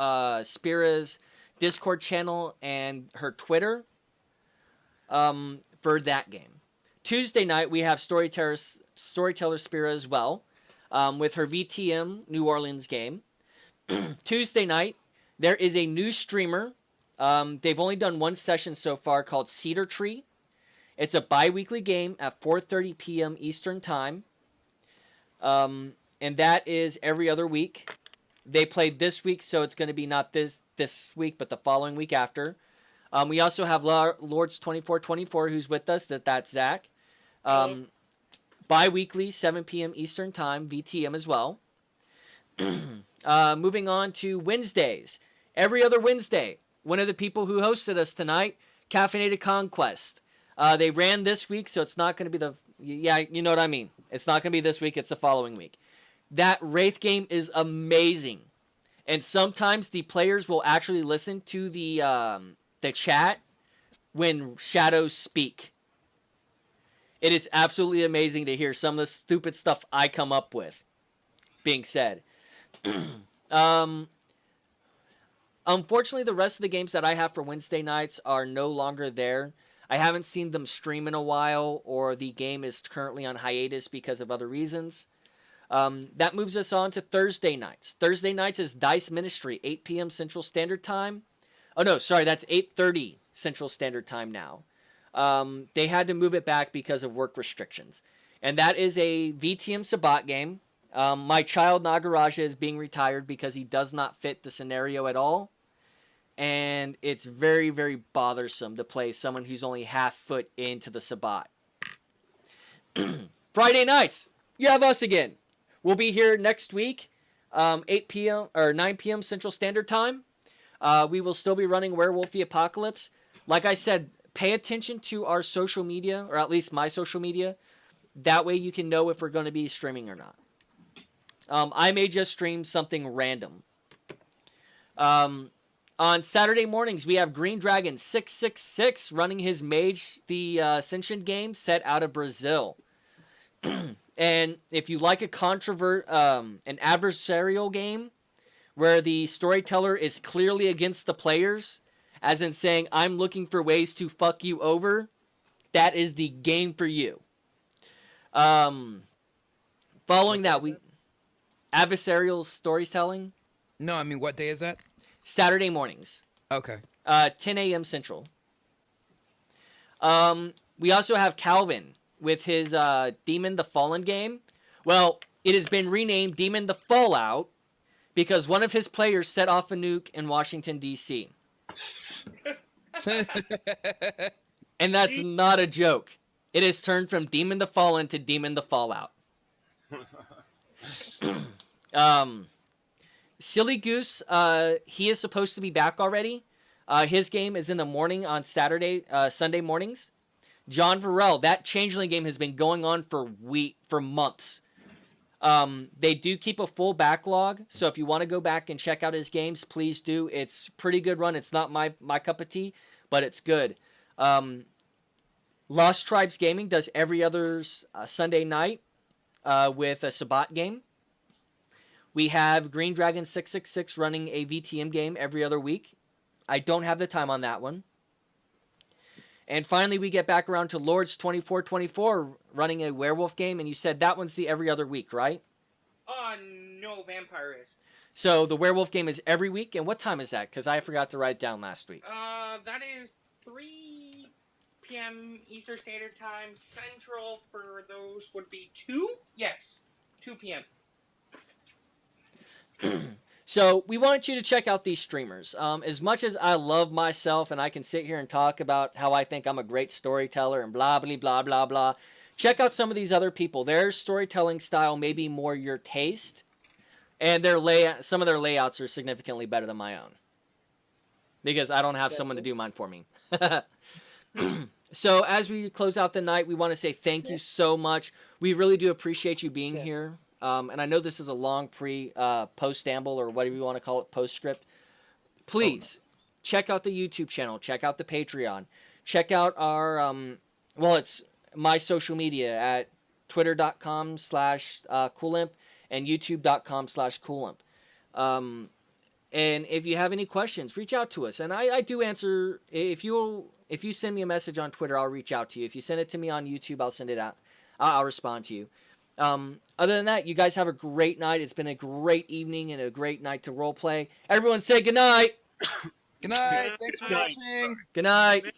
Spira's Discord channel and her Twitter for that game. Tuesday night, we have Storyteller Spira as well, with her VTM New Orleans game. Tuesday night, there is a new streamer. They've only done 1 session so far called Cedar Tree. It's a bi-weekly game at 4:30 p.m. Eastern Time. And that is every other week. They played this week, so it's going to be not this week, but the following week after. We also have Lords 2424, who's with us. That's Zach. Bi-weekly, 7 p.m. Eastern Time, VTM as well. Moving on to Wednesdays. Every other Wednesday, one of the people who hosted us tonight, Caffeinated Conquest. They ran this week, so it's not going to be yeah, you know what I mean. It's not going to be this week, it's the following week. That Wraith game is amazing. And sometimes the players will actually listen to the chat when shadows speak. It is absolutely amazing to hear some of the stupid stuff I come up with being said. Unfortunately, the rest of the games that I have for Wednesday nights are no longer there. I haven't seen them stream in a while, or the game is currently on hiatus because of other reasons. That moves us on to Thursday nights. Thursday nights is Dice Ministry, 8 p.m. Central Standard Time. Oh, no, sorry, that's 8:30 Central Standard Time now. They had to move it back because of work restrictions. And that is a VTM Sabat game. My child Nagaraja is being retired because he does not fit the scenario at all. And it's very, very bothersome to play someone who's only half foot into the Sabat. Friday nights, you have us again. We'll be here next week, 8 p.m. or 9 p.m. Central Standard Time. We will still be running Werewolf the Apocalypse. Like I said, pay attention to our social media, or at least my social media. That way you can know if we're going to be streaming or not. I may just stream something random. On Saturday mornings, we have Green Dragon 666 running his Mage the Ascension game set out of Brazil. And if you like an adversarial game where the storyteller is clearly against the players, as in saying, I'm looking for ways to fuck you over, that is the game for you. Following that, adversarial storytelling. No, I mean, what day is that? Saturday mornings. Okay. 10 a.m. Central. We also have Calvin with his Demon the Fallen game. Well, it has been renamed Demon the Fallout because one of his players set off a nuke in Washington, D.C. And that's not a joke. It has turned from Demon the Fallen to Demon the Fallout. Silly Goose, he is supposed to be back already. His game is in the morning on Sunday mornings. John Varel, that Changeling game has been going on for months. They do keep a full backlog, so if you want to go back and check out his games, please do. It's pretty good run. It's not my cup of tea, but it's good. Lost Tribes Gaming does every other Sunday night with a Sabat game. We have Green Dragon 666 running a VTM game every other week. I don't have the time on that one. And finally, we get back around to Lords 2424 running a Werewolf game, and you said that one's the every other week, right? No, Vampire is. So the Werewolf game is every week, and what time is that? Because I forgot to write it down last week. That is 3 p.m. Eastern Standard Time. Central for those would be 2? Yes, 2 p.m. So we wanted you to check out these streamers. As much as I love myself and I can sit here and talk about how I think I'm a great storyteller and blah, blah, blah, blah, blah, check out some of these other people. Their storytelling style may be more your taste, and some of their layouts are significantly better than my own. Because I don't have someone to do mine for me. So as we close out the night, we want to say thank you so much. We really do appreciate you being here. And I know this is a long post-amble or whatever you want to call it, postscript. Please, check out the YouTube channel. Check out the Patreon. Check out our, it's my social media at twitter.com/coolimp and youtube.com/coolimp. And if you have any questions, reach out to us. And I do answer. If you send me a message on Twitter, I'll reach out to you. If you send it to me on YouTube, I'll send it out. I'll respond to you. Other than that, you guys have a great night. It's been a great evening and a great night to roleplay. Everyone say good night. Good night. Thanks for watching. Good night.